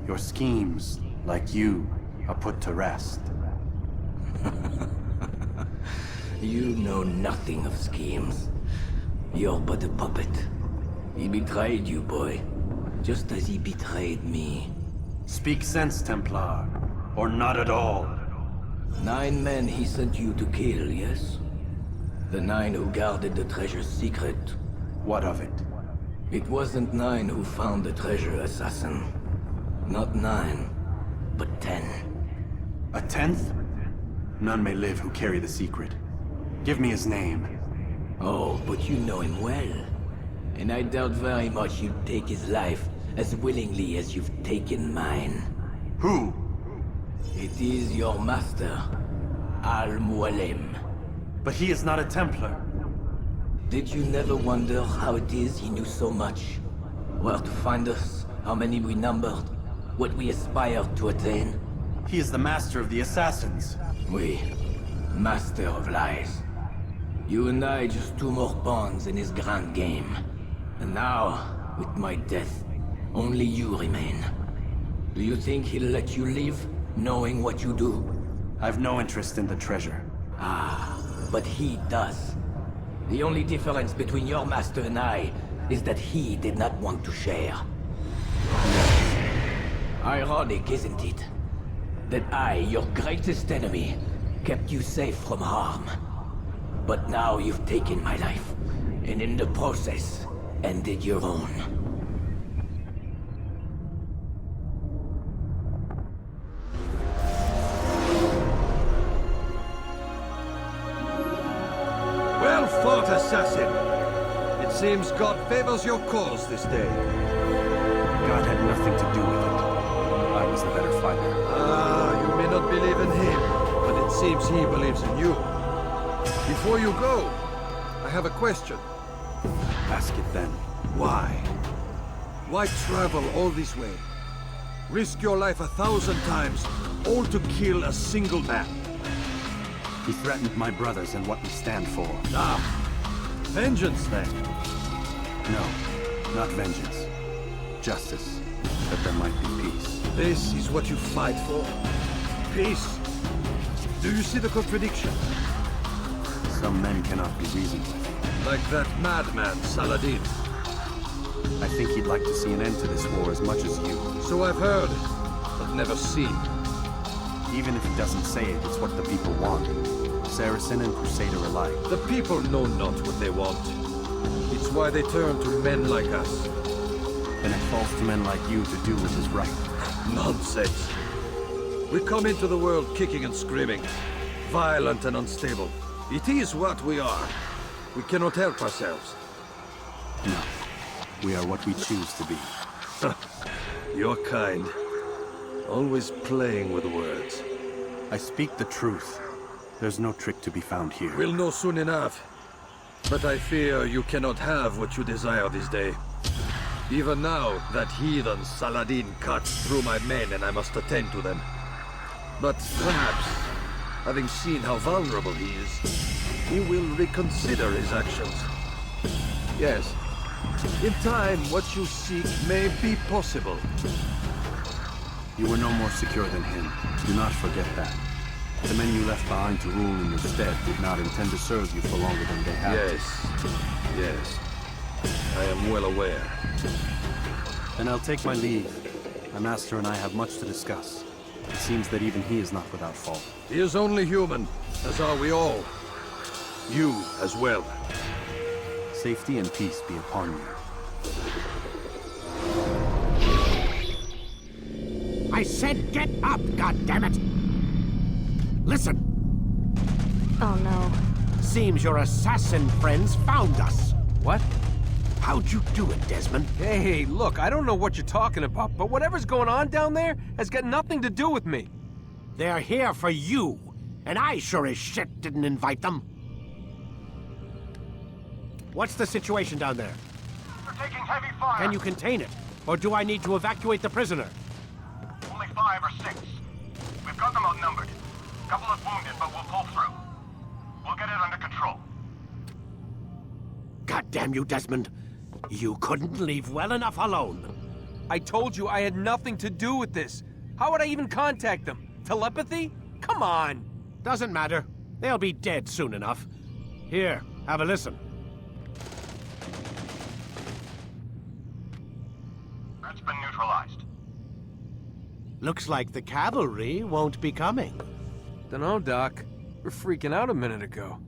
Your schemes, like you, are put to rest. You know nothing of schemes. You're but a puppet. He betrayed you, boy. Just as he betrayed me. Speak sense, Templar. Or not at all. 9 men he sent you to kill, yes? The 9 who guarded the treasure's secret. What of it? It wasn't 9 who found the treasure, assassin. Not 9, but 10. A 10th? None may live who carry the secret. Give me his name. Oh, but you know him well. And I doubt very much you'd take his life as willingly as you've taken mine. Who? It is your master, Al-Mualim. But he is not a Templar. Did you never wonder how it is he knew so much? Where to find us, how many we numbered, what we aspired to attain? He is the master of the assassins. Oui, master of lies. You and I just 2 more pawns in his grand game. And now, with my death, only you remain. Do you think he'll let you live, knowing what you do? I've no interest in the treasure. Ah, but he does. The only difference between your master and I is that he did not want to share. Ironic, isn't it? That I, your greatest enemy, kept you safe from harm. But now you've taken my life, and in the process, ended your own. Well fought, assassin! It Seems God favors your cause this day. God had nothing to do with it. I was the better fighter. Ah, you may not believe in him, but it seems he believes in you. Before you go, I have a question. Ask it then. Why? Why travel all this way? Risk your life 1,000 times, all to kill a single man. He threatened my brothers and what we stand for. Ah, vengeance then? No, not vengeance. Justice, that there might be peace. This is what you fight for? Peace? Do you see the contradiction? Some men cannot be reasoned with. Like that madman, Saladin. I think he'd like to see an end to this war as much as you. So I've heard, but never seen. Even if he doesn't say it, it's what the people want. Saracen and Crusader alike. The people know not what they want. It's why they turn to men like us. And it falls to men like you to do what is right. Nonsense. We come into the world kicking and screaming, violent and unstable. It is what we are. We cannot help ourselves. No. We are what we choose to be. Your kind. Always playing with words. I speak the truth. There's no trick to be found here. We'll know soon enough. But I fear you cannot have what you desire this day. Even now, that heathen Saladin cuts through my men and I must attend to them. But perhaps, having seen how vulnerable he is, he will reconsider his actions. Yes, in time, what you seek may be possible. You were no more secure than him. Do not forget that. The men you left behind to rule in your stead did not intend to serve you for longer than they have. Yes. I am well aware. Then I'll take my leave. My master and I have much to discuss. It seems that even he is not without fault. He is only human, as are we all. You as well. Safety and peace be upon you. I said get up, goddammit! Listen! Oh no. Seems your assassin friends found us. What? How'd you do it, Desmond? Hey, look, I don't know what you're talking about, but whatever's going on down there has got nothing to do with me. They're here for you, and I sure as shit didn't invite them. What's the situation down there? They're taking heavy fire. Can you contain it? Or do I need to evacuate the prisoner? Only 5 or 6. We've got them outnumbered. A couple of wounded, but we'll pull through. We'll get it under control. God damn you, Desmond. You couldn't leave well enough alone. I told you I had nothing to do with this. How would I even contact them? Telepathy? Come on. Doesn't matter. They'll be dead soon enough. Here, have a listen. That's been neutralized. Looks like the cavalry won't be coming. Dunno, Doc. We're freaking out a minute ago.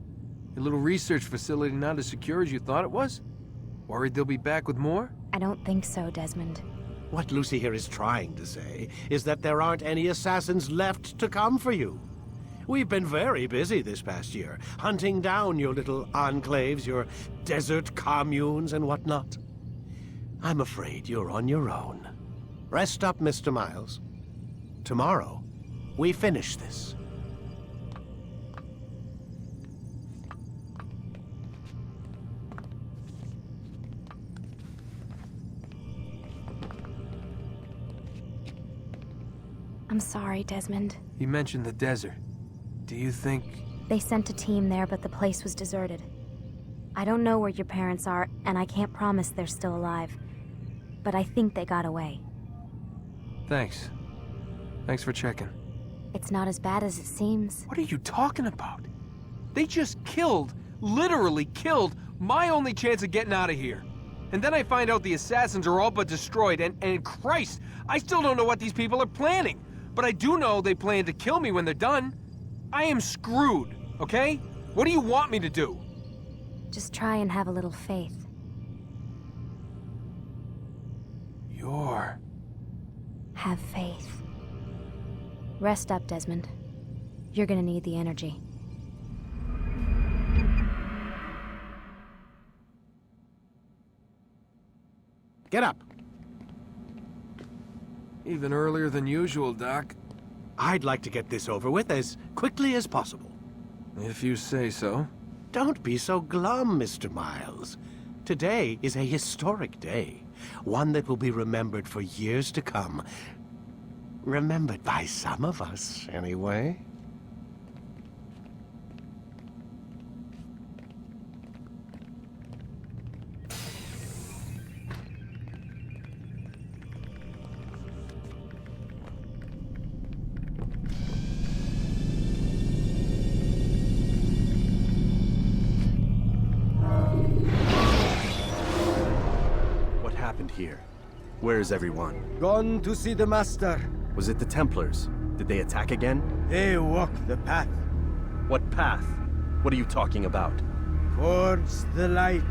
Your little research facility not as secure as you thought it was? Worried they'll be back with more? I don't think so, Desmond. What Lucy here is trying to say is that there aren't any assassins left to come for you. We've been very busy this past year, hunting down your little enclaves, your desert communes and whatnot. I'm afraid you're on your own. Rest up, Mr. Miles. Tomorrow, we finish this. I'm sorry, Desmond. You mentioned the desert. Do you think... They sent a team there, but the place was deserted. I don't know where your parents are, and I can't promise they're still alive. But I think they got away. Thanks. Thanks for checking. It's not as bad as it seems. What are you talking about? They just killed, literally killed, my only chance of getting out of here. And then I find out the assassins are all but destroyed, and Christ, I still don't know what these people are planning. But I do know they plan to kill me when they're done. I am screwed, okay? What do you want me to do? Just try and have a little faith. Have faith. Rest up, Desmond. You're gonna need the energy. Get up. Even earlier than usual, Doc. I'd like to get this over with as quickly as possible. If you say so. Don't be so glum, Mr. Miles. Today is a historic day. One that will be remembered for years to come. Remembered by some of us, anyway. Here. Where is everyone? Gone to see the Master. Was it the Templars? Did they attack again? They walk the path. What path? What are you talking about? Towards the light.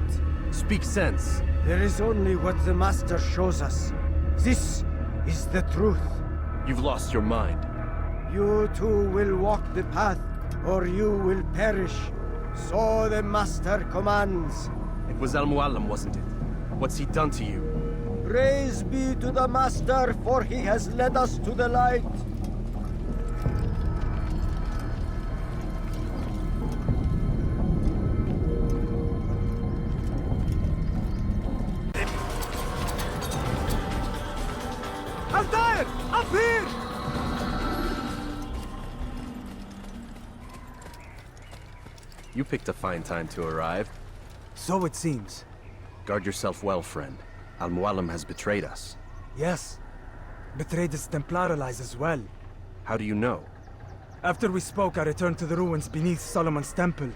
Speak sense. There is only what the Master shows us. This is the truth. You've lost your mind. You too will walk the path, or you will perish. So the Master commands. It was Al-Mu'allim, wasn't it? What's he done to you? Praise be to the Master, for he has led us to the light. Altair! Up here! You picked a fine time to arrive. So it seems. Guard yourself well, friend. Al-Mu'allim has betrayed us. Yes. Betrayed his Templar allies as well. How do you know? After we spoke, I returned to the ruins beneath Solomon's temple.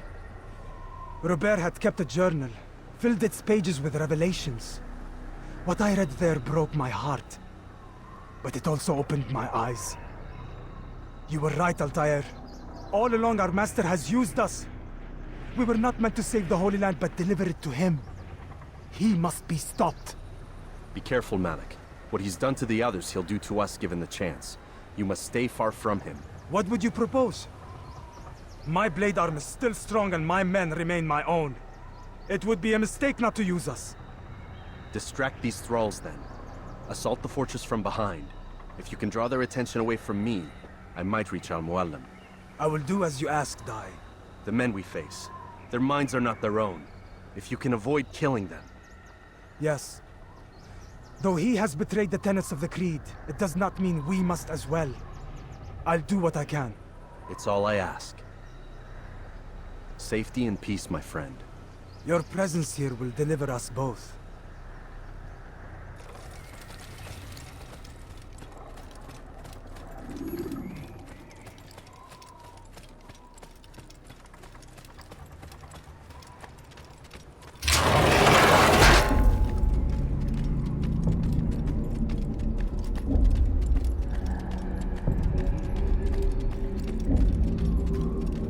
Robert had kept a journal, filled its pages with revelations. What I read there broke my heart. But it also opened my eyes. You were right, Altair. All along our master has used us. We were not meant to save the Holy Land, but deliver it to him. He must be stopped. Be careful, Malik. What he's done to the others, he'll do to us given the chance. You must stay far from him. What would you propose? My blade arm is still strong and my men remain my own. It would be a mistake not to use us. Distract these thralls, then. Assault the fortress from behind. If you can draw their attention away from me, I might reach Al-Mu'allim. I will do as you ask, Dai. The men we face, their minds are not their own. If you can avoid killing them. Yes. Though he has betrayed the tenets of the Creed, it does not mean we must as well. I'll do what I can. It's all I ask. Safety and peace, my friend. Your presence here will deliver us both.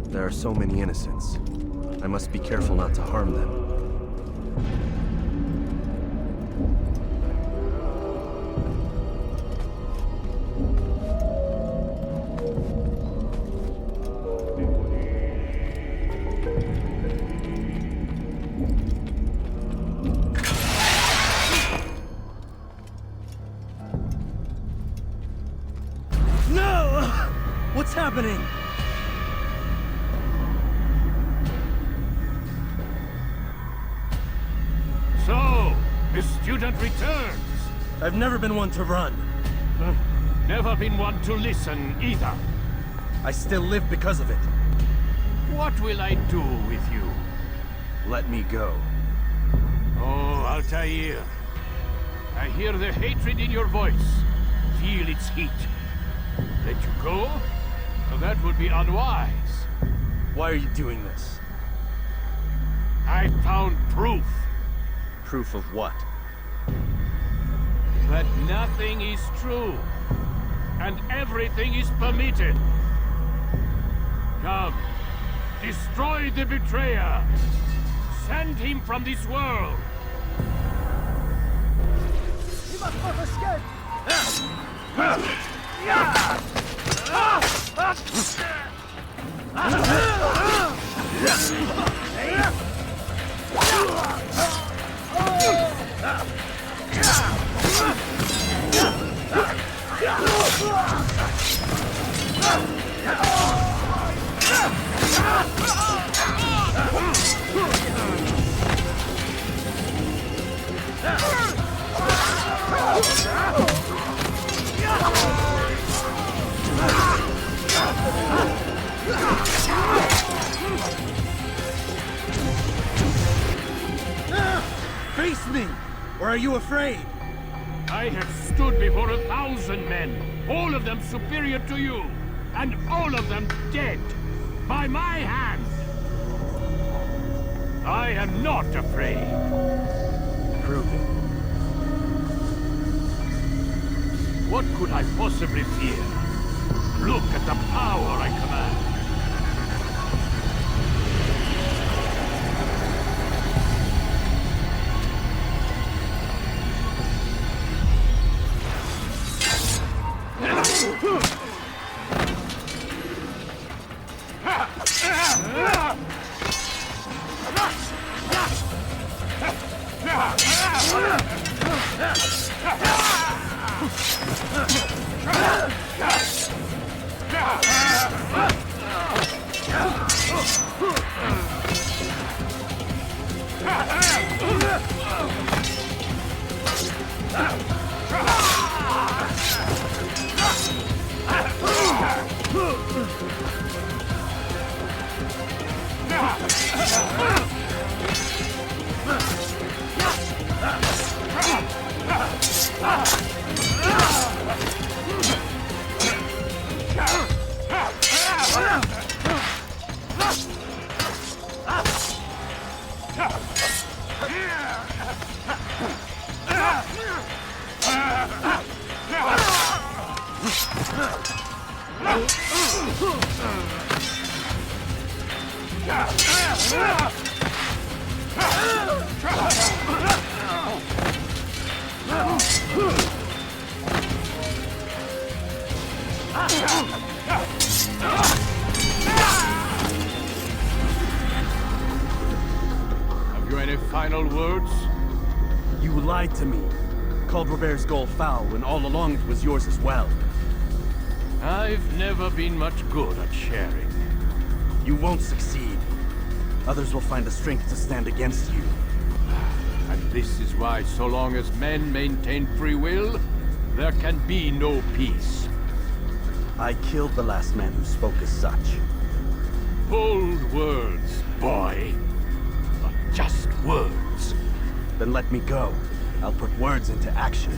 There are so many innocents. I must be careful not to harm them. No! What's happening? So, the student returns. I've never been one to run. Never been one to listen either. I still live because of it. What will I do with you? Let me go. Oh, Altair. I hear the hatred in your voice. Feel its heat. Let you go? Well, that would be unwise. Why are you doing this? I found proof. Proof of what? That nothing is true. And everything is permitted. Come. Destroy the betrayer. Send him from this world. He must not escape! Face me! Or are you afraid? I have stood before 1,000 men, all of them superior to you, and all of them dead, by my hand. I am not afraid. Prove it. What could I possibly fear? Look at the power I command. Have you any final words? You lied to me. Called Robert's goal foul when all along it was yours as well. I've never been much good at sharing. You won't succeed. Others will find the strength to stand against you. And this is why, so long as men maintain free will, there can be no peace. I killed the last man who spoke as such. Bold words, boy. But just words. Then let me go. I'll put words into action.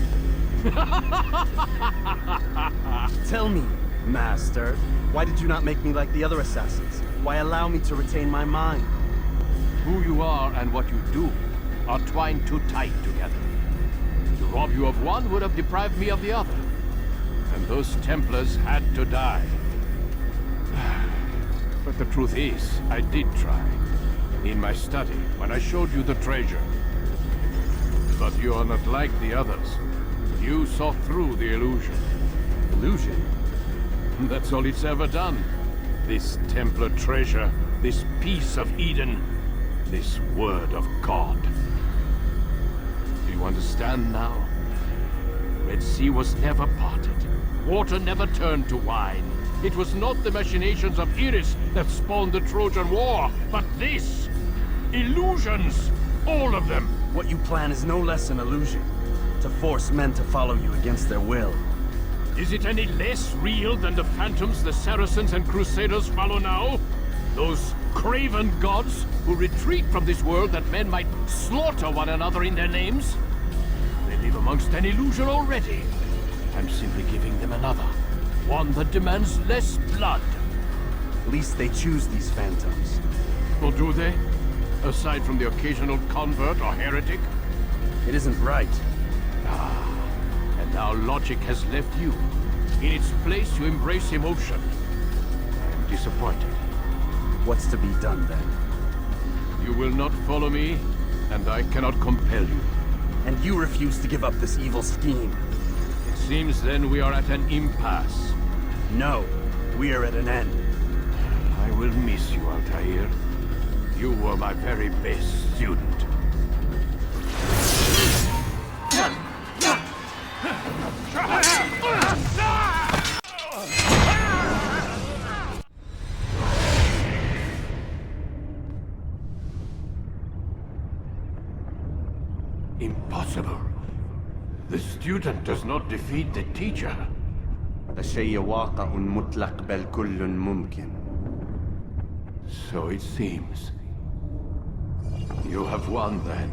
Tell me, Master, why did you not make me like the other assassins? Why allow me to retain my mind? Who you are and what you do are twined too tight together. To rob you of one would have deprived me of the other. And those Templars had to die. But the truth is, I did try. In my study, when I showed you the treasure. But you are not like the others. You saw through the illusion. Illusion? That's all it's ever done. This Templar treasure, this piece of Eden, this word of God. Do you understand now? Red Sea was never parted. Water never turned to wine. It was not the machinations of Iris that spawned the Trojan War, but this! Illusions! All of them! What you plan is no less an illusion. To force men to follow you against their will. Is it any less real than the phantoms the Saracens and Crusaders follow now? Those craven gods who retreat from this world that men might slaughter one another in their names? They live amongst an illusion already. I'm simply giving them another. One that demands less blood. At least they choose these phantoms. Or do they? Aside from the occasional convert or heretic? It isn't right. And now logic has left you. In its place, you embrace emotion. I am disappointed. What's to be done, then? You will not follow me, and I cannot compel you. And you refuse to give up this evil scheme. It seems then we are at an impasse. No, we are at an end. I will miss you, Altair. You were my very best student. Impossible. The student does not defeat the teacher. الشيء واقع مطلق بل كل ممكن. So it seems. You have won then.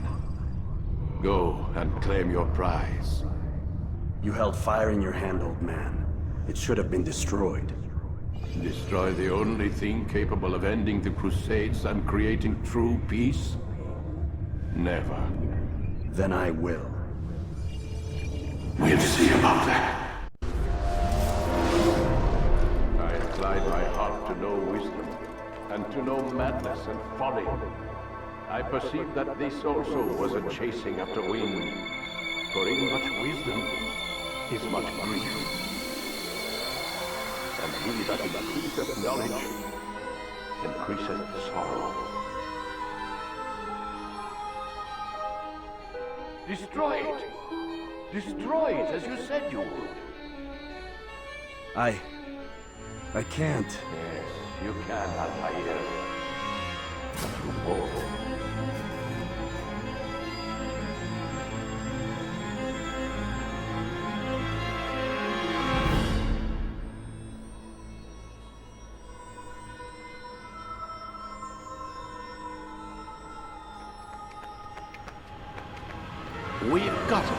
Go and claim your prize. You held fire in your hand, old man. It should have been destroyed. Destroy the only thing capable of ending the Crusades and creating true peace? Never. Then I will. We'll see about that. I applied my heart to know wisdom, and to know madness and folly. I perceived that this also was a chasing after wind. For in much wisdom is much grief. And he that increaseth knowledge increaseth sorrow. Destroy it! Destroy it as you said you would. I can't. Yes, you can, Altair. You both. We've got it.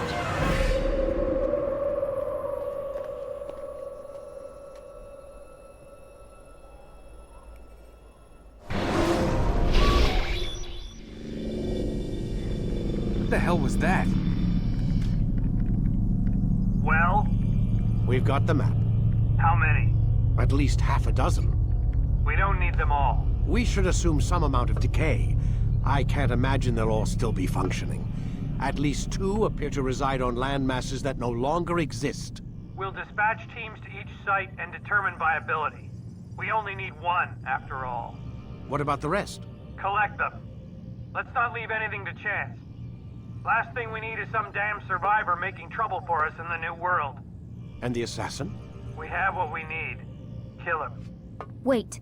What the hell was that? Well? We've got the map. How many? At least half a dozen. We don't need them all. We should assume some amount of decay. I can't imagine they'll all still be functioning. At least 2 appear to reside on land masses that no longer exist. We'll dispatch teams to each site and determine viability. We only need 1, after all. What about the rest? Collect them. Let's not leave anything to chance. Last thing we need is some damn survivor making trouble for us in the new world. And the assassin? We have what we need. Kill him. Wait.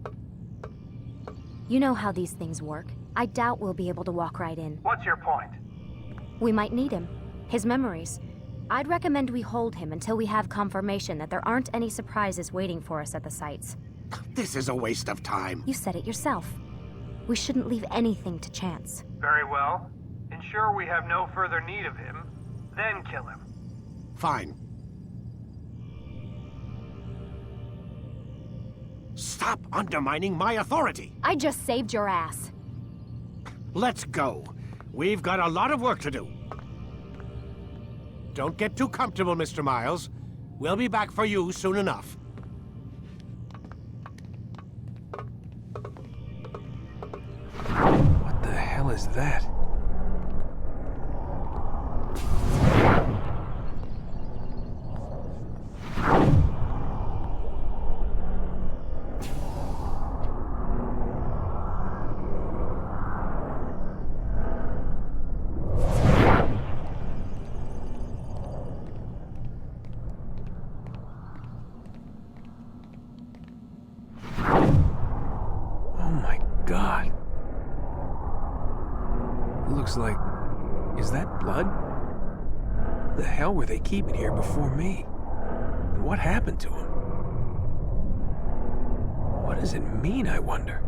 You know how these things work. I doubt we'll be able to walk right in. What's your point? We might need him. His memories. I'd recommend we hold him until we have confirmation that there aren't any surprises waiting for us at the sites. This is a waste of time. You said it yourself. We shouldn't leave anything to chance. Very well. Ensure we have no further need of him, then kill him. Fine. Stop undermining my authority! I just saved your ass. Let's go. We've got a lot of work to do. Don't get too comfortable, Mr. Miles. We'll be back for you soon enough. What the hell is that? God. Looks like... Is that blood? The hell were they keeping here before me? And what happened to him? What does it mean, I wonder?